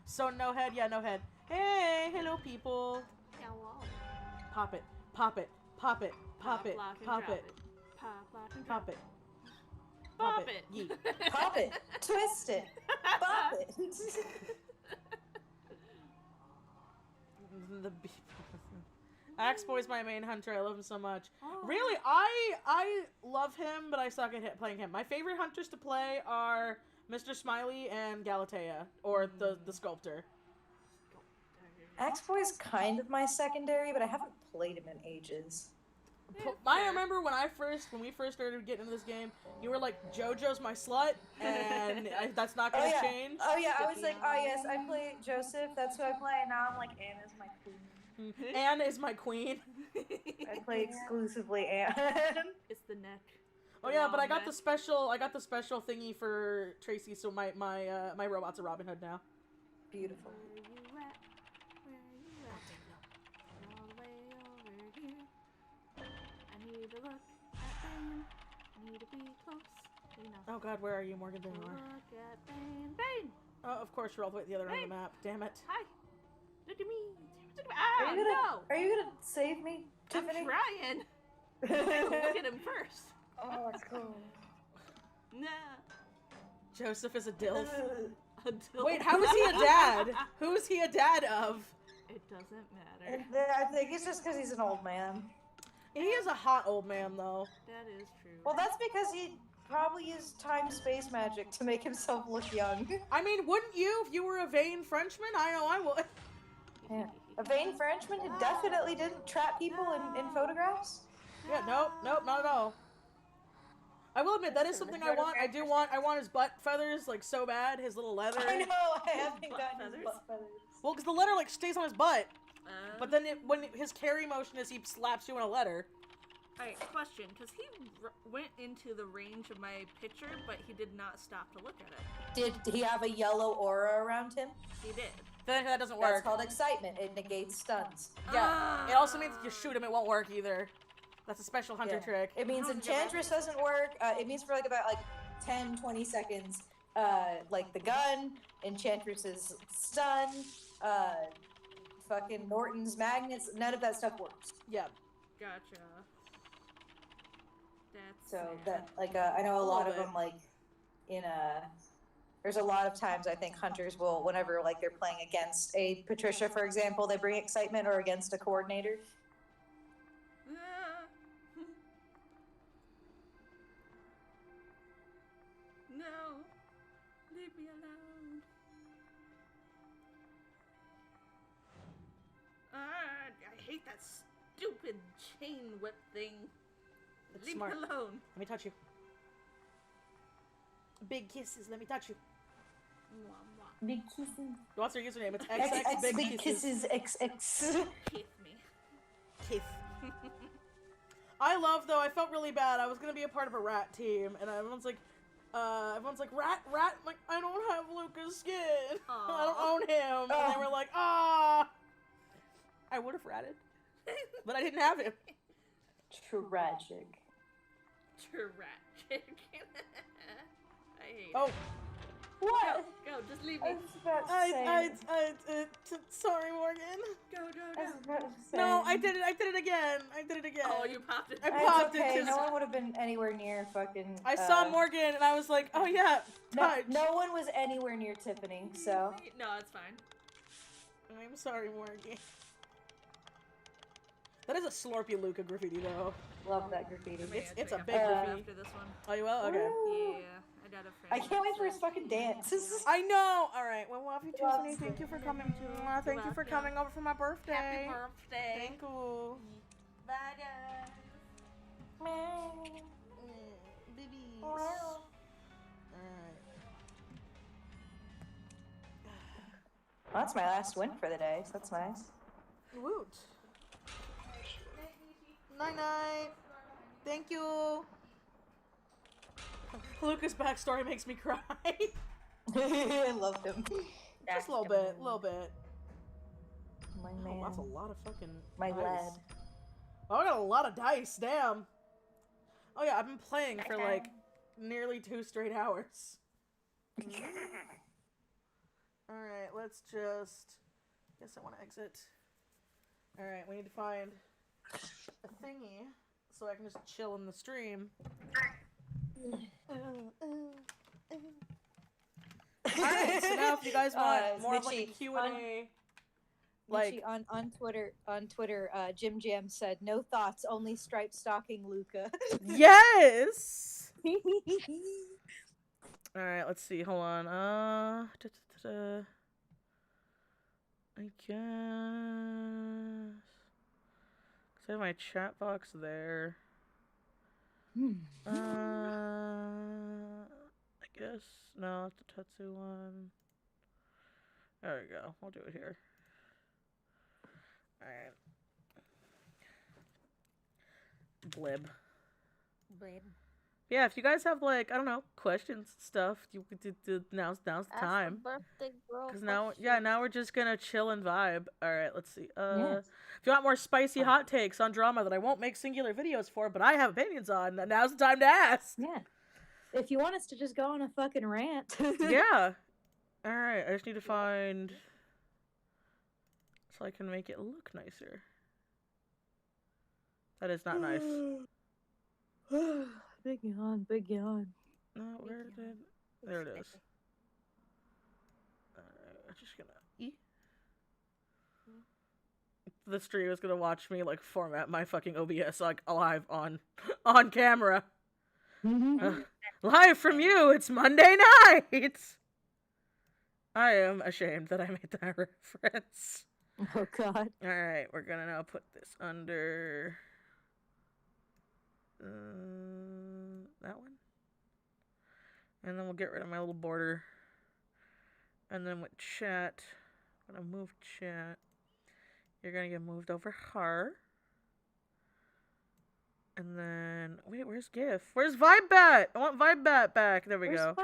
S1: So no head, yeah, no head. Hey, hello people.
S4: Hello.
S1: Pop it, pop it, pop it, pop it,
S4: lock, and
S1: pop
S4: drop
S1: it.
S4: Pop, lock, and
S1: Pop it.
S4: Pop it.
S1: Yeet.
S5: Pop it, twist it, bop it.
S1: The Axe Boy's my main hunter. I love him so much.
S4: Oh.
S1: Really, I love him, but I suck at playing him. My favorite hunters to play are Mr. Smiley and Galatea, or the sculptor.
S5: Axe Boy's kind of my secondary, but I haven't played him in ages.
S1: I remember when we first started getting into this game, you were like, JoJo's my slut, and that's not gonna change.
S5: Oh yeah, I was like, oh yes, I play Joseph, that's who I play, and now I'm like, Anna's my queen.
S1: Anne is my queen.
S5: I play exclusively Anne.
S4: It's the neck.
S1: Oh yeah, but I got the special thingy for Tracy, so my robot's a Robin Hood now.
S5: Beautiful.
S4: Where you at? Where you at? All the way over here. I need to look at Bane. I need to be close. You know.
S1: Oh god, where are you, Morgan? There you are.
S4: Look at Bane. Bane!
S1: Oh, of course you're all the way at the other end of the map. Damn it.
S4: Hi! Look at me! Ah,
S5: Are you gonna save me, Tiffany?
S4: I'm trying! Look at him first.
S5: Oh, it's cool.
S4: Nah.
S1: Joseph is a dilf.
S4: Until
S1: Wait, how is he a dad? Who is he a dad of?
S4: It doesn't matter.
S5: I think it's just because he's an old man.
S1: He is a hot old man, though.
S4: That is true.
S5: Well, that's because he probably used time-space magic to make himself look young.
S1: I mean, wouldn't you if you were a vain Frenchman? I know I would.
S5: Yeah. A vain Frenchman who definitely didn't trap people in photographs?
S1: Yeah, nope, not at all. I will admit, that is something I want. I want his butt feathers, like, so bad. His little leather.
S5: I know, I haven't gotten his
S4: feathers?
S5: butt feathers.
S1: Well, because the letter, like, stays on his butt. But then when his carry motion is he slaps you in a letter.
S4: Alright, question, because he went into the range of my picture, but he did not stop to look at it.
S5: Did he have a yellow aura around him?
S4: He did.
S1: Then that doesn't
S5: That's
S1: work.
S5: called excitement. It negates stuns.
S1: Yeah. It also means if you shoot him, it won't work either. That's a special hunter trick.
S5: It means Enchantress doesn't work. It means for like about 10, 20 seconds, like the gun, Enchantress's stun, fucking Norton's magnets, none of that stuff works.
S1: Yeah.
S4: Gotcha. That's
S5: So
S4: sad.
S5: that, I know a lot of
S1: bit.
S5: them, there's a lot of times I think hunters will, whenever, they're playing against a Patricia, for example, they bring excitement, or against a coordinator.
S4: No. Leave me alone. I hate that stupid chain whip thing.
S1: It's
S4: Leave
S1: smart.
S4: me alone.
S1: Let me touch you. Big kisses. Let me touch you.
S4: Mwah, mwah.
S5: Big kisses.
S1: What's her username? It's XX Big Kisses.
S5: XX.
S4: Kiss me.
S1: Kiss. I love, though, I felt really bad. I was gonna be a part of a rat team, and everyone's like, rat. I'm like, I don't have Luca's skin. I don't own him. And they were like, ah. I would have ratted, but I didn't have him.
S5: Tragic.
S4: Tragic. I hate
S1: Oh,
S5: What?
S4: Go, just leave
S5: I
S4: me.
S5: was about to say.
S1: sorry, Morgan.
S4: Go.
S5: I was about to say.
S1: No, I did it again.
S4: Oh, you popped it.
S1: I
S5: It's
S1: popped
S5: okay.
S1: it.
S5: No one would have been anywhere near fucking.
S1: I saw Morgan, and I was like, oh yeah, touch.
S5: No one was anywhere near Tiffany, so.
S4: No, it's fine.
S1: I'm sorry, Morgan. That is a Slurpy Luca graffiti, though.
S5: Love that graffiti.
S1: It's a big
S4: graffiti
S1: graffiti.
S4: after this one.
S1: Oh, you will? Okay.
S4: Yeah, I got a friend.
S5: I can't wait for his fucking dance.
S1: I know. All right. Well, love you,
S5: Love
S1: Tiffany.
S5: you.
S1: Thank you for coming. Thank you for coming over for my birthday.
S4: Happy birthday.
S1: Thank you.
S4: Bye, guys.
S1: Babies.
S5: Wow.
S1: All
S5: Well, that's my last win for the day, so that's nice.
S1: right. Woot. Night. Thank you. Luca's backstory makes me cry.
S5: I love him.
S1: Just a little bit.
S5: My
S1: Oh,
S5: man.
S1: that's a lot of fucking
S5: My
S1: dice.
S5: lad.
S1: Oh, I got a lot of dice. Damn. Oh yeah, I've been playing for like nearly 2 straight hours. All right, let's just. Guess I want to exit. All right, we need to find a thingy so I can just chill in the stream. Alright, so now if you guys want more of like a Q&A, like
S5: Mitchie, on Twitter, Jim Jam said, "No thoughts, only striped stocking Luca."
S1: yes. All right, let's see. Hold on. I guess 'cause I have my chat box there. I guess no, it's the Tetsu one. There we go. We'll do it here. All right. Blib. Yeah, if you guys have like I don't know questions stuff, you could now's the time. Because now we're just gonna chill and vibe. All right, let's see. If you want more spicy hot takes on drama that I won't make singular videos for, but I have opinions on, now's the time to ask.
S5: Yeah. If you want us to just go on a fucking rant.
S1: Yeah. All right, I just need to find so I can make it look nicer. That is not nice.
S5: Big yawn, big yawn.
S1: No, where did... There it is. Alright, I'm just gonna... The stream is gonna watch me, like, format my fucking OBS, like, live on camera. Live from you, it's Monday night! I am ashamed that I made that reference.
S5: Oh, God.
S1: Alright, we're gonna now put this under... that one. And then we'll get rid of my little border. And then with chat, I'm gonna move chat. You're gonna get moved over her. And then, wait, where's GIF? Where's VibeBat? I want VibeBat back. There we go.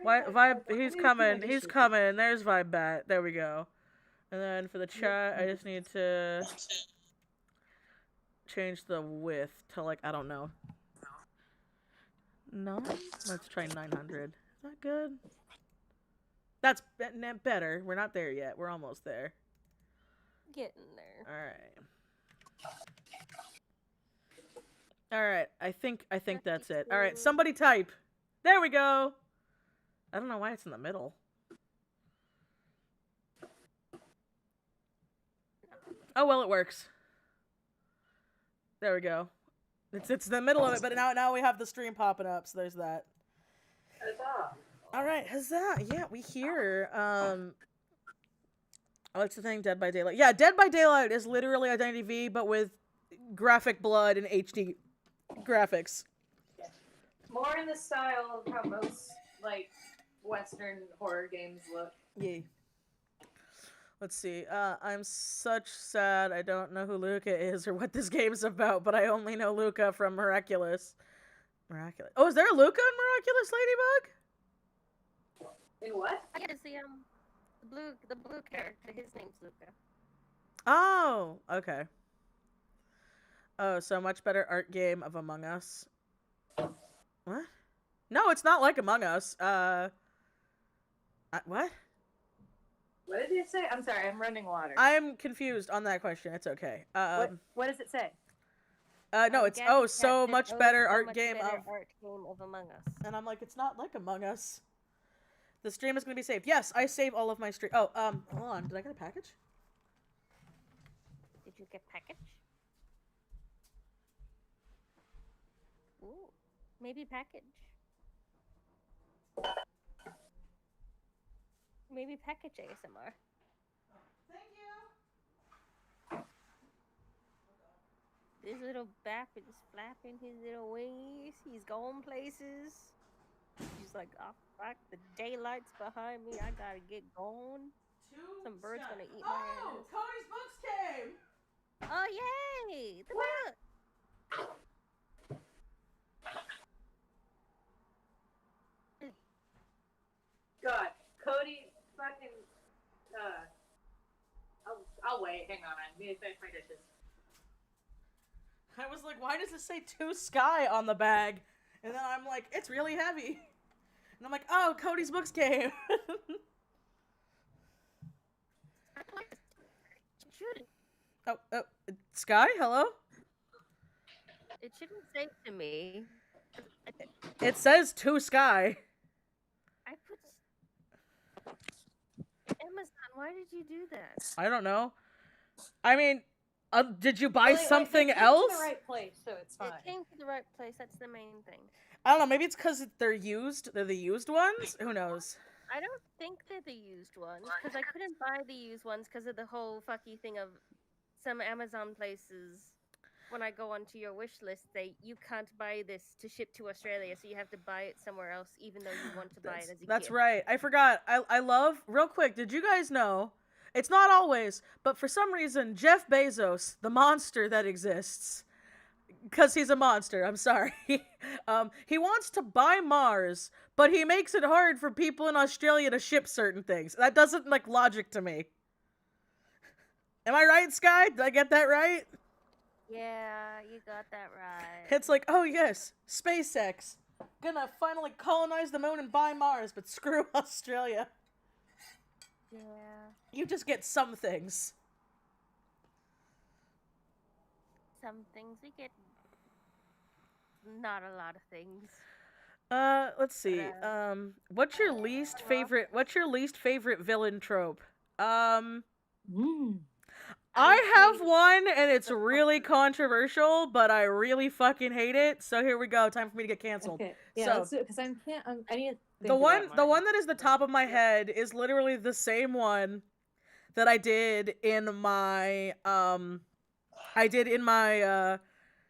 S1: Vibe, he's coming. He's coming. There's VibeBat. There we go. And then for the chat, I just need to change the width to like, I don't know. 9? Let's try 900. Is that good? That's better. We're not there yet. We're almost there.
S3: Getting there.
S1: Alright. I think that's it. Alright, somebody type. There we go. I don't know why it's in the middle. Oh well, it works. There we go. It's the middle of it, but now we have the stream popping up, so there's that.
S2: Huzzah.
S1: All right, huzzah! Yeah, we here. What's the thing? Dead by Daylight. Yeah, Dead by Daylight is literally Identity V, but with graphic blood and HD graphics.
S2: More in the style of how most like Western horror games look.
S1: Yeah. Let's see. I'm such sad I don't know who Luca is or what this game's about, but I only know Luca from Miraculous. Oh, is there a Luca in Miraculous, Ladybug?
S2: In what?
S3: I get to see the blue character. His name's Luca.
S1: Oh, okay. Oh, so much better art game of Among Us. What? No, it's not like Among Us. What?
S2: What did it say? I'm sorry, I'm running water.
S1: I'm confused on that question. It's okay.
S2: What does it say?
S1: No, it's so much better art game
S3: of Among Us.
S1: And I'm like, it's not like Among Us. The stream is gonna be saved. Yes, I save all of my stream. Oh, hold on. Did I get a package?
S3: Did you get package? Ooh, maybe package. Maybe package ASMR.
S1: Thank you.
S3: This little bap is flapping his little wings. He's going places. He's like, oh fuck, the daylight's behind me. I gotta get going. Some bird's gonna eat my ass.
S1: Cody's books came!
S3: Oh yay! The book!
S2: God, Cody fucking I'll wait, hang on, I need to finish my dishes.
S1: I was like, why does it say To Sky on the bag? And then I'm like, it's really heavy. And I'm like, oh, Cody's books came. oh, Sky, hello?
S3: It shouldn't say to me.
S1: It says to Sky.
S3: I put Amazon. Why did you do that?
S1: I don't know. I mean, did you buy
S5: Well, it
S1: something
S5: came
S1: else?
S5: to the right place, so it's fine.
S3: It came to the right place. That's the main thing.
S1: I don't know. Maybe it's because they're used. They're the used ones. Who knows?
S3: I don't think they're the used ones because I couldn't buy the used ones because of the whole fucky thing of some Amazon places. When I go onto your wish list, you can't buy this to ship to Australia, so you have to buy it somewhere else, even though you want to buy it as a
S1: That's
S3: gift.
S1: right. I forgot. I love, real quick, did you guys know, it's not always, but for some reason, Jeff Bezos, the monster that exists, because he's a monster, I'm sorry, he wants to buy Mars, but he makes it hard for people in Australia to ship certain things. That doesn't make logic to me. Am I right, Sky? Did I get that right?
S3: Yeah, you got that right.
S1: It's like, oh yes, SpaceX. Gonna finally colonize the moon and buy Mars, but screw Australia.
S3: Yeah.
S1: You just get some things.
S3: Some things we get. Not a lot of things.
S1: Let's see. What's your least favorite villain trope? I have one, and it's really controversial, but I really fucking hate it. So here we go. Time for me to get canceled.
S5: Okay. Yeah,
S1: So
S5: because I need to
S1: the one that is the top of my head is literally the same one that I did in my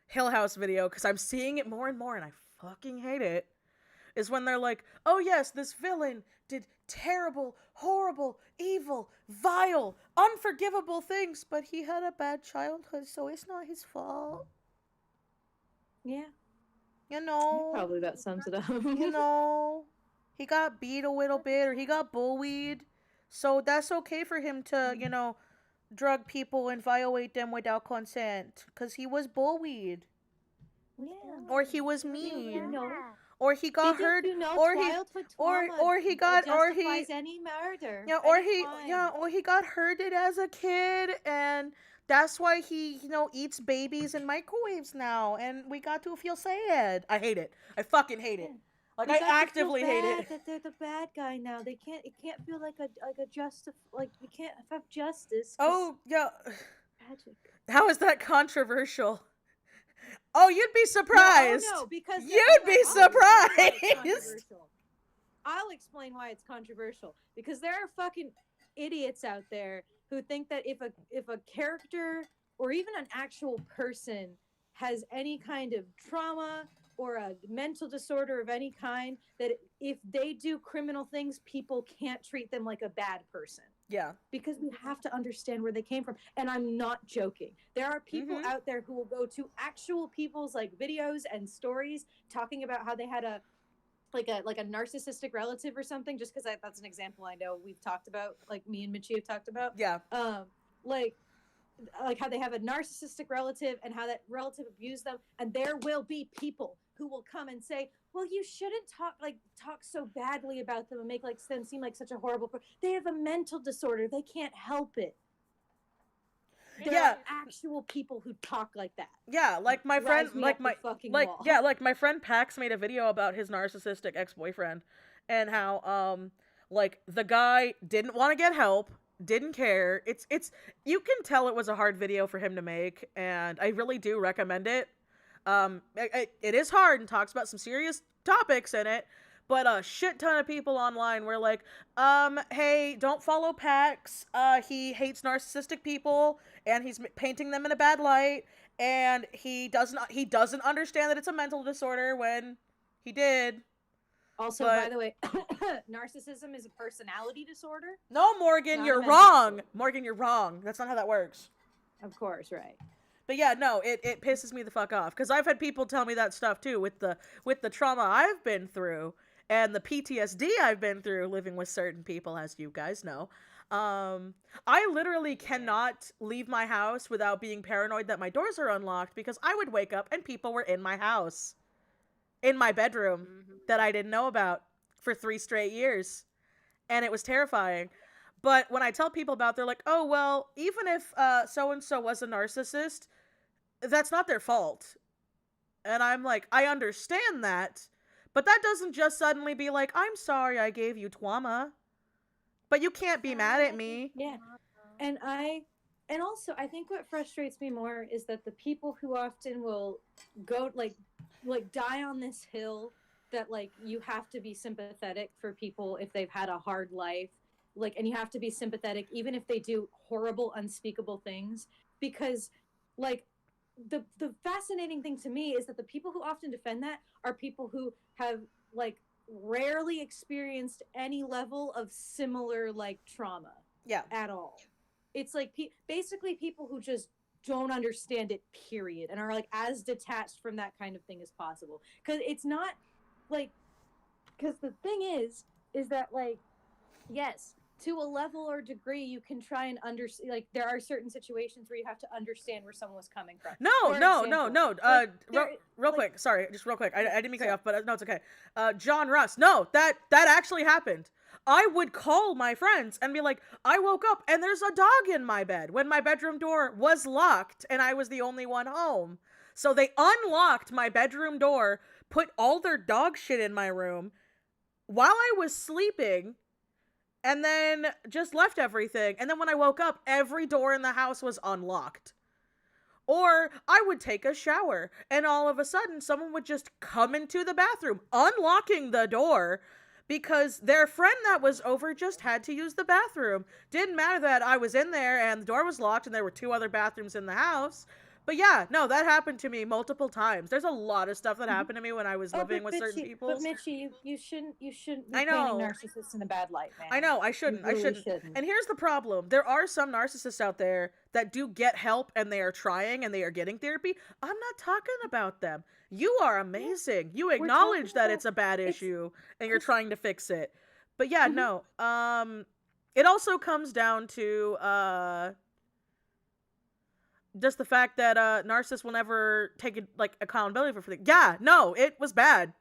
S1: Hill House video, because I'm seeing it more and more, and I fucking hate it. Is when they're like, oh yes, this villain did terrible, horrible, evil, vile, unforgivable things, but he had a bad childhood, so it's not his fault.
S5: Yeah.
S1: You know.
S5: Probably that sums it up.
S1: You know. He got beat a little bit, or he got bullied. So that's okay for him to, you know, drug people and violate them without consent. Because he was bullied.
S5: Yeah.
S1: Or he was mean.
S5: No.
S1: Or he got hurt, or he got
S5: any murder.
S1: Yeah, or he got hurted as a kid, and that's why he, you know, eats babies in microwaves now, and we got to feel sad. I hate it. I fucking hate it. Like, I actively hate it.
S5: That they're the bad guy now. It can't feel like a justice. Like, you can't have justice.
S1: Oh yeah.
S5: Tragic.
S1: How is that controversial? Oh, you'd be surprised.
S5: No, because
S1: you'd be surprised.
S5: I'll explain why it's controversial. Because there are fucking idiots out there who think that if a character or even an actual person has any kind of trauma or a mental disorder of any kind, that if they do criminal things, people can't treat them like a bad person.
S1: Yeah.
S5: Because we have to understand where they came from. And I'm not joking. There are people out there who will go to actual people's like videos and stories talking about how they had a narcissistic relative or something, just because that's an example I know we've talked about, like me and Mitchie have talked about.
S1: Yeah.
S5: Like how they have a narcissistic relative and how that relative abused them, and there will be people who will come and say, well, you shouldn't talk so badly about them and make them seem like such a horrible person. They have a mental disorder. They can't help it. There are actual people who talk like that.
S1: Yeah, like my friend, like my friend Pax made a video about his narcissistic ex-boyfriend, and how like the guy didn't want to get help, didn't care. It's you can tell it was a hard video for him to make, and I really do recommend it. It is hard and talks about some serious topics in it, but a shit ton of people online were like, hey, don't follow Pax. He hates narcissistic people, and he's painting them in a bad light, and he doesn't understand that it's a mental disorder when he did.
S5: Also, by the way, narcissism is a personality disorder.
S1: No, Morgan, you're wrong. Morgan, you're wrong. That's not how that works.
S5: Of course, right.
S1: But yeah, no, it pisses me the fuck off, because I've had people tell me that stuff too, with the trauma I've been through and the PTSD I've been through living with certain people, as you guys know. I literally cannot leave my house without being paranoid that my doors are unlocked, because I would wake up and people were in my house, in my bedroom, that I didn't know about for 3 straight years, and it was terrifying. But when I tell people about it, they're like, oh, well, even if so-and-so was a narcissist, that's not their fault. And I'm like, I understand that, but that doesn't just suddenly be like, I'm sorry I gave you trauma, but you can't be mad at me.
S5: Yeah. And also I think what frustrates me more is that the people who often will go like die on this hill that like you have to be sympathetic for people if they've had a hard life, like, and you have to be sympathetic even if they do horrible unspeakable things, because like the fascinating thing to me is that the people who often defend that are people who have like rarely experienced any level of similar like trauma at all. It's like basically people who just don't understand it, period, and are like as detached from that kind of thing as possible, because it's not like, because the thing is that like, yes, to a level or degree you can try and understand, like there are certain situations where you have to understand where someone was coming from.
S1: No. Real quick, sorry, just real quick. I didn't mean to cut you off, but no, it's okay. John Russ, no, that actually happened. I would call my friends and be like, I woke up and there's a dog in my bed when my bedroom door was locked and I was the only one home. So they unlocked my bedroom door, put all their dog shit in my room while I was sleeping, and then just left everything. And then when I woke up, every door in the house was unlocked. Or I would take a shower and all of a sudden someone would just come into the bathroom, unlocking the door, because their friend that was over just had to use the bathroom. Didn't matter that I was in there and the door was locked and there were 2 other bathrooms in the house. But yeah, no, that happened to me multiple times. There's a lot of stuff that happened to me when I was living with certain people.
S5: But Mitchie, you shouldn't be painting narcissists in a bad light, man.
S1: I know, I shouldn't.
S5: You really
S1: shouldn't. And here's the problem. There are some narcissists out there that do get help and they are trying and they are getting therapy. I'm not talking about them. You are amazing. You acknowledge that it's a bad issue and you're trying to fix it. But yeah, no. It also comes down to just the fact that narcissists will never take it like accountability for things. Yeah, no, it was bad.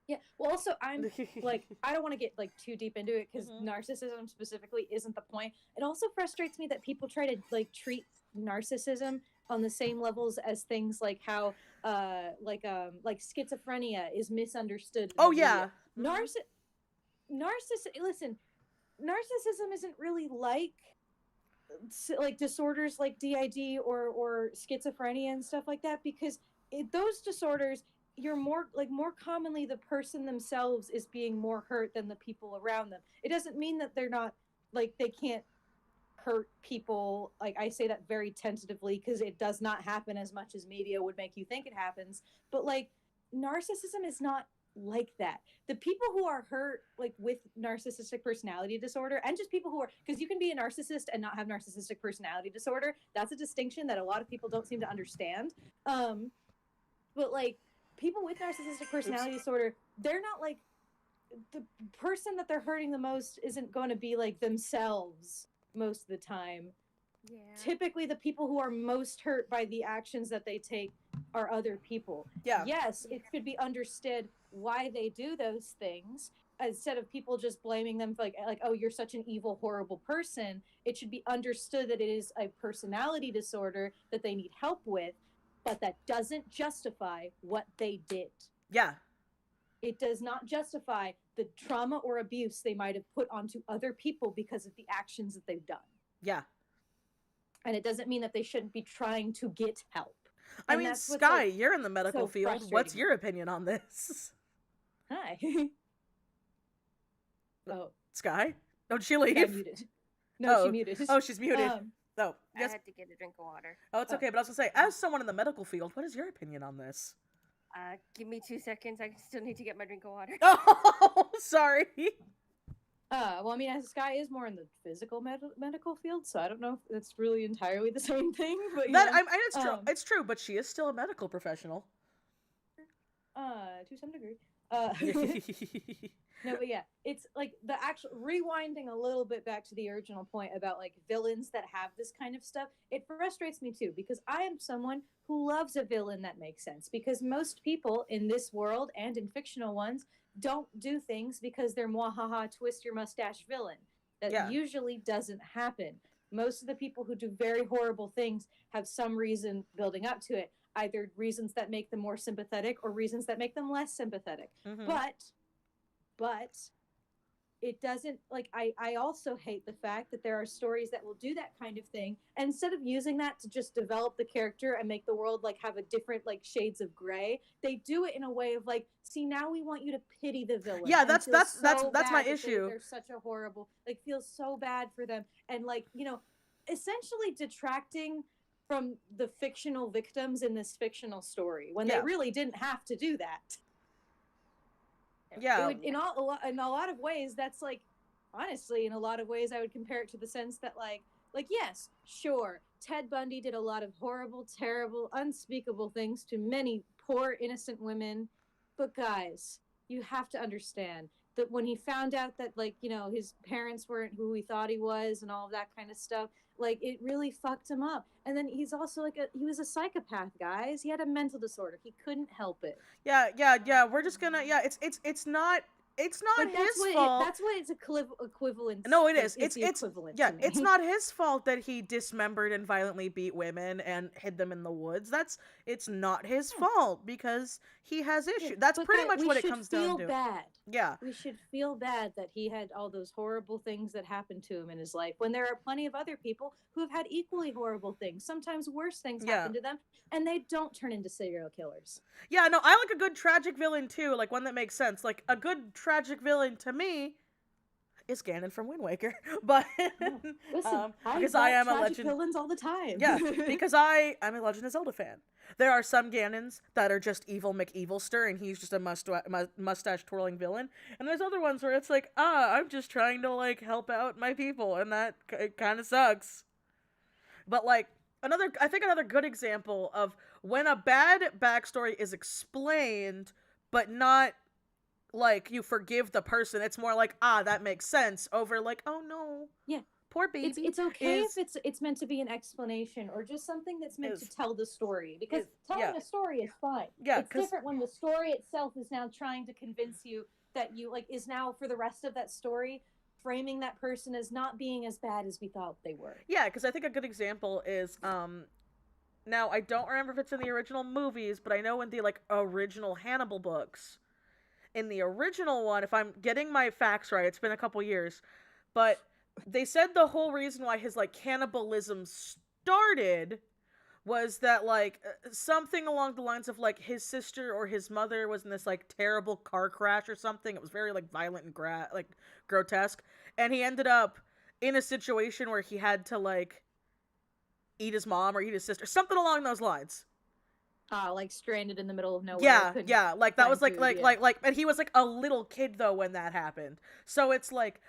S5: Yeah. Well, also I'm like, I don't want to get like too deep into it because narcissism specifically isn't the point. It also frustrates me that people try to like treat narcissism on the same levels as things like how like schizophrenia is misunderstood.
S1: Oh yeah.
S5: Listen, narcissism isn't really like disorders like DID or schizophrenia and stuff like that, because those disorders, you're more commonly the person themselves is being more hurt than the people around them. It doesn't mean that they're not, like, they can't hurt people. Like, I say that very tentatively because it does not happen as much as media would make you think it happens, but like narcissism is not like that. The people who are hurt like with narcissistic personality disorder, and just people who are, because you can be a narcissist and not have narcissistic personality disorder, that's a distinction that a lot of people don't seem to understand. But like people with narcissistic personality disorder, they're not like, the person that they're hurting the most isn't going to be like themselves most of the time.
S3: Yeah.
S5: Typically the people who are most hurt by the actions that they take are other people.
S1: Yeah.
S5: Yes, it should be understood why they do those things, instead of people just blaming them for like, oh, you're such an evil, horrible person. It should be understood that it is a personality disorder that they need help with, but that doesn't justify what they did.
S1: Yeah.
S5: It does not justify the trauma or abuse they might have put onto other people because of the actions that they've done.
S1: Yeah.
S5: And it doesn't mean that they shouldn't be trying to get help.
S1: I mean, Sky, you're in the medical field. What's your opinion on this?
S5: Hi. Oh.
S1: Sky? Oh, did she leave?
S5: Sky muted. No, she muted.
S1: Oh, she's muted.
S5: Yes.
S3: I had to get a drink of water.
S1: Oh, it's okay. But I was going to say, as someone in the medical field, what is your opinion on this?
S3: Give me 2 seconds. I still need to get my drink of water.
S1: Oh, sorry.
S5: Well, I mean, Sky is more in the physical medical field, so I don't know if it's really entirely the same thing. But
S1: it's true. It's true, but she is still a medical professional.
S5: To some degree. No, but yeah, it's like the actual rewinding a little bit back to the original point about like villains that have this kind of stuff. It frustrates me too, because I am someone who loves a villain that makes sense, because most people in this world and in fictional ones don't do things because they're mwahaha twist your mustache villain. That usually doesn't happen. Most of the people who do very horrible things have some reason building up to it. either reasons that make them more sympathetic or reasons that make them less sympathetic.
S1: Mhm.
S5: But it doesn't, like, I also hate the fact that there are stories that will do that kind of thing, and instead of using that to just develop the character and make the world like have a different like shades of gray, they do it in a way of like, see, now we want you to pity the villain.
S1: Yeah,
S5: and
S1: that's
S5: feel
S1: that's
S5: so
S1: that's
S5: bad
S1: my
S5: that
S1: issue.
S5: they're such a horrible, like, feel so bad for them, and like, you know, essentially detracting from the fictional victims in this fictional story when
S1: Yeah.
S5: they really didn't have to do that.
S1: Yeah.
S5: It would, in a lot of ways, that's like, honestly, in a lot of ways, I would compare it to the sense that like yes, sure, Ted Bundy did a lot of horrible, terrible, unspeakable things to many poor innocent women, but guys, you have to understand that when he found out that, like, you know, his parents weren't who he thought he was and all of that kind of stuff, like, it really fucked him up. And then he's also like he was a psychopath, guys. He had a mental disorder. He couldn't help it.
S1: Yeah. We're just gonna, it's not
S5: But
S1: his fault.
S5: That's what it's equivalent.
S1: No, it is.
S5: Like,
S1: It's
S5: equivalent.
S1: yeah.
S5: To me.
S1: It's not his fault that he dismembered and violently beat women and hid them in the woods. It's not his fault because he has issues.
S5: Yeah,
S1: That's
S5: but
S1: pretty
S5: that
S1: much what it comes down to.
S5: We should feel bad.
S1: Yeah.
S5: We should feel bad that he had all those horrible things that happened to him in his life, when there are plenty of other people who have had equally horrible things, sometimes worse things happen to them, and they don't turn into serial killers.
S1: Yeah, no, I like a good tragic villain too, like one that makes sense. Like a good tragic villain to me is Ganon from Wind Waker, but
S5: Listen,
S1: because I am a
S5: tragic
S1: Legend
S5: villains all the time.
S1: Yeah, because I'm a Legend of Zelda fan. There are some Ganons that are just evil McEvilster, and he's just a mustache twirling villain. And there's other ones where it's like, I'm just trying to like help out my people, and that kind of sucks. But like I think another good example of when a bad backstory is explained, but not like you forgive the person. It's more like, that makes sense, over like, oh no,
S5: yeah,
S1: poor baby.
S5: It's okay if it's meant to be an explanation or just something that's meant to tell the story, because telling a story is fine.
S1: Yeah,
S5: it's different when the story itself is now trying to convince you that you like is now for the rest of that story framing that person as not being as bad as we thought they were.
S1: Yeah, because I think a good example is now I don't remember if it's in the original movies, but I know in the like original Hannibal books, in the original one, if I'm getting my facts right, it's been a couple years, but they said the whole reason why his like cannibalism started was that like something along the lines of like his sister or his mother was in this like terrible car crash or something. It was very like violent and grotesque, and he ended up in a situation where he had to like eat his mom or eat his sister, something along those lines.
S5: Like stranded in the middle of nowhere.
S1: Yeah, like that was like and he was like a little kid though when that happened. So it's like,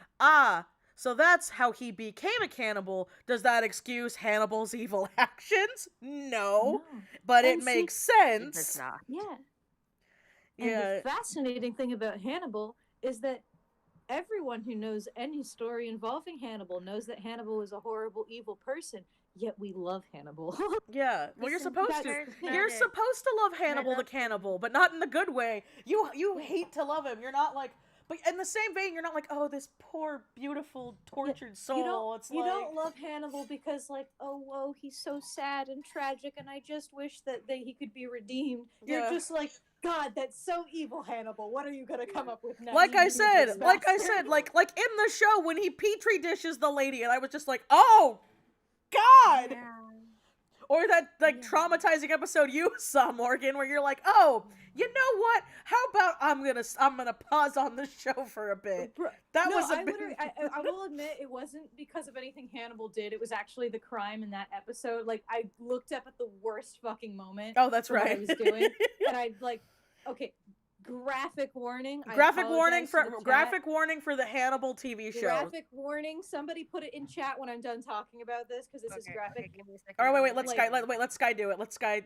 S1: so that's how he became a cannibal. Does that excuse Hannibal's evil actions? No. But it makes sense.
S3: It's not.
S5: Yeah. And the fascinating thing about Hannibal is that everyone who knows any story involving Hannibal knows that Hannibal is a horrible, evil person. Yet we love Hannibal.
S1: Yeah, well, you're supposed to. You're
S3: it.
S1: supposed to love Hannibal the cannibal, but not in the good way. You hate to love him. You're not like, but in the same vein, you're not like, oh, this poor, beautiful, tortured soul.
S5: You don't love Hannibal because, like, oh, whoa, he's so sad and tragic, and I just wish that he could be redeemed.
S1: Yeah.
S5: You're just like, God, that's so evil, Hannibal. What are you gonna come up with now?
S1: Like I said, in the show when he petri dishes the lady, and I was just like, oh, God.
S3: Yeah.
S1: Or that like traumatizing episode you saw, Morgan, where you're like, oh, you know what? How about I'm gonna pause on the show for a bit. That was a bit.
S5: I will admit it wasn't because of anything Hannibal did. It was actually the crime in that episode. Like, I looked up at the worst fucking moment.
S1: Oh, that's right.
S5: What I was doing, and I like, okay. Graphic warning.
S1: Graphic warning for the Hannibal TV show.
S5: Graphic warning. Somebody put it in chat when I'm done talking about this, because this is graphic.
S3: Okay, give me a second.
S1: All right, wait. Let Sky do it. Let Sky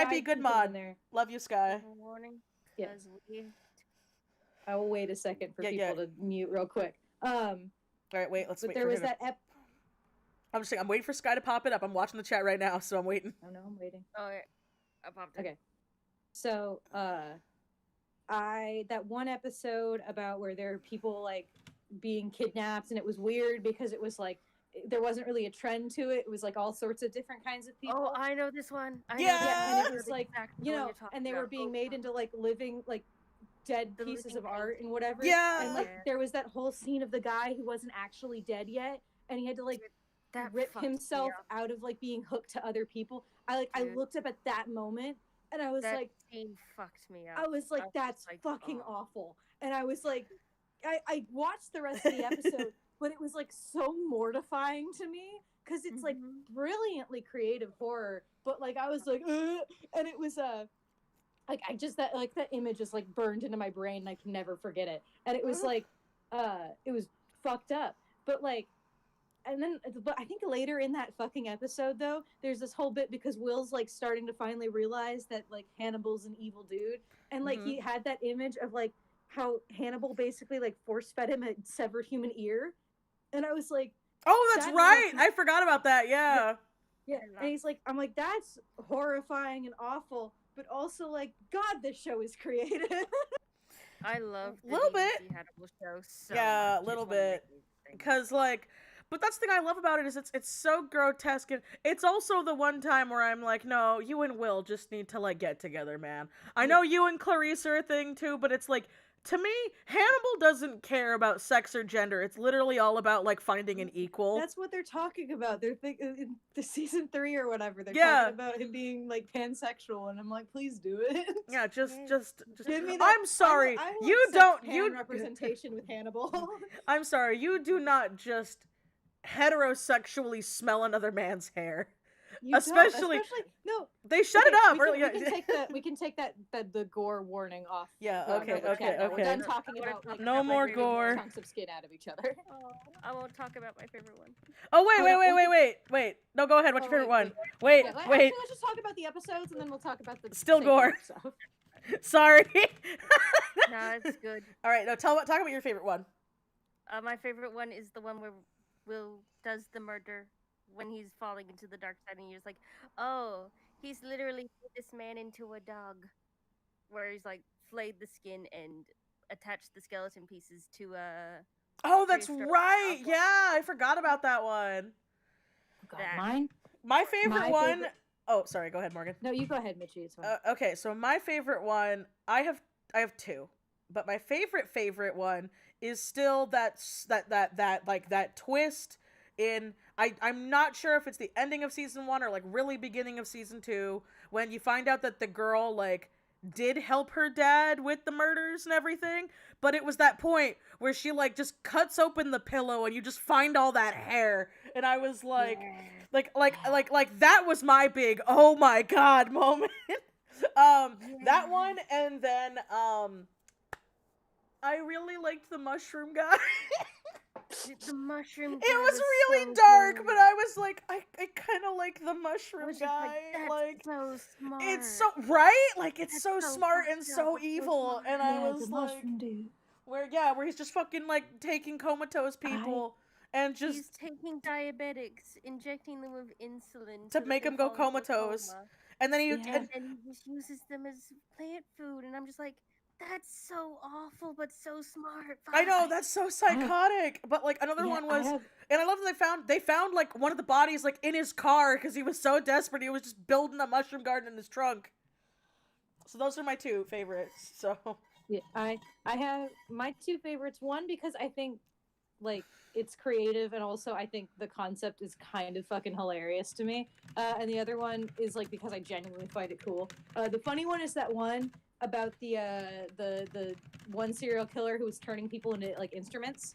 S1: be good mod. Love you, Sky.
S3: Warning.
S5: Yeah.
S3: We...
S5: I will wait a second for people to mute real quick.
S1: All right, wait. Let's wait.
S5: There was that.
S1: I'm just saying. I'm waiting for Sky to pop it up. I'm watching the chat right now, so I'm waiting.
S5: Oh no, I'm waiting.
S3: Oh, yeah. I popped it.
S5: Okay. So, that one episode about where there are people like being kidnapped, and it was weird because it was like there wasn't really a trend to it. It was like all sorts of different kinds of people.
S3: Oh, I know this one. I
S1: Yeah.
S3: know this
S5: Yeah,
S3: one.
S5: and it was like,
S3: Exactly
S5: you
S3: what
S5: know,
S3: you're talking
S5: and they were
S3: about.
S5: being made into like living, like dead
S3: The
S5: pieces
S3: living
S5: of art and whatever.
S1: Yeah.
S5: And like
S3: Yeah.
S5: there was that whole scene of the guy who wasn't actually dead yet, and he had to like
S3: That
S5: rip
S3: fucked me
S5: himself
S3: up,
S5: out of like being hooked to other people. I
S3: dude.
S5: looked up at that moment, and I was
S3: That
S5: like,
S3: scene fucked me up.
S5: I was like,
S3: just
S5: that's
S3: like,
S5: fucking
S3: oh.
S5: awful. And I was like, I watched the rest of the episode, but it was like so mortifying to me because it's like brilliantly creative horror. But like I was like, ugh, and it was like I just that image is like burned into my brain and I can never forget it. And it was like, it was fucked up. But like, and then, but I think later in that fucking episode though, there's this whole bit because Will's like starting to finally realize that like Hannibal's an evil dude, and like he had that image of like how Hannibal basically like force fed him a severed human ear, and I was like,
S1: oh, that's
S5: that
S1: right.
S5: fucking-
S1: I forgot about that. Yeah.
S5: yeah, and he's like, I'm like, that's horrifying and awful, but also like, God, this show is creative.
S3: I love the
S1: Little
S3: BBC
S1: bit.
S3: Hannibal show so
S1: Yeah,
S3: much.
S1: a little
S3: It's one of my
S1: bit.
S3: favorite things.
S1: Because like, but that's the thing I love about it is it's so grotesque, and it's also the one time where I'm like, no, you and Will just need to like get together, man. I know you and Clarice are a thing too, but it's like, to me, Hannibal doesn't care about sex or gender. It's literally all about like finding an equal.
S5: That's what they're talking about. They're in the season 3 or whatever. They're
S1: Yeah.
S5: talking about him being like pansexual, and I'm like, please do it.
S1: Yeah, just
S5: Give me that.
S1: I'm sorry.
S5: I will
S1: You
S5: accept
S1: don't
S5: pan
S1: you
S5: representation with Hannibal.
S1: I'm sorry. You do not just heterosexually smell another man's hair.
S5: You don't,
S1: Especially-
S5: no.
S1: They shut
S5: Okay,
S1: it up
S5: we can,
S1: earlier.
S5: we can take the gore warning off.
S1: Yeah,
S5: of
S1: okay,
S5: the chat now. We're
S1: okay.
S5: done talking about like
S1: No more
S5: ripping
S1: gore.
S5: chunks of skin out of each other.
S3: Oh, I won't talk about my favorite one.
S1: Oh wait,
S5: Hold
S1: wait,
S5: on,
S1: wait. No, go ahead. What's
S5: Oh,
S1: your favorite
S5: wait,
S1: one? Wait,
S5: Yeah,
S1: wait.
S5: Actually, let's just talk about the episodes and then we'll talk about the
S1: Still
S5: sacred
S1: gore.
S5: stuff.
S1: Sorry.
S3: No, it's good.
S1: All right, now talk about your favorite one.
S3: My favorite one is the one where Will does the murder when he's falling into the dark side, and you're just like, oh, he's literally made this man into a dog, where he's like flayed the skin and attached the skeleton pieces to
S1: Oh, that's
S3: prehistoric
S1: right.
S3: alcohol.
S1: Yeah, I forgot about that one.
S5: God,
S3: That.
S5: mine?
S1: My favorite
S5: My
S1: one.
S5: favorite-
S1: Oh, sorry. Go ahead, Morgan.
S5: No, you go ahead, Mitchie. It's fine.
S1: Okay, so my favorite one, I have two, but my favorite one is still that twist in I'm not sure if it's the ending of season 1 or like really beginning of season 2 when you find out that the girl like did help her dad with the murders and everything, but it was that point where she like just cuts open the pillow and you just find all that hair, and I was like like that was my big oh my god moment. That one, and then I really liked the mushroom guy.
S3: The mushroom.
S1: It
S3: guy
S1: was really
S3: so
S1: dark,
S3: good.
S1: but I was like, I kind of like the
S3: I
S1: mushroom
S3: was just
S1: guy.
S3: that's
S1: Like,
S3: so smart.
S1: it's so right, like it's
S3: That's
S1: so
S3: so
S1: smart and
S3: fucked up,
S1: so
S3: it's so
S1: evil,
S3: smart.
S1: and I was like,
S5: dude.
S1: where he's just fucking like taking comatose people and just
S3: He's taking diabetics, injecting them with insulin
S1: To
S3: so that
S1: make
S3: they
S1: 'em go
S3: fall into a
S1: comatose.
S3: coma,
S1: and then he
S5: Yeah.
S1: and,
S3: and he just uses them as plant food, and I'm just like, that's so awful, but so smart.
S1: I know
S3: Fuck.
S1: that's so psychotic. But like another one was. And I love that they found like one of the bodies like in his car because he was so desperate he was just building a mushroom garden in his trunk. So those are my two favorites. So
S5: Yeah, I have my two favorites. One because I think like it's creative, and also I think the concept is kind of fucking hilarious to me. And the other one is like because I genuinely find it cool. The funny one is that one about the one serial killer who was turning people into like instruments.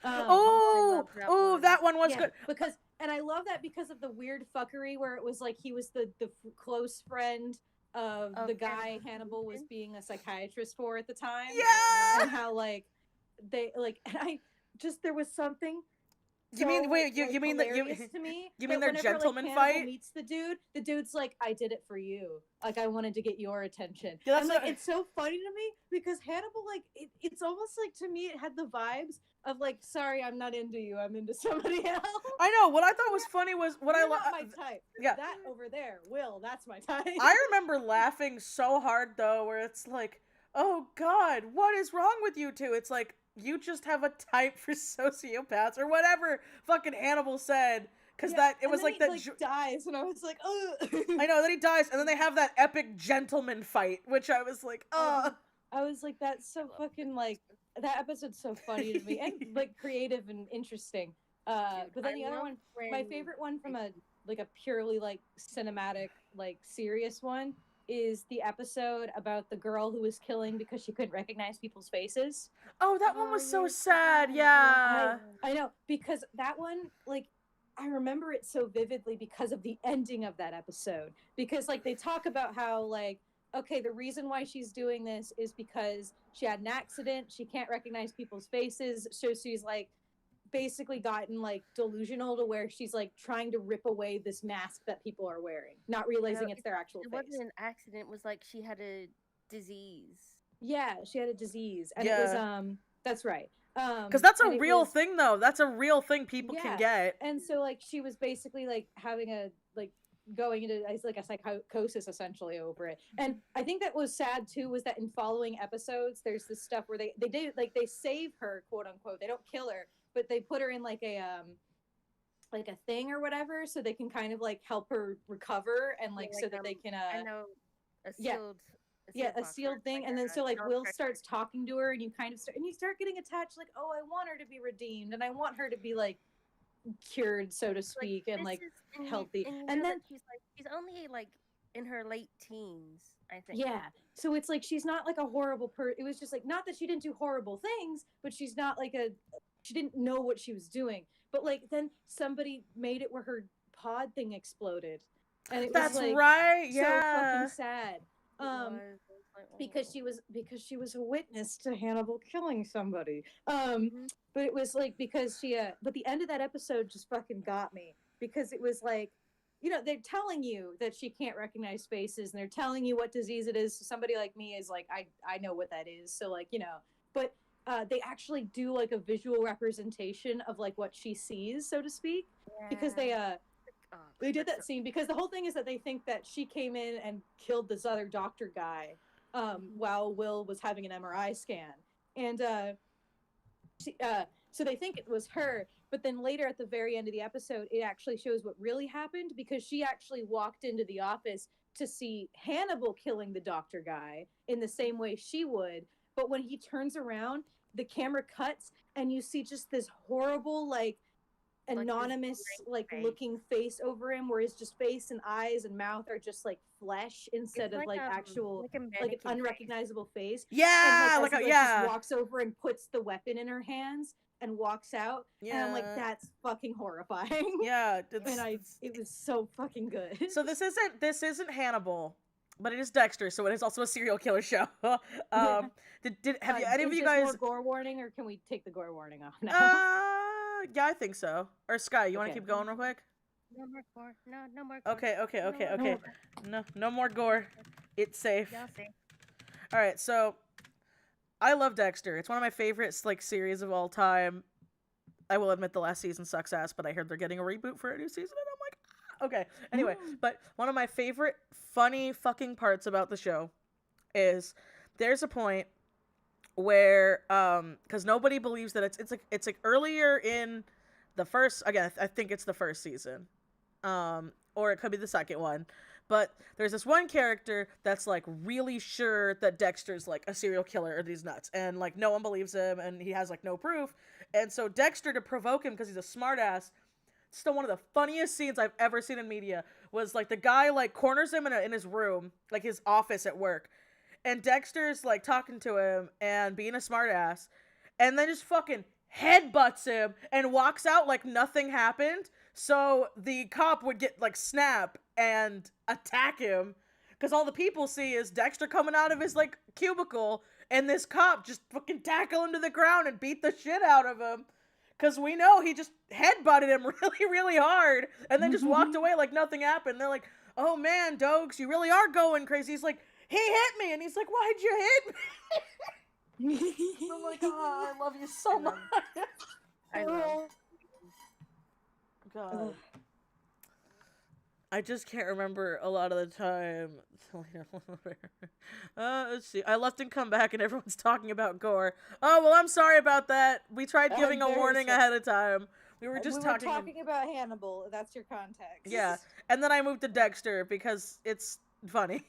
S1: oh,
S3: love that
S1: oh,
S3: one.
S1: that one was
S5: Yeah,
S1: good.
S5: because and I love that because of the weird fuckery where it was like he was the close friend of the guy Hannibal was being a psychiatrist for at the time.
S1: Yeah.
S5: And how like they like and I just there was something.
S1: You mean
S5: so,
S1: wait? You
S5: like,
S1: mean that
S5: hilarious to me?
S1: you
S5: that
S1: mean their
S5: whenever,
S1: gentleman
S5: like, Hannibal
S1: fight?
S5: meets the dude's like, I did it for you. Like I wanted to get your attention.
S1: Yeah, that's
S5: and like
S1: what-
S5: it's so funny to me because Hannibal like it's almost like to me it had the vibes of like, sorry, I'm not into you. I'm into somebody else.
S1: I know. What I thought was funny was what
S5: You're
S1: I
S5: not my type.
S1: yeah.
S5: That over there, Will. That's my type.
S1: I remember laughing so hard though, where it's like, oh God, what is wrong with you two? It's like you just have a type for sociopaths or whatever fucking Hannibal said. Because it was like that.
S5: He, dies, and I was like, ugh.
S1: I know. Then he dies, and then they have that epic gentleman fight, which I was like, ugh.
S5: I was like, that's so fucking like that episode's so funny to me and like creative and interesting. But then the other one, my favorite one from a purely like cinematic like serious one is the episode about the girl who was killing because she couldn't recognize people's faces.
S1: Oh, that one was so sad. Yeah,
S5: I know, because that one like. I remember it so vividly because of the ending of that episode. Because, like, they talk about how, like, okay, the reason why she's doing this is because she had an accident. She can't recognize people's faces. So she's, like, basically gotten, like, delusional to where she's, like, trying to rip away this mask that people are wearing, not realizing it's their actual face.
S3: It wasn't an accident. It was, like, she had a disease.
S5: Yeah, she had a disease. And it was, that's right.
S1: Because that's a real thing, though. That's a real thing people can get.
S5: And so, like, she was basically, like, having a, like, going into, like, a psychosis, essentially, over it. And I think that was sad, too, was that in following episodes, there's this stuff where they they save her, quote-unquote. They don't kill her, but they put her in, like a thing or whatever, so they can kind of, like, help her recover, and, like, so that they can,
S3: I know, a sealed...
S5: a sealed thing, and then so like Will starts talking to her, and you kind of start getting attached, like, oh, I want her to be redeemed, and I want her to be like cured, so to speak, and like healthy. And then
S3: she's only like in her late teens, I think.
S5: Yeah, so it's like she's not like a horrible person. It was just like, not that she didn't do horrible things, but she's not like she didn't know what she was doing. But like then somebody made it where her pod thing exploded, and it was like,
S1: right,
S5: so fucking sad. Because she was a witness to Hannibal killing somebody. But it was like because but the end of that episode just fucking got me, because it was like, you know, they're telling you that she can't recognize faces, and they're telling you what disease it is. So somebody like me is like, I know what that is. So like, you know, but they actually do like a visual representation of like what she sees, so to speak, because they did that scene, because the whole thing is that they think that she came in and killed this other doctor guy while Will was having an MRI scan. And so they think it was her, but then later at the very end of the episode, it actually shows what really happened, because she actually walked into the office to see Hannibal killing the doctor guy in the same way she would. But when he turns around, the camera cuts, and you see just this horrible, like, anonymous looking face over him, where his just face and eyes and mouth are just like flesh instead of like actual like an unrecognizable face.
S1: Yeah,
S5: and, just walks over and puts the weapon in her hands and walks out. And I'm like, that's fucking horrifying.
S1: Yeah,
S5: and it was so fucking good.
S1: So this isn't Hannibal, but it is Dexter, so it is also a serial killer show. Have any of you guys
S5: more gore warning, or can we take the gore warning off now?
S1: Yeah, I think so. Or Sky, you want to keep going real quick?
S3: No more gore. No more gore.
S1: Okay. No more gore. It's safe. All right, so I love Dexter. It's one of my favorites, like, series of all time. I will admit the last season sucks ass, but I heard they're getting a reboot for a new season, and I'm like, ah. Okay. Anyway, but one of my favorite funny fucking parts about the show is there's a point where because nobody believes that it's like earlier in the first, again, I think it's the first season, or it could be the second one, but there's this one character that's like really sure that Dexter's like a serial killer or these nuts, and like no one believes him, and he has like no proof. And so Dexter, to provoke him because he's a smartass, still one of the funniest scenes I've ever seen in media, was like the guy like corners him in his room, like his office at work. And Dexter's, like, talking to him and being a smartass, and then just fucking headbutts him and walks out like nothing happened. So the cop would get, like, snap and attack him, because all the people see is Dexter coming out of his, like, cubicle, and this cop just fucking tackle him to the ground and beat the shit out of him. Because we know he just headbutted him really, really hard, and then just walked away like nothing happened. They're like, oh man, Dogs, you really are going crazy. He's like, he hit me, and he's like, why'd you hit me? I'm like, oh, I love you so much.
S3: I love
S1: God. I just can't remember a lot of the time. Let's see. I left and come back, and everyone's talking about gore. Oh well, I'm sorry about that. We tried giving a
S5: very
S1: warning
S5: sorry.
S1: ahead of time. We were just
S5: talking about Hannibal. That's your context.
S1: Yeah, and then I moved to Dexter because it's funny.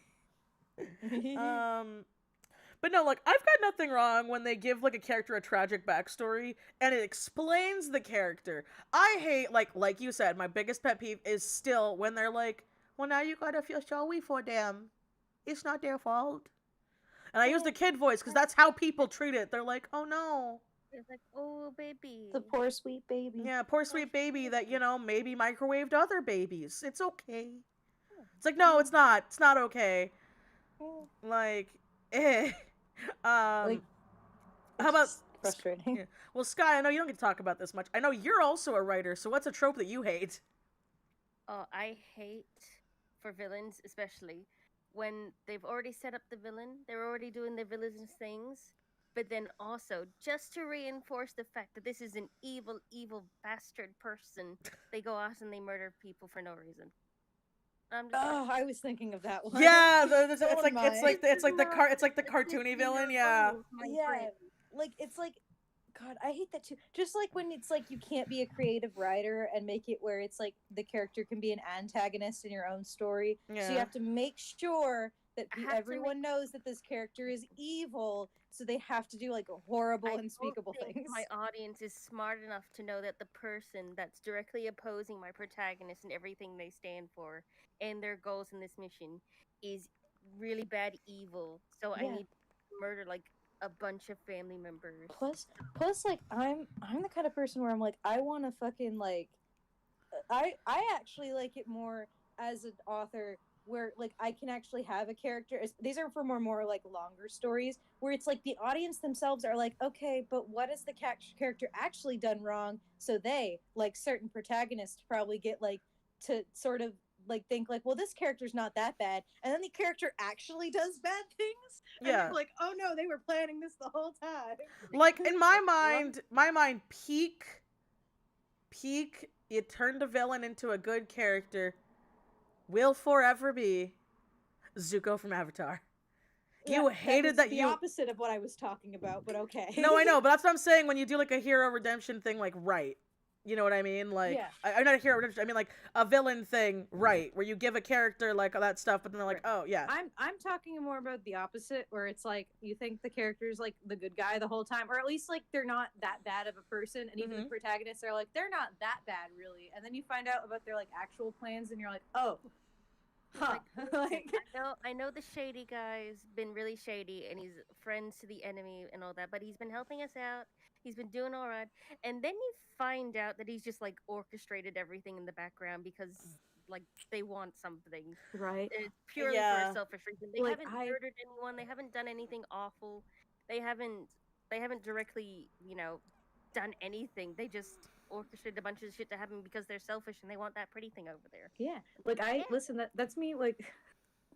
S1: But no, like, I've got nothing wrong when they give, like, a character a tragic backstory, and it explains the character. I hate, like you said, my biggest pet peeve is still when they're like, well, now you gotta feel sorry for them. It's not their fault. And I use the kid voice, because that's how people treat it. They're like, oh, no.
S3: It's like, oh, baby.
S5: The poor sweet baby.
S1: Yeah, poor sweet baby that, you know, maybe microwaved other babies. It's okay. It's like, no, it's not. It's not okay. Like, how about
S5: frustrating?
S1: Yeah. Well, Sky, I know you don't get to talk about this much. I know you're also a writer, so what's a trope that you hate?
S3: Oh, I hate, for villains especially, when they've already set up the villain, they're already doing their villainous things, but then also, just to reinforce the fact that this is an evil, evil bastard person, they go out and they murder people for no reason. I'm just
S5: I was thinking of that one.
S1: Yeah, it's like the cartoony villain. Yeah,
S5: yeah. Like it's like, God, I hate that too. Just like when it's like you can't be a creative writer and make it where it's like the character can be an antagonist in your own story.
S1: Yeah.
S5: So you have to make sure that everyone knows that this character is evil. So they have to do like horrible, unspeakable things.
S3: My audience is smart enough to know that the person that's directly opposing my protagonist and everything they stand for and their goals in this mission is really bad evil. So I need to murder like a bunch of family members.
S5: Plus, like I'm the kind of person where I'm like, I want to fucking like, I actually like it more as an author where like I can actually have a character. These are for more like longer stories where it's like the audience themselves are like, okay, but what has the character actually done wrong? So they, like certain protagonists, probably get like to sort of like think like, well, this character's not that bad, and then the character actually does bad things. And you're like, oh no, they were planning this the whole time.
S1: Like in my mind, peak. You turned a villain into a good character. Will forever be Zuko from Avatar. You hated that
S5: the opposite of what I was talking about, but okay.
S1: No, I know, but that's what I'm saying when you do like a hero redemption thing, like right. You know what I mean? Like, I'm not a hero redemption. I mean like a villain thing, right? Where you give a character like all that stuff, but then they're like, oh yeah.
S5: I'm talking more about the opposite, where it's like you think the character's like the good guy the whole time, or at least like they're not that bad of a person, and even the protagonists are like they're not that bad really, and then you find out about their like actual plans, and you're like, oh. Huh.
S3: Like, I know the shady guy's been really shady and he's friends to the enemy and all that, but he's been helping us out. He's been doing all right. And then you find out that he's just like orchestrated everything in the background because like they want something.
S5: Right.
S3: It's purely for a selfish reason. They
S5: like,
S3: haven't murdered anyone. They haven't done anything awful. They haven't directly, you know, done anything. They just orchestrated a bunch of shit to happen because they're selfish and they want that pretty thing over there.
S5: Yeah. Like listen, that's me like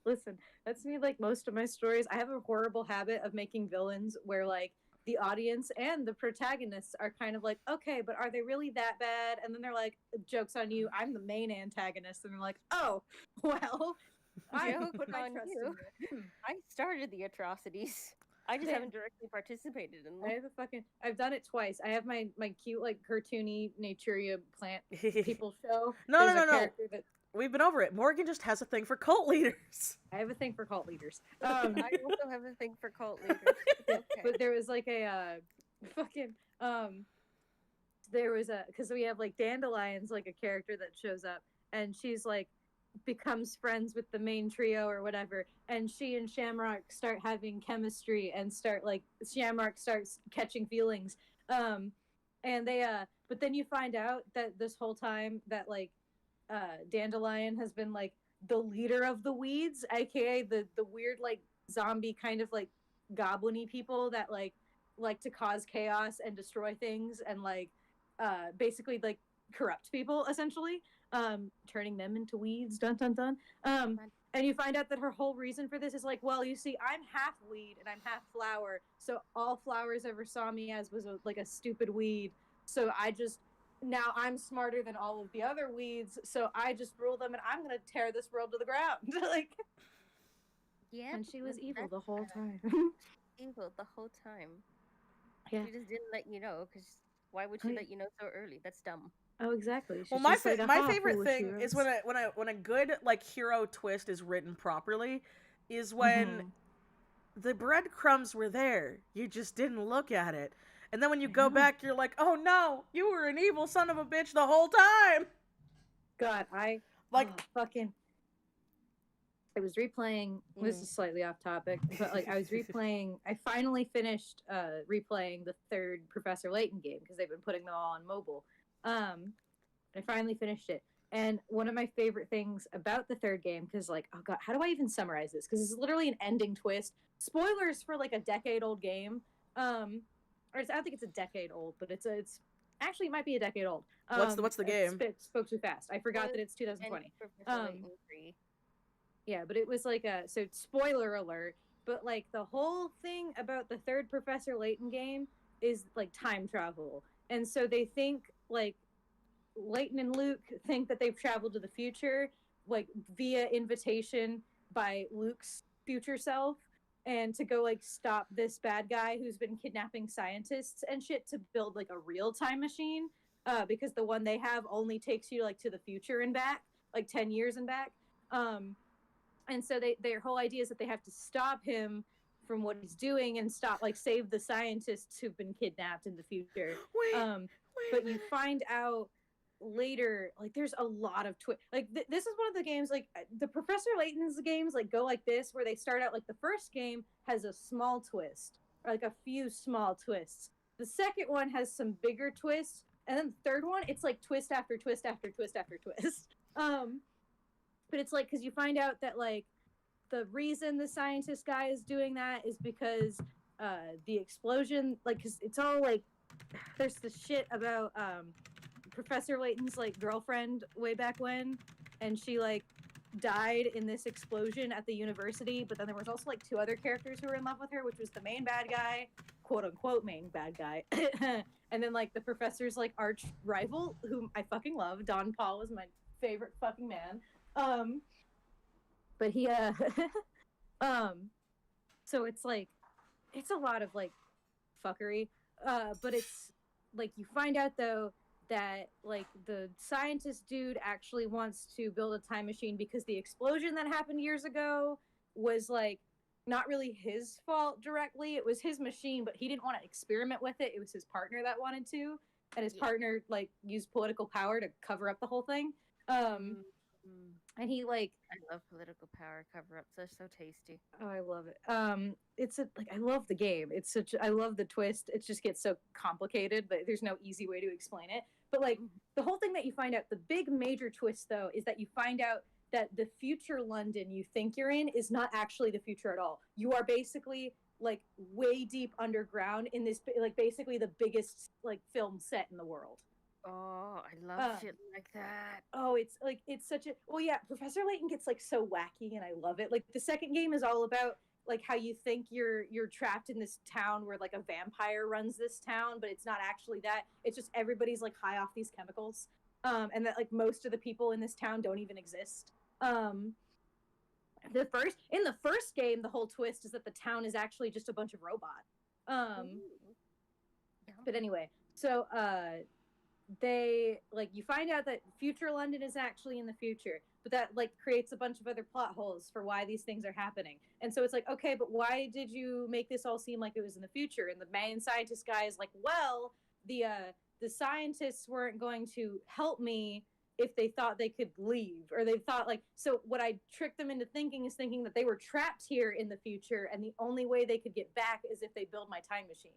S5: that's me like most of my stories. I have a horrible habit of making villains where like the audience and the protagonists are kind of like, okay, but are they really that bad? And then they're like, joke's on you, I'm the main antagonist, and they're like, oh, well, I put my trust in you.
S3: I started the atrocities. I just haven't directly participated in them.
S5: I've done it twice. I have my cute like cartoony Naturia plant people show.
S1: No. We've been over it. Morgan just has a thing for cult leaders.
S5: I have a thing for cult leaders.
S3: I also have a thing for cult leaders. Okay.
S5: But there was like a there was because we have like Dandelion's like a character that shows up, and she's like becomes friends with the main trio or whatever, and she and Shamrock start having chemistry and start like Shamrock starts catching feelings, and they but then you find out that this whole time that like Dandelion has been like the leader of the weeds, aka the weird like zombie kind of like goblin-y people that like to cause chaos and destroy things and like basically like corrupt people essentially, turning them into weeds, dun dun dun. And you find out that her whole reason for this is like, well, you see, I'm half weed and I'm half flower, so all flowers ever saw me as was like a stupid weed, so I just
S6: now I'm smarter than all of the other weeds, so I just rule them, and I'm gonna tear this world to the ground. Like,
S3: Yeah.
S6: and she was evil
S3: that's
S6: the whole time.
S3: evil the whole time.
S6: Yeah.
S3: She just didn't let you know, because why would she let you know so early? That's dumb.
S6: Oh, exactly. She's
S1: Well,
S6: just like,
S1: my
S6: "Aha,
S1: favorite
S6: foolish
S1: thing is
S6: heroes."
S1: when a good like hero twist is written properly, is when the breadcrumbs were there. You just didn't look at it. And then when you go back, you're like, oh no, you were an evil son of a bitch the whole time.
S6: God, I
S1: Like,
S6: fucking. I was replaying. This is slightly off topic, but like I was replaying. I finally finished replaying the third Professor Layton game because they've been putting them all on mobile. I finally finished it, and one of my favorite things about the third game, because like, oh god, how do I even summarize this? Because it's literally an ending twist. Spoilers for like a decade-old game. Or I don't think it's a decade old, but it's actually it might be a decade old.
S1: what's the game?
S6: Spoke too fast. I forgot that it's 2020.
S3: Professor Layton 3.
S6: Yeah, but it was like so spoiler alert, but like the whole thing about the third Professor Layton game is like time travel. And so they think like Layton and Luke think that they've traveled to the future like via invitation by Luke's future self, and to go like stop this bad guy who's been kidnapping scientists and shit to build like a real time machine, because the one they have only takes you like to the future and back, like 10 years and back. And so their whole idea is that they have to stop him from what he's doing and save the scientists who've been kidnapped in the future. But you find out later, like there's a lot of this is one of the games, like the Professor Layton's games like go like this, where they start out like the first game has a small twist, or like a few small twists. The second one has some bigger twists, and then the third one it's like twist after twist after twist after twist. But it's like, because you find out that like the reason the scientist guy is doing that is because the explosion, like, because it's all like there's this shit about Professor Layton's like girlfriend way back when, and she like died in this explosion at the university. But then there was also like two other characters who were in love with her, which was the main bad guy, quote unquote main bad guy, and then like the professor's like arch rival, whom I fucking love. Don Paul is my favorite fucking man. But he so it's like it's a lot of like fuckery, but it's like you find out though that like the scientist dude actually wants to build a time machine because the explosion that happened years ago was like not really his fault directly. It was his machine, but he didn't want to experiment with it. It was his partner that wanted to, and his partner like used political power to cover up the whole thing. And he like,
S3: I love political power cover-ups. They're so tasty.
S6: oh, I love it. I love the game. I love the twist. It just gets so complicated, but there's no easy way to explain it. But like the whole thing that you find out, the big major twist though, is that you find out that the future London you think you're in is not actually the future at all. You are basically like way deep underground in this, like basically the biggest like film set in the world.
S3: Oh, I love shit like that.
S6: Oh, it's like, it's such a, well, yeah, Professor Layton gets like so wacky and I love it. Like the second game is all about like how you think you're trapped in this town where like a vampire runs this town, but it's not actually that. It's just everybody's like high off these chemicals. And that like most of the people in this town don't even exist. In the first game, the whole twist is that the town is actually just a bunch of robots. But anyway, so they like, you find out that future London is actually in the future, but that like creates a bunch of other plot holes for why these things are happening. And so it's like, okay, but why did you make this all seem like it was in the future? And the main scientist guy is like, well, the scientists weren't going to help me if they thought they could leave, or they thought like, so what I tricked them into thinking is thinking that they were trapped here in the future, and the only way they could get back is if they build my time machine.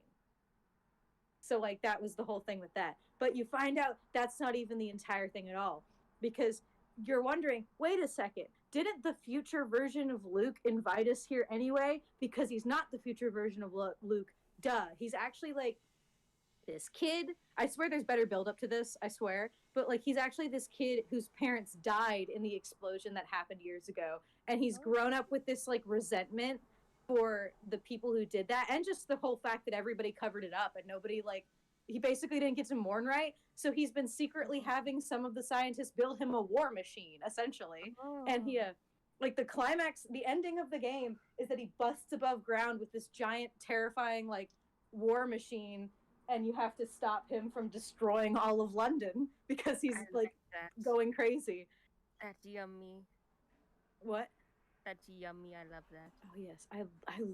S6: So like that was the whole thing with that. But you find out that's not even the entire thing at all, because you're wondering, wait a second, didn't the future version of Luke invite us here anyway? Because he's not the future version of Luke. Duh. He's actually like this kid. I swear there's better build up to this, I swear. But like he's actually this kid whose parents died in the explosion that happened years ago. And he's grown up with this like resentment for the people who did that, and just the whole fact that everybody covered it up and nobody like, he basically didn't get to mourn right, so he's been secretly having some of the scientists build him a war machine, essentially. And he like the climax, the ending of the game is that he busts above ground with this giant, terrifying like war machine, and you have to stop him from destroying all of London because he's like going crazy.
S3: That's yummy.
S6: What?
S3: That's yummy. I love that.
S6: Oh yes, I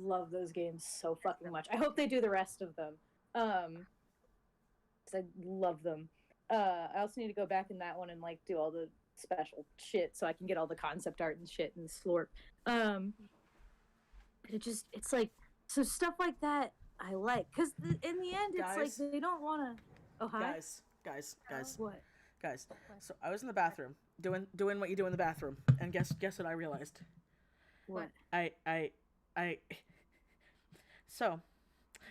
S6: love those games so fucking much. I hope they do the rest of them, because I love them. I also need to go back in that one and like do all the special shit so I can get all the concept art and shit and slorp. It's like, so stuff like that I like, because in the end it's like they don't want to. Oh hi.
S1: Guys.
S6: What?
S1: Guys. So I was in the bathroom doing what you do in the bathroom, and guess what I realized.
S6: What?
S1: So,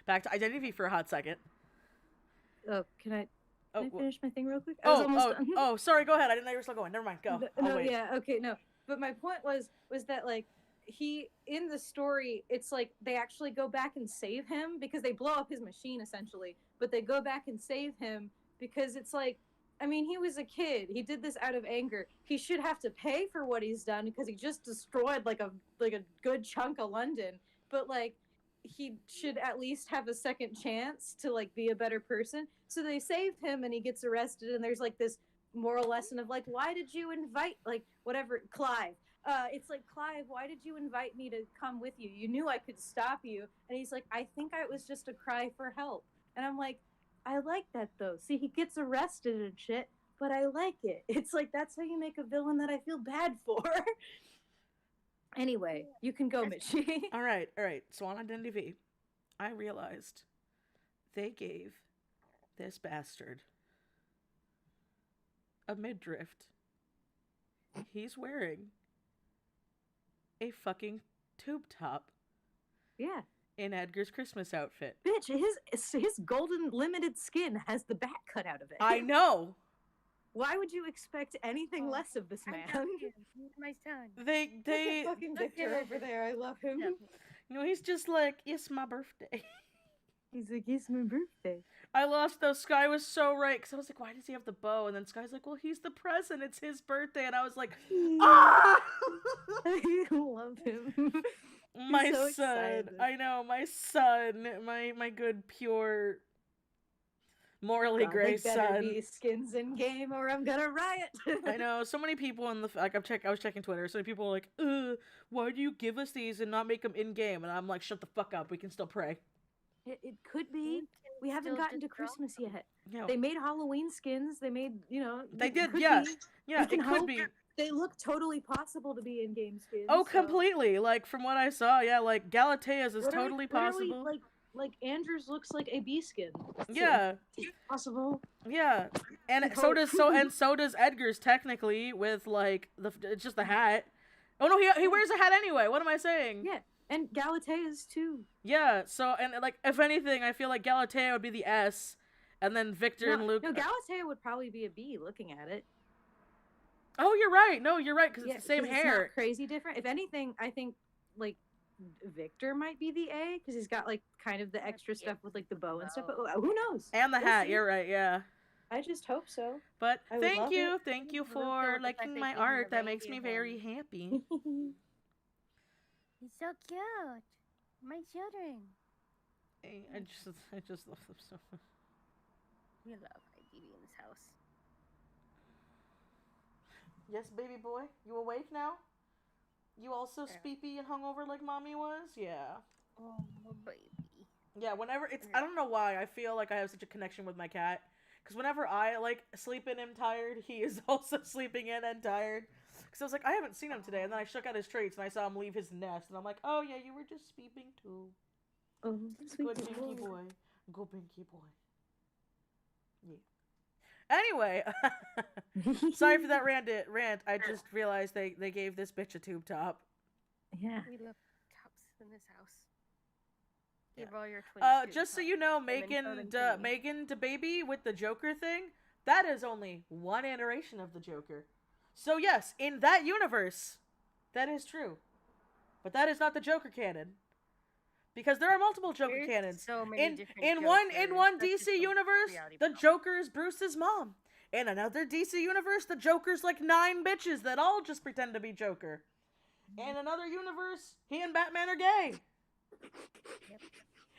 S1: back to identity for a hot second.
S6: Oh, can I finish my thing real quick? I
S1: Oh,
S6: was almost done.
S1: oh, sorry, go ahead. I didn't know you were still going. Never mind, go.
S6: No, yeah, okay, no. But my point was that, like, he, in the story, it's like they actually go back and save him because they blow up his machine, essentially. But they go back and save him because it's like, I mean, he was a kid. He did this out of anger. He should have to pay for what he's done because he just destroyed like a good chunk of London. But like, he should at least have a second chance to like be a better person. So they saved him, and he gets arrested. And there's like this moral lesson of like, why did you invite like whatever Clive? It's like, Clive, why did you invite me to come with you? You knew I could stop you. And he's like, I think it was just a cry for help. And I'm like, I like that though. See, he gets arrested and shit, but I like it. It's like, that's how you make a villain that I feel bad for. Anyway, you can go, Mitchie.
S1: All right. So on Identity V, I realized they gave this bastard a midriff. He's wearing a fucking tube top.
S6: Yeah.
S1: In Edgar's Christmas outfit.
S6: Bitch, his golden limited skin has the back cut out of it.
S1: I know.
S6: Why would you expect anything less of this man?
S3: He's my son.
S1: They
S6: fucking Victor over there. I love him.
S1: You know, he's just like, it's my birthday.
S6: He's like, it's my birthday.
S1: I lost though. Sky was so right, because I was like, why does he have the bow? And then Sky's like, well, he's the present. It's his birthday. And I was like, ah!
S6: I love him.
S1: My
S6: so
S1: son.
S6: excited.
S1: I know, my son. My good, pure, morally gray
S6: they better
S1: son.
S6: be skins in game or I'm gonna riot.
S1: I know, so many people in the like I was checking Twitter. So many people are like, why do you give us these and not make them in game? And I'm like, shut the fuck up. We can still pray.
S6: It could be. We haven't gotten to Christmas yet.
S1: Yeah.
S6: They made Halloween skins. They made,
S1: They did,
S6: could
S1: yeah.
S6: be.
S1: Yeah,
S6: We can
S1: it could
S6: hope.
S1: be.
S6: They look totally possible to be in-game skins.
S1: Oh,
S6: so-
S1: completely. Like, from what I saw, yeah, like, Galatea's is
S6: Literally-
S1: totally
S6: literally,
S1: possible.
S6: Like Andrew's looks like a bee skin. So
S1: Yeah,
S6: it's possible.
S1: yeah. And
S6: I
S1: so
S6: hope.
S1: so does Edgar's, technically, with, like, it's just the hat. Oh, no, he wears a hat anyway. What am I saying?
S6: Yeah, and Galatea's too.
S1: Yeah, so, and, like, if anything, I feel like Galatea would be the S, and then Victor and Luke...
S6: No, Galatea would probably be a bee looking at it.
S1: Oh, you're right. No, you're right, because it's the same
S6: 'cause
S1: hair.
S6: It's not crazy different. If anything, I think, like, Victor might be the A, because he's got, like, kind of the extra stuff with, like, the bow and stuff. But who knows?
S1: And the
S6: We'll
S1: hat,
S6: see.
S1: you're right, yeah.
S6: I just hope so.
S1: But
S6: I would
S1: thank
S6: love
S1: you
S3: Luke
S1: for
S3: with the
S1: liking
S3: fact
S1: my
S3: they gave him
S1: art.
S3: the
S1: That makes me
S3: reindeer
S1: very
S3: horn.
S1: happy.
S3: He's so cute. My children.
S1: I just love them so much.
S3: We love IDD in this house.
S1: Yes, baby boy, you awake now? You also
S3: Yeah.
S1: sleepy and hungover like mommy was? Yeah.
S3: Oh, baby.
S1: Yeah, whenever it's, I don't know why, I feel like I have such a connection with my cat. Because whenever I, like, sleep in and tired, he is also sleeping in and tired. Because I was like, I haven't seen him today. And then I shook out his treats and I saw him leave his nest. And I'm like, oh yeah, you were just sleeping too.
S6: Oh,
S1: Good Pinky boy. Go Pinky boy. Yeah. Anyway, sorry for that rant. I just realized they gave this bitch a tube top.
S6: Yeah.
S3: We love tops in this house.
S1: Yeah.
S3: Give all your twins
S1: Just so
S3: tops.
S1: you know,
S3: then show them to me.
S1: Megan DeBaby with the Joker thing, that is only one iteration of the Joker. So yes, in that universe, that is true. But that is not the Joker canon. Because there are multiple Joker
S3: There's
S1: canons.
S3: so many different
S1: In
S3: Jokers.
S1: one
S3: That's just
S1: DC
S3: a
S1: universe,
S3: reality
S1: the
S3: problem.
S1: Joker's Bruce's mom. In another DC universe, the Joker's like 9 bitches that all just pretend to be Joker. In another universe, he and Batman are gay.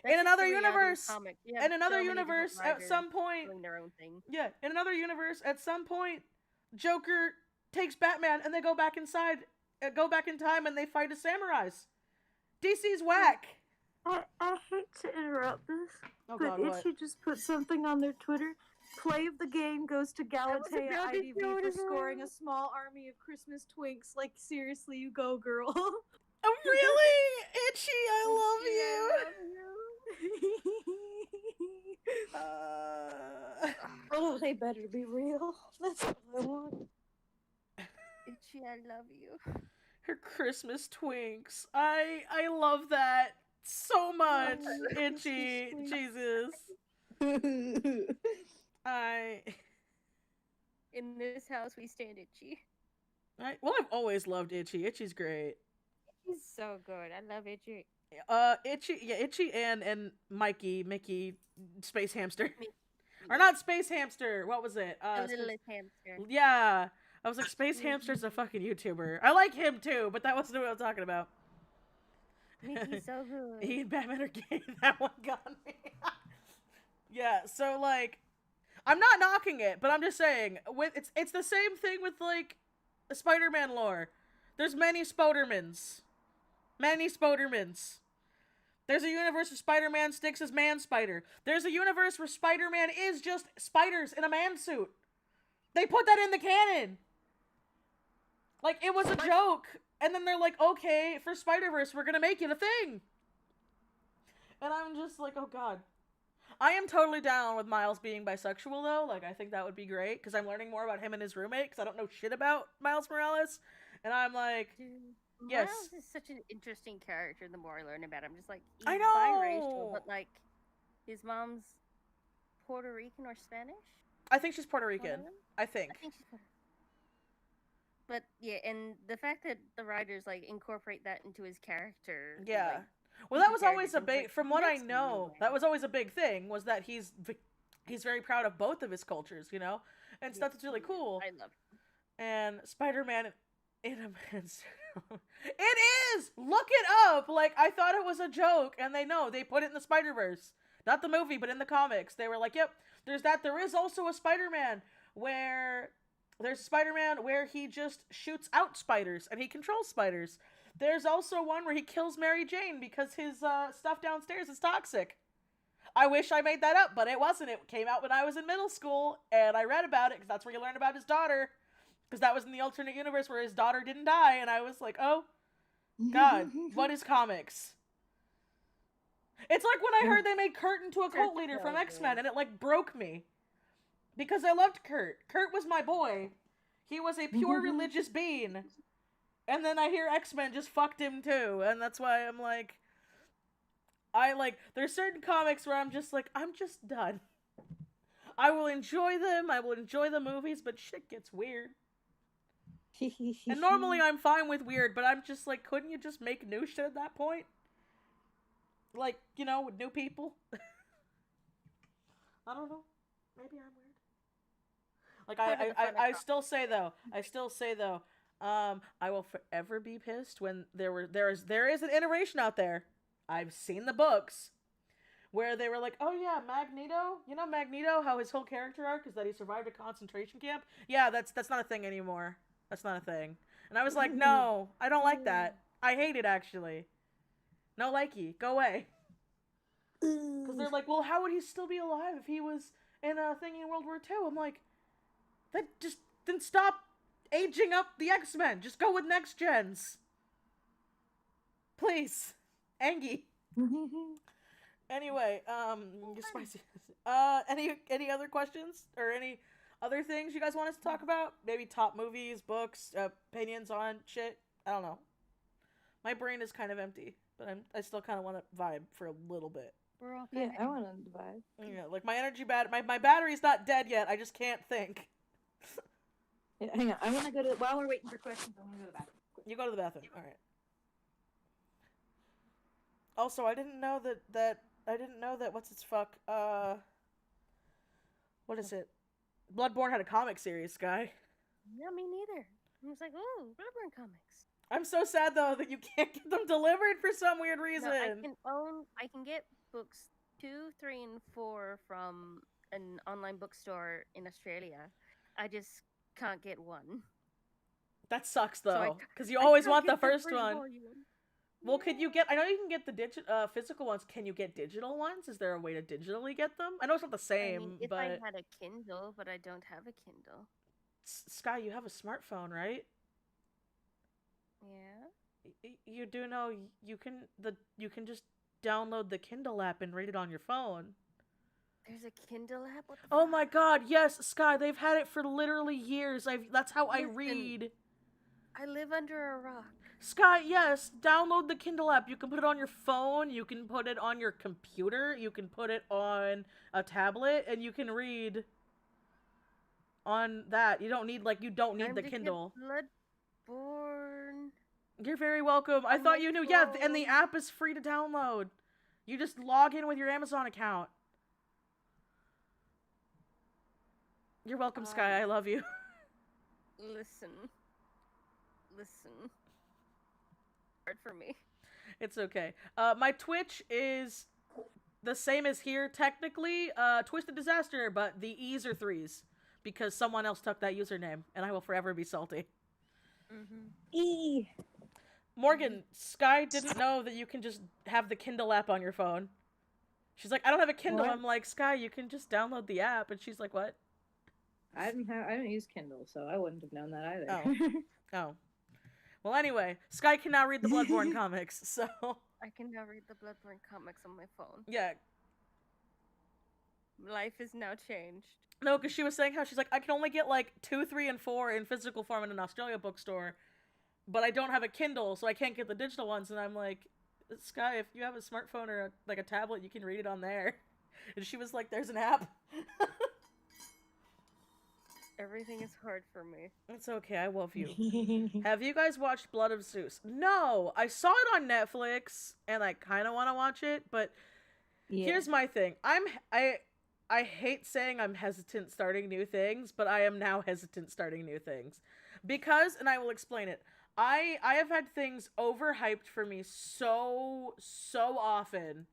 S3: That's
S1: In
S3: just
S1: another
S3: the reality of
S1: universe,
S3: comics. You have
S1: in another
S3: so many different
S1: universe, at
S3: writers
S1: some point,
S3: doing their own thing.
S1: yeah, in another universe, at some point, Joker takes Batman and they go back inside, go back in time and they fight as samurais. DC's whack.
S6: I hate to interrupt this,
S1: Oh
S6: but
S1: God, what?
S6: Itchy just put something on their Twitter. Play of the game goes to Galatea
S3: about to
S6: IDV
S3: throw
S6: for
S3: it
S6: scoring a
S3: away.
S6: small army of Christmas twinks. Like, seriously, you go, girl.
S1: Oh, really? Itchy, I love you.
S6: Oh, they better be real. That's what I want.
S3: Itchy, I love you.
S1: Her Christmas twinks. I love that so much.
S6: Oh,
S1: Itchy,
S6: Christmas
S1: Jesus.
S3: In this house, we stand Itchy.
S1: Well, I've always loved Itchy. Itchy's great.
S3: He's so good. I love Itchy.
S1: Itchy and Mickey, Space Hamster. Or not Space Hamster. What was it?
S3: The littlest hamster.
S1: Yeah. I was like, Space Hamster's a fucking YouTuber. I like him too, but that wasn't what I was talking about.
S3: Mickey's so good.
S1: He and Batman are gay. That one got me. Yeah, so like, I'm not knocking it, but I'm just saying, it's the same thing with like Spider-Man lore. There's many Spodermans. Many Spodermans. There's a universe where Spider-Man sticks as Man-Spider. There's a universe where Spider-Man is just spiders in a man suit. They put that in the canon. Like, it was a joke. And then they're like, okay, for Spider-Verse, we're gonna make it a thing. And I'm just like, oh God. I am totally down with Miles being bisexual, though. Like, I think that would be great, because I'm learning more about him and his roommate, because I don't know shit about Miles Morales. And I'm like,
S3: Dude,
S1: yes.
S3: Miles is such an interesting character the more I learn about him. Just like, he's
S1: I know.
S3: biracial, but like, his mom's Puerto Rican or Spanish?
S1: I think she's Puerto
S3: One
S1: Rican.
S3: of them?
S1: I think.
S3: I think she's Puerto But yeah, and the fact that the writers like incorporate that into his character.
S1: Yeah.
S3: Like,
S1: Well, that
S3: into
S1: was always a
S3: characters,
S1: big,
S3: like,
S1: from what I
S3: that's
S1: know,
S3: really
S1: that was always a big thing, was that he's very proud of both of his cultures, you know? And stuff that's really cool.
S3: I love him.
S1: And Spider-Man in a man's it is! Look it up! Like, I thought it was a joke, and they put it in the Spider-Verse. Not the movie, but in the comics. They were like, yep, there's that. There is also a Spider-Man where he just shoots out spiders, and he controls spiders. There's also one where he kills Mary Jane because his stuff downstairs is toxic. I wish I made that up, but it wasn't. It came out when I was in middle school, and I read about it, because that's where you learn about his daughter. Because that was in the alternate universe where his daughter didn't die, and I was like, oh, God, what is comics? It's like when I heard they made Kurt into a cult leader from X-Men, and it, like, broke me. Because I loved Kurt. Kurt was my boy. He was a pure religious being. And then I hear X-Men just fucked him, too. And that's why I'm like... there's certain comics where I'm just like, I'm just done. I will enjoy them, I will enjoy the movies, but shit gets weird. And normally I'm fine with weird, but I'm just like, couldn't you just make new shit at that point? Like, you know, with new people? I don't know. Maybe I'm weird. Like, I still say though, I will forever be pissed when there is an iteration out there. I've seen the books where they were like, oh yeah, Magneto, you know Magneto, how his whole character arc is that he survived a concentration camp? Yeah, that's not a thing anymore. That's not a thing. And I was like, no, I don't like that. I hate it, actually. No likey. Go away. Because they're like, well, how would he still be alive if he was in a thing in World War II? I'm like, then stop aging up the X-Men. Just go with next gens. Please. Angie. Anyway, spicy. Any other questions? Or any other things you guys want us to talk about? Maybe top movies, books, opinions on shit? I don't know. My brain is kind of empty, but I still kind of want to vibe for a little bit.
S3: We're all
S6: Yeah,
S3: kind
S6: I want to vibe.
S1: Yeah, like my energy my battery's not dead yet. I just can't think.
S6: Yeah, hang on. I want to go to while we're waiting for questions. I want to go to the bathroom.
S1: You go to the bathroom. All right. Also, I didn't know that what's its fuck? What is it? Bloodborne had a comic series, Sky.
S3: Yeah, me neither. I was like, ooh, Bloodborne comics.
S1: I'm so sad though that you can't get them delivered for some weird reason.
S3: No, I can get books 2, 3, and 4 from an online bookstore in Australia. I just can't get 1.
S1: That sucks though, because you
S3: I
S1: always
S3: can't
S1: want the
S3: get
S1: first one.
S3: volume.
S1: Well, could you get? I know you can get the physical ones. Can you get digital ones? Is there a way to digitally get them? I know it's not the same,
S3: I mean, if
S1: but
S3: I had a Kindle, but I don't have a Kindle.
S1: Sky, you have a smartphone, right?
S3: Yeah.
S1: You do know you can just download the Kindle app and read it on your phone.
S3: There's a Kindle app? What the
S1: Oh
S3: fuck?
S1: my god, yes, Sky, they've had it for literally years. That's how I
S3: Listen.
S1: read.
S3: I live under a rock.
S1: Sky, yes, download the Kindle app. You can put it on your phone, you can put it on your computer, you can put it on a tablet, and you can read on that. You don't need the Kindle.
S3: Bloodborne.
S1: You're very welcome. I
S3: On
S1: thought
S3: my
S1: you knew. Yeah, and the
S3: phone.
S1: app is free to download. You just log in with your Amazon account. You're welcome, Sky. I love you.
S3: Listen. Hard for me.
S1: It's okay. My Twitch is the same as here, technically. TwistedDisaster, but the E's are 3s. Because someone else took that username, and I will forever be salty.
S5: E.
S1: Morgan, Sky didn't know that you can just have the Kindle app on your phone. She's like, I don't have a Kindle.
S6: What?
S1: I'm like, Sky, you can just download the app. And she's like, what?
S6: I don't use Kindle, so I wouldn't have known that either.
S1: Oh. Oh. Well, anyway, Sky can now read the Bloodborne comics, so...
S3: I can now read the Bloodborne comics on my phone.
S1: Yeah.
S3: Life is now changed.
S1: No, because she was saying how she's like, I can only get 2, 3, and 4 in physical form in an Australia bookstore, but I don't have a Kindle, so I can't get the digital ones. And I'm like, Sky, if you have a smartphone or a tablet, you can read it on there. And she was like, there's an app.
S3: Everything is hard for me.
S1: It's okay, I love you. Have you guys watched Blood of Zeus? No, I saw it on Netflix, and I kind of want to watch it, but here's my thing. I hate saying I'm hesitant starting new things, but I am now hesitant starting new things. Because, and I will explain it, I have had things overhyped for me so often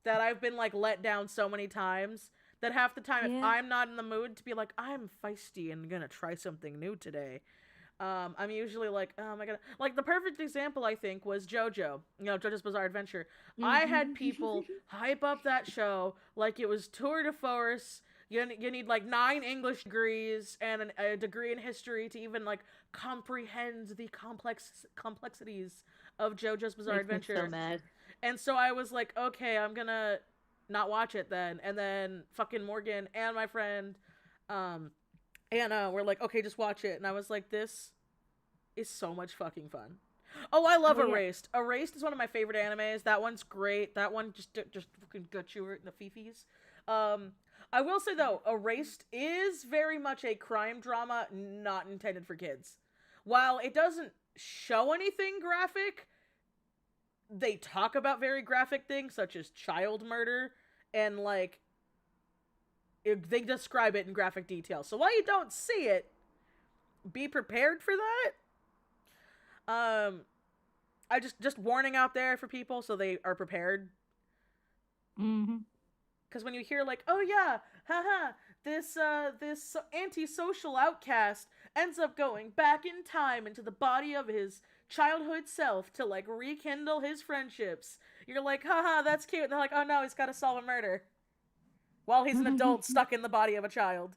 S1: that I've been let down so many times that half the time if I'm not in the mood to be like, I'm feisty and gonna try something new today, I'm usually like, oh my god. The perfect example, I think, was JoJo. JoJo's Bizarre Adventure. I had people hype up that show like it was tour de force. You need 9 English degrees and a degree in history to even comprehend the complexities of JoJo's Bizarre Adventure.
S6: Me so mad.
S1: And so I was like, okay, I'm gonna not watch it then. And then fucking Morgan and my friend Anna were like, okay, just watch it. And I was like, this is so much fucking fun. Oh, I love Erased. Erased is one of my favorite animes. That one's great. That one just fucking got you in the fifis. I will say though, Erased is very much a crime drama not intended for kids. While it doesn't show anything graphic, they talk about very graphic things such as child murder and they describe it in graphic detail. So while you don't see it, be prepared for that. I just warning out there for people so they are prepared. Because when you hear oh yeah, haha, this antisocial outcast ends up going back in time into the body of his childhood self to rekindle his friendships. You're like, haha, that's cute. And they're like, oh no, he's got to solve a murder while he's an adult stuck in the body of a child.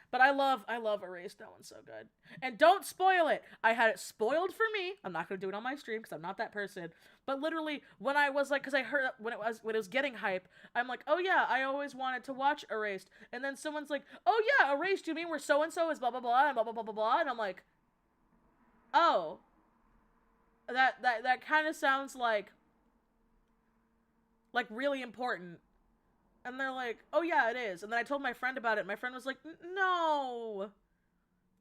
S1: But I love Erased. That one's so good. And don't spoil it. I had it spoiled for me. I'm not going to do it on my stream because I'm not that person. But literally, when I was because I heard when it was getting hype, I'm like, oh yeah, I always wanted to watch Erased. And then someone's like, oh yeah, Erased, you mean where so-and-so is blah, blah, blah, and blah, blah, blah, blah, blah. And I'm like, oh. That kind of sounds like really important. And they're like, oh yeah, it is. And then I told my friend about it, and my friend was like, no,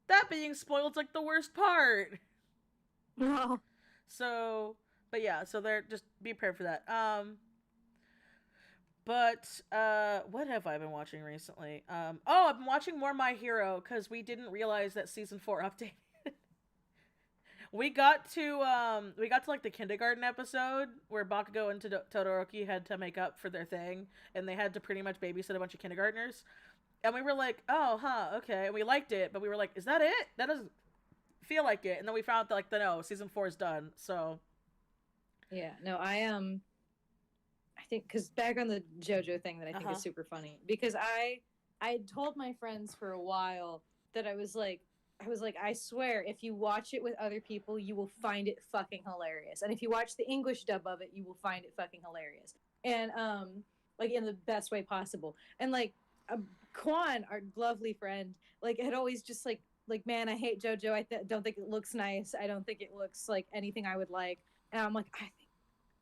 S1: that being spoiled's the worst part.
S6: No.
S1: So But yeah, so they're just be prepared for that. But what have I been watching recently? I've been watching more My Hero because we didn't realize that season 4 updated. we got to like the kindergarten episode where Bakugo and Todoroki had to make up for their thing, and they had to pretty much babysit a bunch of kindergartners. And we were like, oh, huh, okay. And we liked it, but we were like, is that it? That doesn't feel like it. And then we found out that, like, no, season 4 is done. So
S6: Yeah, no, I think because back on the JoJo thing that I think is super funny, because I had told my friends for a while that I was like, I swear, if you watch it with other people, you will find it fucking hilarious. And if you watch the English dub of it, you will find it fucking hilarious. And like in the best way possible. And like Quan, our lovely friend, like had always just like man, I hate JoJo. I don't think it looks nice. I don't think it looks like anything I would like. And I'm like, I think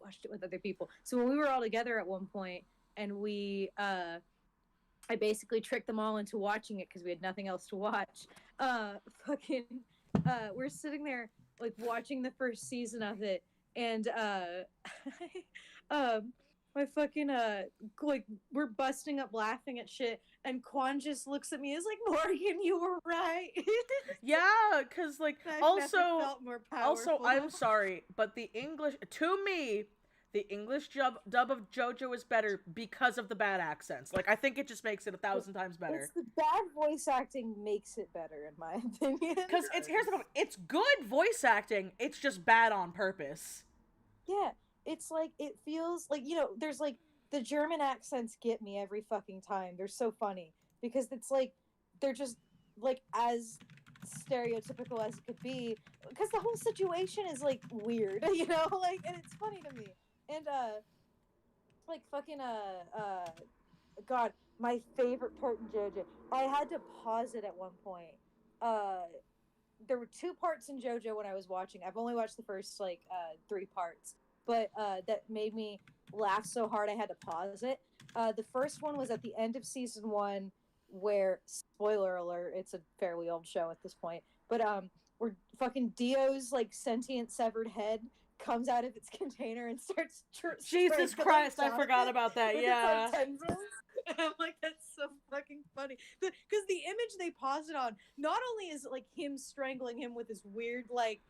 S6: I watched it with other people. So when we were all together at one point, and we I basically tricked them all into watching it because we had nothing else to watch. We're sitting there like watching the first season of it, and my fucking like we're busting up laughing at shit, and Quan just looks at me and is like, Morgan, you were right.
S1: yeah, because like
S6: I've
S1: also
S6: never felt more powerful.
S1: I'm sorry, but the English dub of JoJo is better because of the bad accents. Like, I think it just makes it 1,000 times better.
S5: It's the bad voice acting makes it better, in my opinion.
S1: Because here's the problem. It's good voice acting. It's just bad on purpose.
S5: Yeah, it's like, it feels like, you know, there's like, the German accents get me every fucking time. They're so funny. Because it's like, they're just, like, as stereotypical as it could be. Because the whole situation is, like, weird, you know? Like, and it's funny to me. And, like, fucking, God, my favorite part in JoJo. I had to pause it at one point. There were 2 parts in JoJo when I was watching. I've only watched the first, like, 3 parts. But, that made me laugh so hard I had to pause it. The first one was at the end of season 1, where, spoiler alert, it's a fairly old show at this point, but, where fucking Dio's, like, sentient severed head comes out of its container and starts
S1: Jesus Christ, I forgot about that, yeah.
S6: And I'm like, that's so fucking funny. Because the image they pause it on, not only is it like him strangling him with his weird, like,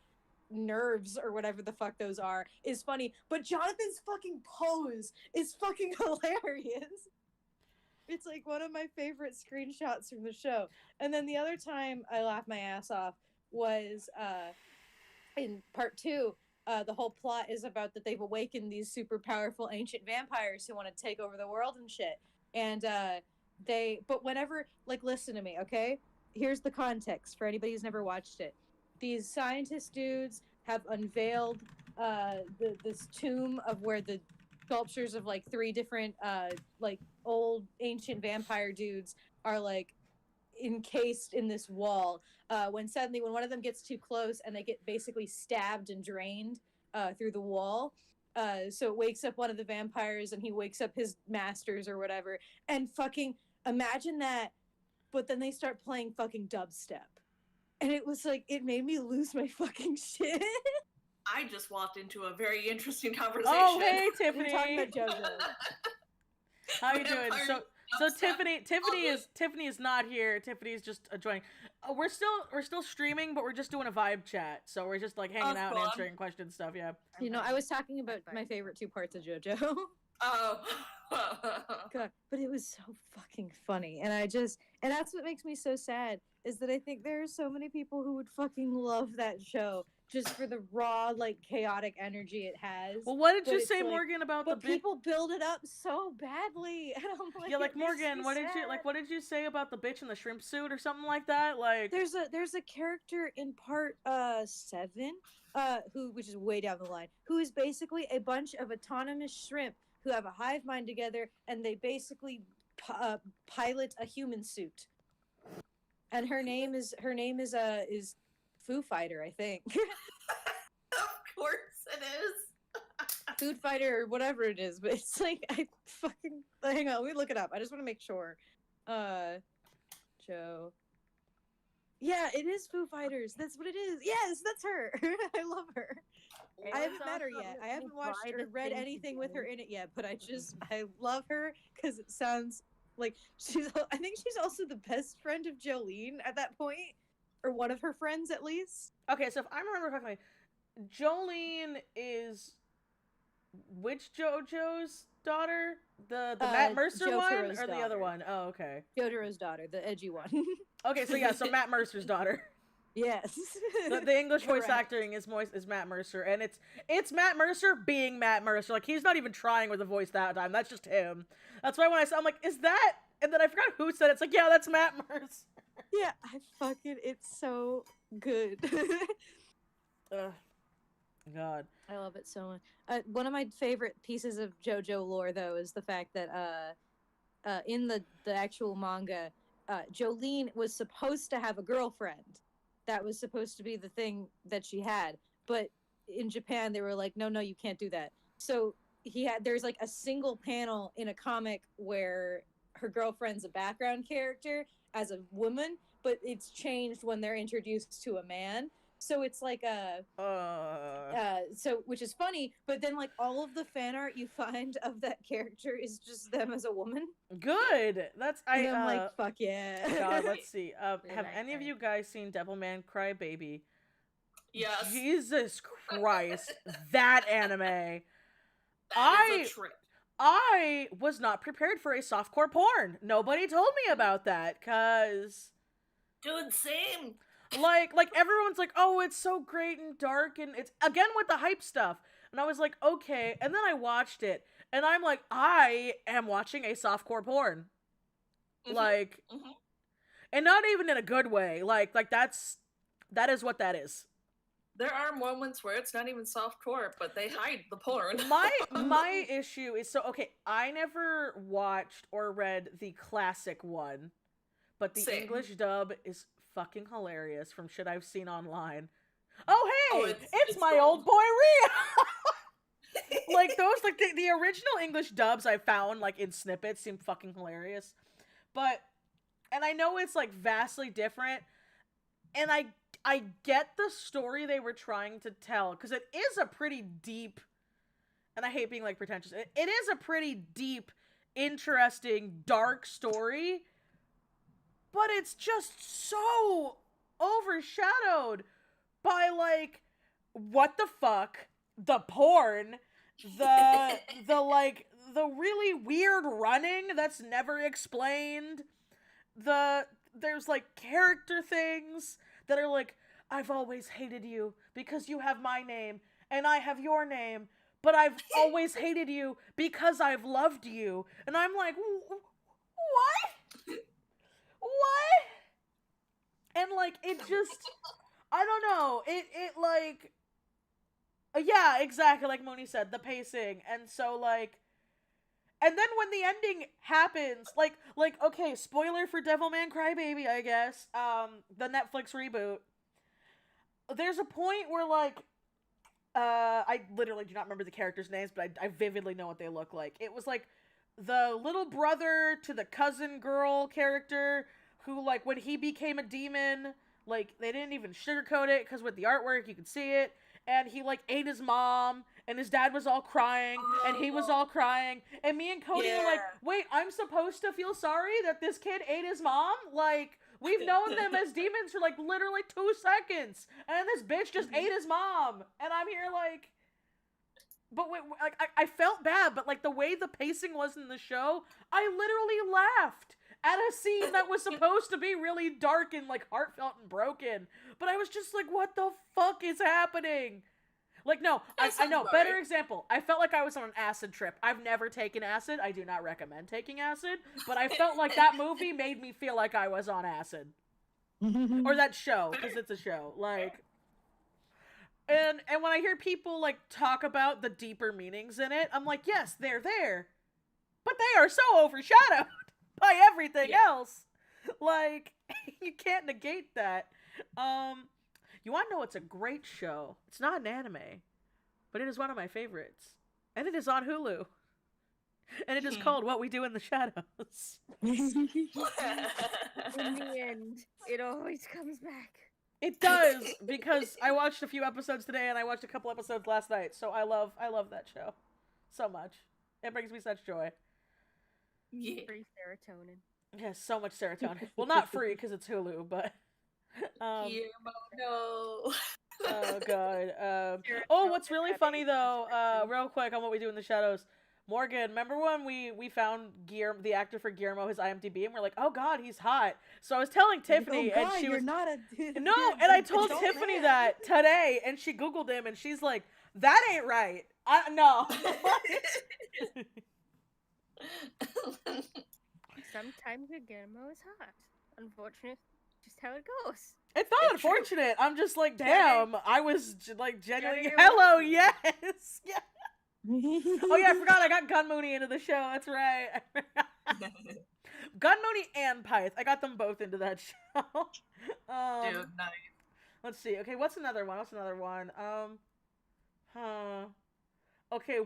S6: nerves or whatever the fuck those are, is funny, but Jonathan's fucking pose is fucking hilarious. It's like one of my favorite screenshots from the show. And then the other time I laughed my ass off was in part 2. The whole plot is about that they've awakened these super powerful ancient vampires who want to take over the world and shit. And but whenever, like, listen to me, okay? Here's the context for anybody who's never watched it. These scientist dudes have unveiled this tomb of where the sculptures of like 3 different like old ancient vampire dudes are like encased in this wall. When one of them gets too close and they get basically stabbed and drained through the wall. So it wakes up one of the vampires and he wakes up his masters or whatever. And fucking imagine that, but then they start playing fucking dubstep. And it was like, it made me lose my fucking shit.
S4: I just walked into a very interesting conversation.
S1: Oh, hey, Tiffany.
S5: We're talking about JoJo.
S1: How you doing? So Tiffany is not here. Tiffany's just joining. We're still streaming, but we're just doing a vibe chat. So we're just like hanging out and answering questions stuff. Yeah.
S6: You know, I was talking about my favorite 2 parts of JoJo.
S4: Oh.
S6: God, but it was so fucking funny, and that's what makes me so sad, is that I think there are so many people who would fucking love that show just for the raw, like, chaotic energy it has.
S1: Well, what did you
S6: it's
S1: say,
S6: like,
S1: Morgan, about
S6: but
S1: the
S6: people build it up so badly, and I'm like,
S1: yeah, like
S6: it makes
S1: Morgan,
S6: me
S1: what did you say about the bitch in the shrimp suit or something like that? Like,
S6: there's a character in part 7, which is way down the line, who is basically a bunch of autonomous shrimp who have a hive mind together, and they basically pilot a human suit. And her name is Foo Fighter, I think.
S4: Of course it is.
S6: Food Fighter or whatever it is, but it's like, I fucking, hang on, let me look it up. I just want to make sure. Joe. Yeah, it is Foo Fighters. That's what it is. Yes, that's her. I love her.
S3: It
S6: I
S3: was
S6: haven't met her
S3: also
S6: yet. I
S3: really
S6: haven't watched
S3: try
S6: or
S3: to
S6: read
S3: think
S6: anything with her
S3: again.
S6: in it yet, but I love her because it sounds like I think she's also the best friend of Jolene at that point, or one of her friends at least.
S1: Okay, so if I remember correctly, Jolene is which JoJo's daughter? The Matt Mercer one
S6: Jotaro's
S1: or the other
S6: daughter.
S1: one? Oh, okay.
S6: Jotaro's daughter, the edgy one.
S1: Okay, so yeah, so Matt Mercer's daughter.
S6: Yes.
S1: The English voice
S6: Correct.
S1: acting is Matt Mercer, and it's Matt Mercer being Matt Mercer. Like, he's not even trying with the voice that time. That's just him. That's why when I saw, I'm like, is that? And then I forgot who said it. It's like, yeah, that's Matt Mercer.
S6: Yeah, it's so good.
S1: Ugh. God.
S6: I love it so much. One of my favorite pieces of JoJo lore, though, is the fact that in the actual manga, Jolene was supposed to have a girlfriend. That was supposed to be the thing that she had. But in Japan, they were like, no, you can't do that. So there's like a single panel in a comic where her girlfriend's a background character as a woman, but it's changed when they're introduced to a man. So it's like which is funny, but then like all of the fan art you find of that character is just them as a woman.
S1: Good.
S6: And I'm like, fuck yeah.
S1: God, let's see. Have
S3: like
S1: any of
S3: that.
S1: you guys seen Devilman Crybaby?
S4: Yes.
S1: Jesus Christ, that anime.
S4: That is a trip.
S1: I was not prepared for a softcore porn. Nobody told me about that, cause
S4: Dude, same.
S1: like everyone's like, oh, it's so great and dark, and it's again with the hype stuff. And I was like, okay, and then I watched it, and I'm like, I am watching a softcore porn. Like, and not even in a good way. Like that is what that is.
S4: There are moments where it's not even softcore, but they hide the porn.
S1: My issue is, so okay, I never watched or read the classic one, but the
S4: Same.
S1: English dub is fucking hilarious from shit I've seen online. Oh hey, it's my old boy Rhea. Like those, like the original English dubs I found like in snippets seem fucking hilarious, and I know it's like vastly different, and I get the story they were trying to tell, because it is a pretty deep, and I hate being like pretentious, it is a pretty deep, interesting, dark story, but it's just so overshadowed by like, what the fuck, the porn, the really weird running that's never explained, there's like character things that are like, I've always hated you because you have my name and I have your name, but I've always hated you because I've loved you. And I'm like, what? What? And like, it just, I don't know. It like, yeah, exactly. Like Moni said, the pacing. And so like, and then when the ending happens, like, okay, spoiler for Devilman Crybaby, I guess, the Netflix reboot. There's a point where, like, I literally do not remember the characters' names, but I vividly know what they look like. It was, like, the little brother to the cousin girl character who, like, when he became a demon, like, they didn't even sugarcoat it, because with the artwork, you could see it, and he, like, ate his mom, and his dad was all crying, and he was all crying, and me and Cody were like, wait, I'm supposed to feel sorry that this kid ate his mom? Like, we've known them as demons for, like, literally 2 seconds, and this bitch just ate his mom, and I'm here like, but wait, like, I felt bad, but, like, the way the pacing was in the show, I literally laughed at a scene that was supposed to be really dark and, like, heartfelt and broken, but I was just like, what the fuck is happening? Like, no, I know, better example. I felt like I was on an acid trip. I've never taken acid. I do not recommend taking acid, but I felt like that movie made me feel like I was on acid. Or that show, because it's a show. Like, and when I hear people, like, talk about the deeper meanings in it, I'm like, yes, they're there, but they are so overshadowed by everything else. Like, you can't negate that. You want to know it's a great show? It's not an anime, but it is one of my favorites. And it is on Hulu. And it is called What We Do in the Shadows.
S3: In the end, it always comes back.
S1: It does, because I watched a few episodes today and I watched a couple episodes last night, so I love that show so much. It brings me such joy.
S4: Yeah.
S3: Free serotonin.
S1: Yes, so much serotonin. Well, not free because it's Hulu, but
S4: Guillermo, no.
S1: oh god. Oh, what's really funny though, real quick on What We Do in the Shadows. Morgan, remember when we found the actor for Guillermo, his IMDb, and we're like, oh god, he's hot. So I was telling Tiffany,
S5: oh, God,
S1: and she
S5: you're
S1: was
S5: not a
S1: no, and I told
S5: adult
S1: Tiffany
S5: man.
S1: that today, and she Googled him, and she's like, that ain't right. No.
S3: Sometimes Guillermo is hot. Unfortunate, just how it goes.
S1: It's not unfortunate. I'm just like, damn. I was like genuinely.
S3: Johnny,
S1: Hello, yes, yeah. Oh yeah, I forgot I got Gun Mooney into the show. That's right. Gun Mooney and Pyth. I got them both into that show.
S4: Dude, nice.
S1: Let's see. Okay, what's another one? Okay,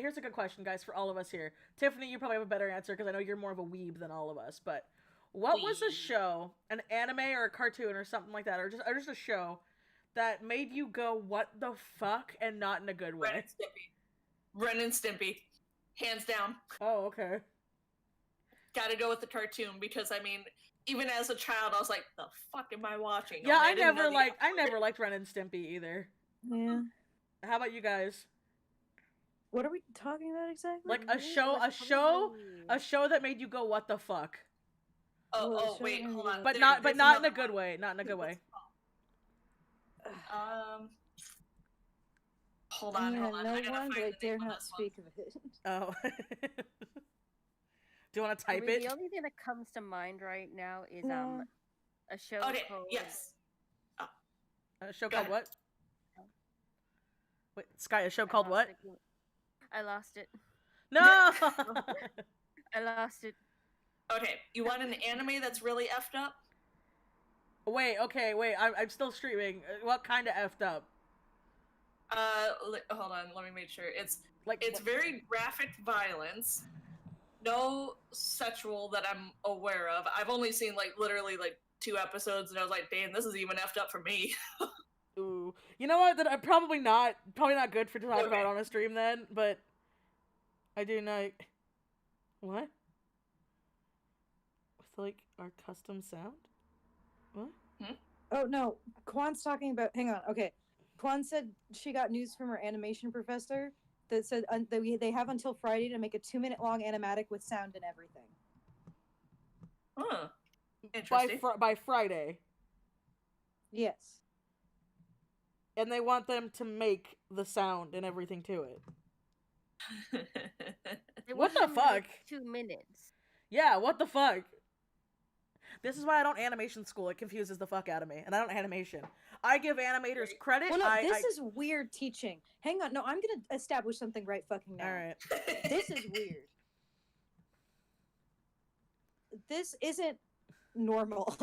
S1: here's a good question, guys, for all of us here. Tiffany, you probably have a better answer because I know you're more of a weeb than all of us. But what was a show, an anime or a cartoon or something like that, or just a show that made you go, "What the fuck," and not in a good way?
S4: Ren and Stimpy, hands down.
S1: Oh, okay.
S4: Gotta go with the cartoon because I mean, even as a child, I was like, "The fuck am I watching?"
S1: Yeah, I
S4: didn't know
S1: never liked Ren and Stimpy either.
S5: Yeah.
S1: How about you guys?
S5: What are we talking about exactly?
S1: Like a show that made you go, "What the fuck?"
S4: Oh, wait, hold on.
S1: But
S4: There's
S1: not in a
S4: another
S1: good
S4: one.
S1: way. Not in a good way.
S4: Hold on.
S5: No
S4: I gotta
S5: one,
S4: find
S5: but I
S4: the
S5: dare
S4: name of
S5: not
S4: this one.
S5: speak of it.
S1: Oh. Do you want to type
S3: I mean,
S1: it?
S3: the only thing that comes to mind right now is
S5: No.
S3: a show
S4: Okay,
S3: called
S4: yes.
S1: A show
S4: Go
S1: called
S4: ahead.
S1: what? Wait, Sky, a show
S3: I
S1: called what?
S3: lost it. I lost it.
S1: No!
S3: I lost it.
S4: Okay, you want an anime that's really effed up?
S1: wait, I'm still streaming. What kind of effed up?
S4: Hold on, let me make sure. It's
S1: Like,
S4: It's very graphic violence. No sexual that I'm aware of. I've only seen literally 2 episodes, and I was like, "Damn, this is even effed up for me."
S1: ooh. You know what? That I'm probably not good for to talk about on a stream then, but I do know. What? With our custom sound? What?
S5: Oh no, Kwan's talking about. Hang on. Okay, Kwan said she got news from her animation professor that said they have until Friday to make a 2-minute long animatic with sound and everything.
S4: Huh. Interesting.
S1: By Friday.
S5: Yes.
S1: And they want them to make the sound and everything to it.
S3: It
S1: What the
S3: wasn't even,
S1: fuck?
S3: 2 minutes.
S1: Yeah, what the fuck? This is why I don't animation school. It confuses the fuck out of me. And I don't animation. I give animators credit.
S5: Well, no, this is weird teaching. Hang on. No, I'm gonna establish something right fucking now.
S1: Alright.
S5: This is weird. This isn't normal.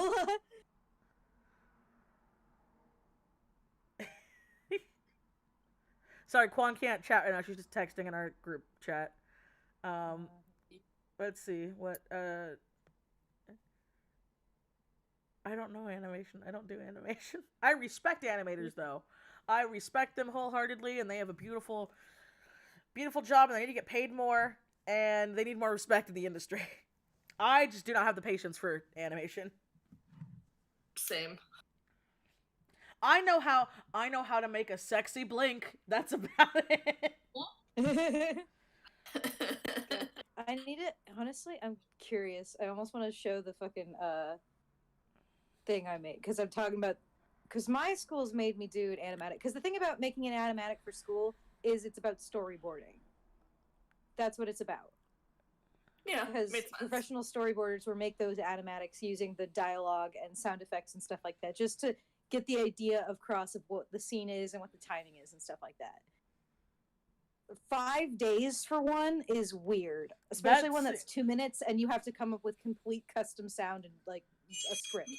S1: Sorry, Quan can't chat right now. She's just texting in our group chat. Let's see. What, I don't know animation. I don't do animation. I respect animators, though. I respect them wholeheartedly, and they have a beautiful, beautiful job, and they need to get paid more, and they need more respect in the industry. I just do not have the patience for animation.
S4: Same.
S1: I know how to make a sexy blink. That's about it.
S5: I need it. Honestly, I'm curious. I almost want to show the fucking thing I made because I'm talking about because my school's made me do an animatic. Because the thing about making an animatic for school is it's about storyboarding. That's what it's about.
S4: Yeah,
S5: Because
S4: makes sense.
S5: professional storyboarders will make those animatics using the dialogue and sound effects and stuff like that, just to get the idea of what the scene is and what the timing is and stuff like that. 5 days for one is weird, especially one that's 2 minutes and you have to come up with complete custom sound and a script.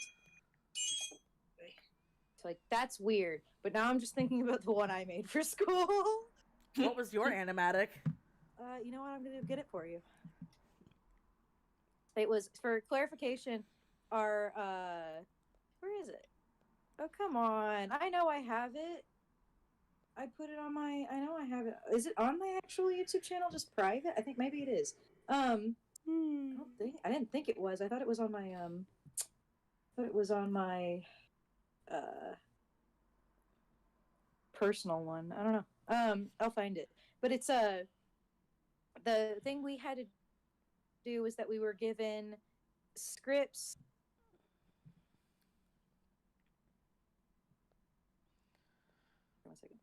S5: So that's weird. But now I'm just thinking about the one I made for school.
S1: What was your animatic?
S6: You know what? I'm gonna get it for you. It was, for clarification, our where is it? Oh, come on. I know I have it. I put it on my, I know I have it. Is it on my actual YouTube channel, just private? I think maybe it is. I didn't think it was. I thought it was on my personal one. I don't know. I'll find it. But it's the thing we had to do was that we were given scripts. One second.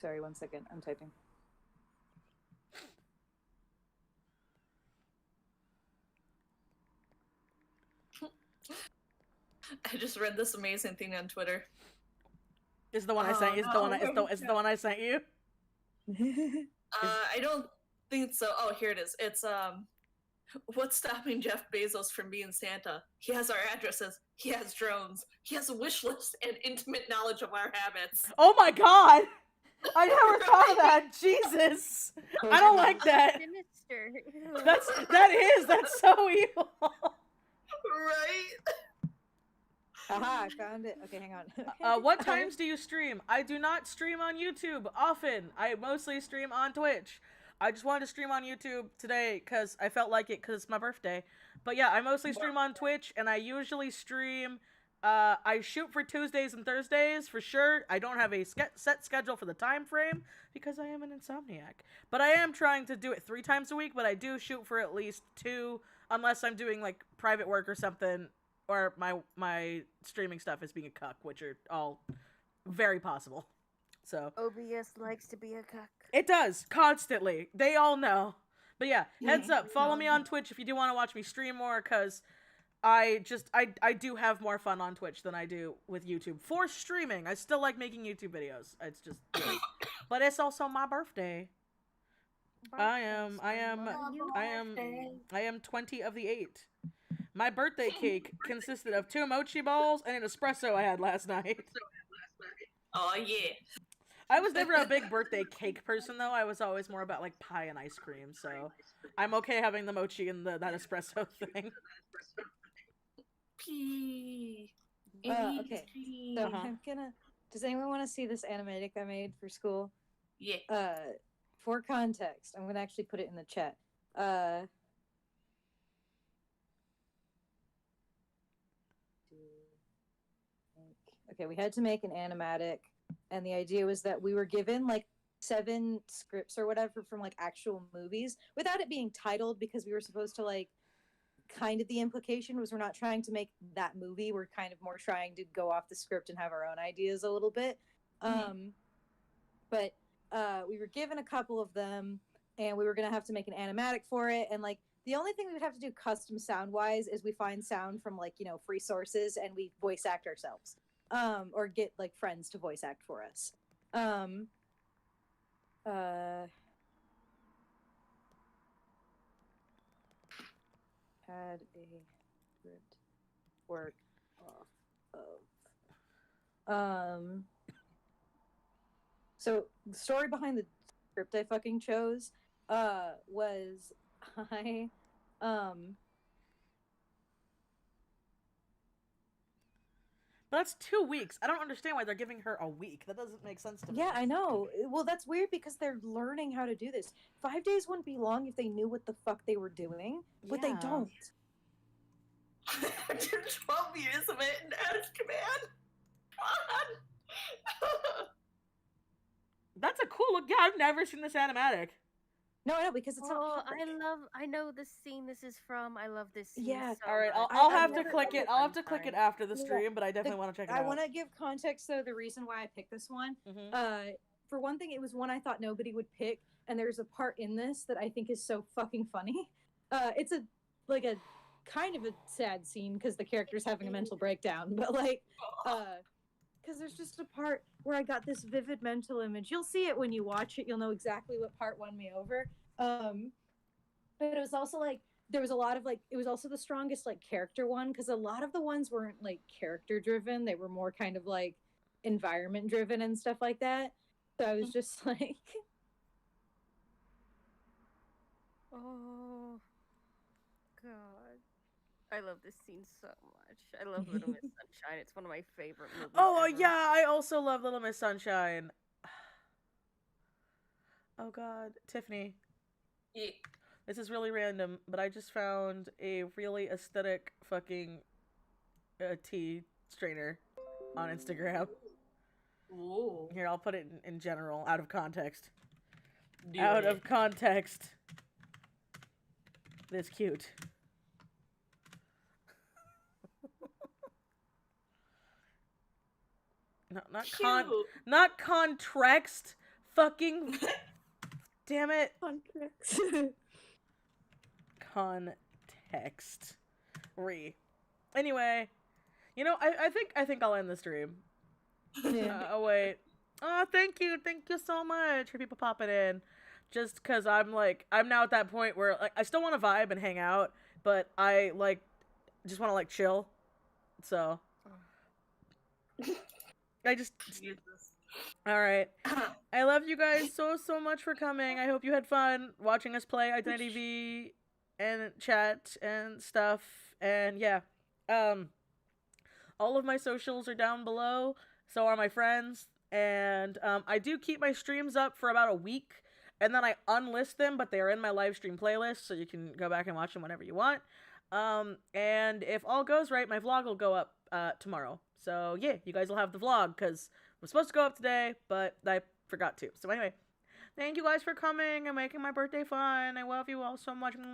S6: Sorry, 1 second. I'm typing.
S4: I just read this amazing thing on Twitter.
S1: Is the one I sent you? Is the one I sent you?
S4: I don't think so. Oh, here it is. It's what's stopping Jeff Bezos from being Santa? He has our addresses. He has drones. He has a wish list and intimate knowledge of our habits.
S1: Oh my god! I never thought of that. Jesus, I don't like that.
S3: Sinister.
S1: That's so evil.
S4: Right?
S6: Haha, I found it. Okay, hang on.
S1: What times do you stream? I do not stream on YouTube often. I mostly stream on Twitch. I just wanted to stream on YouTube today because I felt like it because it's my birthday. But yeah, I mostly stream on Twitch, and I usually stream. I shoot for Tuesdays and Thursdays for sure. I don't have a set schedule for the time frame because I am an insomniac. But I am trying to do it 3 times a week, but I do shoot for at least 2 unless I'm doing like private work or something, or my streaming stuff is being a cuck, which are all very possible. So
S3: OBS likes to be a cuck.
S1: it does constantly. They all know. But yeah, heads up. Follow me on Twitch if you do want to watch me stream more, because I do have more fun on Twitch than I do with YouTube for streaming. I still like making YouTube videos. It's just, but it's also my birthday. I am 20 of the 8. My birthday cake consisted of 2 mochi balls and an espresso I had last night.
S4: Oh yeah.
S1: I was never a big birthday cake person though. I was always more about like pie and ice cream. So I'm okay having the mochi and that espresso thing.
S6: Okay. So I'm gonna. Does anyone want to see this animatic I made for school?
S4: Yeah.
S6: For context, I'm gonna actually put it in the chat. Okay, we had to make an animatic, and the idea was that we were given like 7 scripts or whatever from like actual movies without it being titled, because we were supposed to like, kind of the implication was we're not trying to make that movie, we're kind of more trying to go off the script and have our own ideas a little bit. But we were given a couple of them, and we were gonna have to make an animatic for it, and like the only thing we would have to do custom sound wise is we find sound from like, you know, free sources, and we voice act ourselves, or get like friends to voice act for us. Had a script work off of. So the story behind the script I fucking chose was
S1: But that's 2 weeks. I don't understand why they're giving her a week. That doesn't make sense to me.
S6: Yeah, I know. Well, that's weird because they're learning how to do this. 5 days wouldn't be long if they knew what the fuck they were doing, but they don't.
S4: After 12 years of it in Azkaban. God.
S1: That's a cool look. Yeah, I've never seen this animatic.
S6: No, I know, because it's not public.
S3: I know the scene this is from. I love this scene.
S6: Yeah.
S3: So
S1: All right,
S3: much.
S1: I'll
S6: I've
S1: have to
S6: never
S1: click
S6: done
S1: it.
S6: it
S1: I'll have to
S6: one
S1: click it
S6: time.
S1: after the stream, but I definitely want to check it out.
S6: I want to give context, though, the reason why I picked this one. For one thing, it was one I thought nobody would pick, and there's a part in this that I think is so fucking funny. It's a kind of a sad scene because the character's having a mental breakdown, but like, because there's just a part where I got this vivid mental image. You'll see it when you watch it. You'll know exactly what part won me over. But it was also like there was a lot of like, it was also the strongest like character one, because a lot of the ones weren't like character driven, they were more kind of like environment driven and stuff like that. So I was just like,
S3: Oh, God. I love this scene so much. I love Little Miss Sunshine. It's one of my favorite movies.
S1: Oh,
S3: ever.
S1: yeah, I also love Little Miss Sunshine. Oh, God. Tiffany.
S4: Yeah.
S1: This is really random, but I just found a really aesthetic fucking tea strainer on Instagram.
S4: Ooh.
S1: Here, I'll put it in general, out of context.
S4: Do
S1: Out
S4: it.
S1: of context. This cute. Not contraxt. Fucking damn it.
S6: contracts.
S1: Context. Anyway, you know, I think I'll end the stream. Oh wait. Oh, thank you so much for people popping in. Just because I'm now at that point where like I still want to vibe and hang out, but I like just want to like chill. So I just all right. I love you guys so much for coming. I hope you had fun watching us play Identity V and chat and stuff. And yeah, all of my socials are down below. So are my friends. And I do keep my streams up for about a week, and then I unlist them, but they're in my live stream playlist, so you can go back and watch them whenever you want. And if all goes right, my vlog will go up tomorrow. So yeah, you guys will have the vlog, because it was supposed to go up today, but I forgot to. So anyway, thank you guys for coming and making my birthday fun. I love you all so much.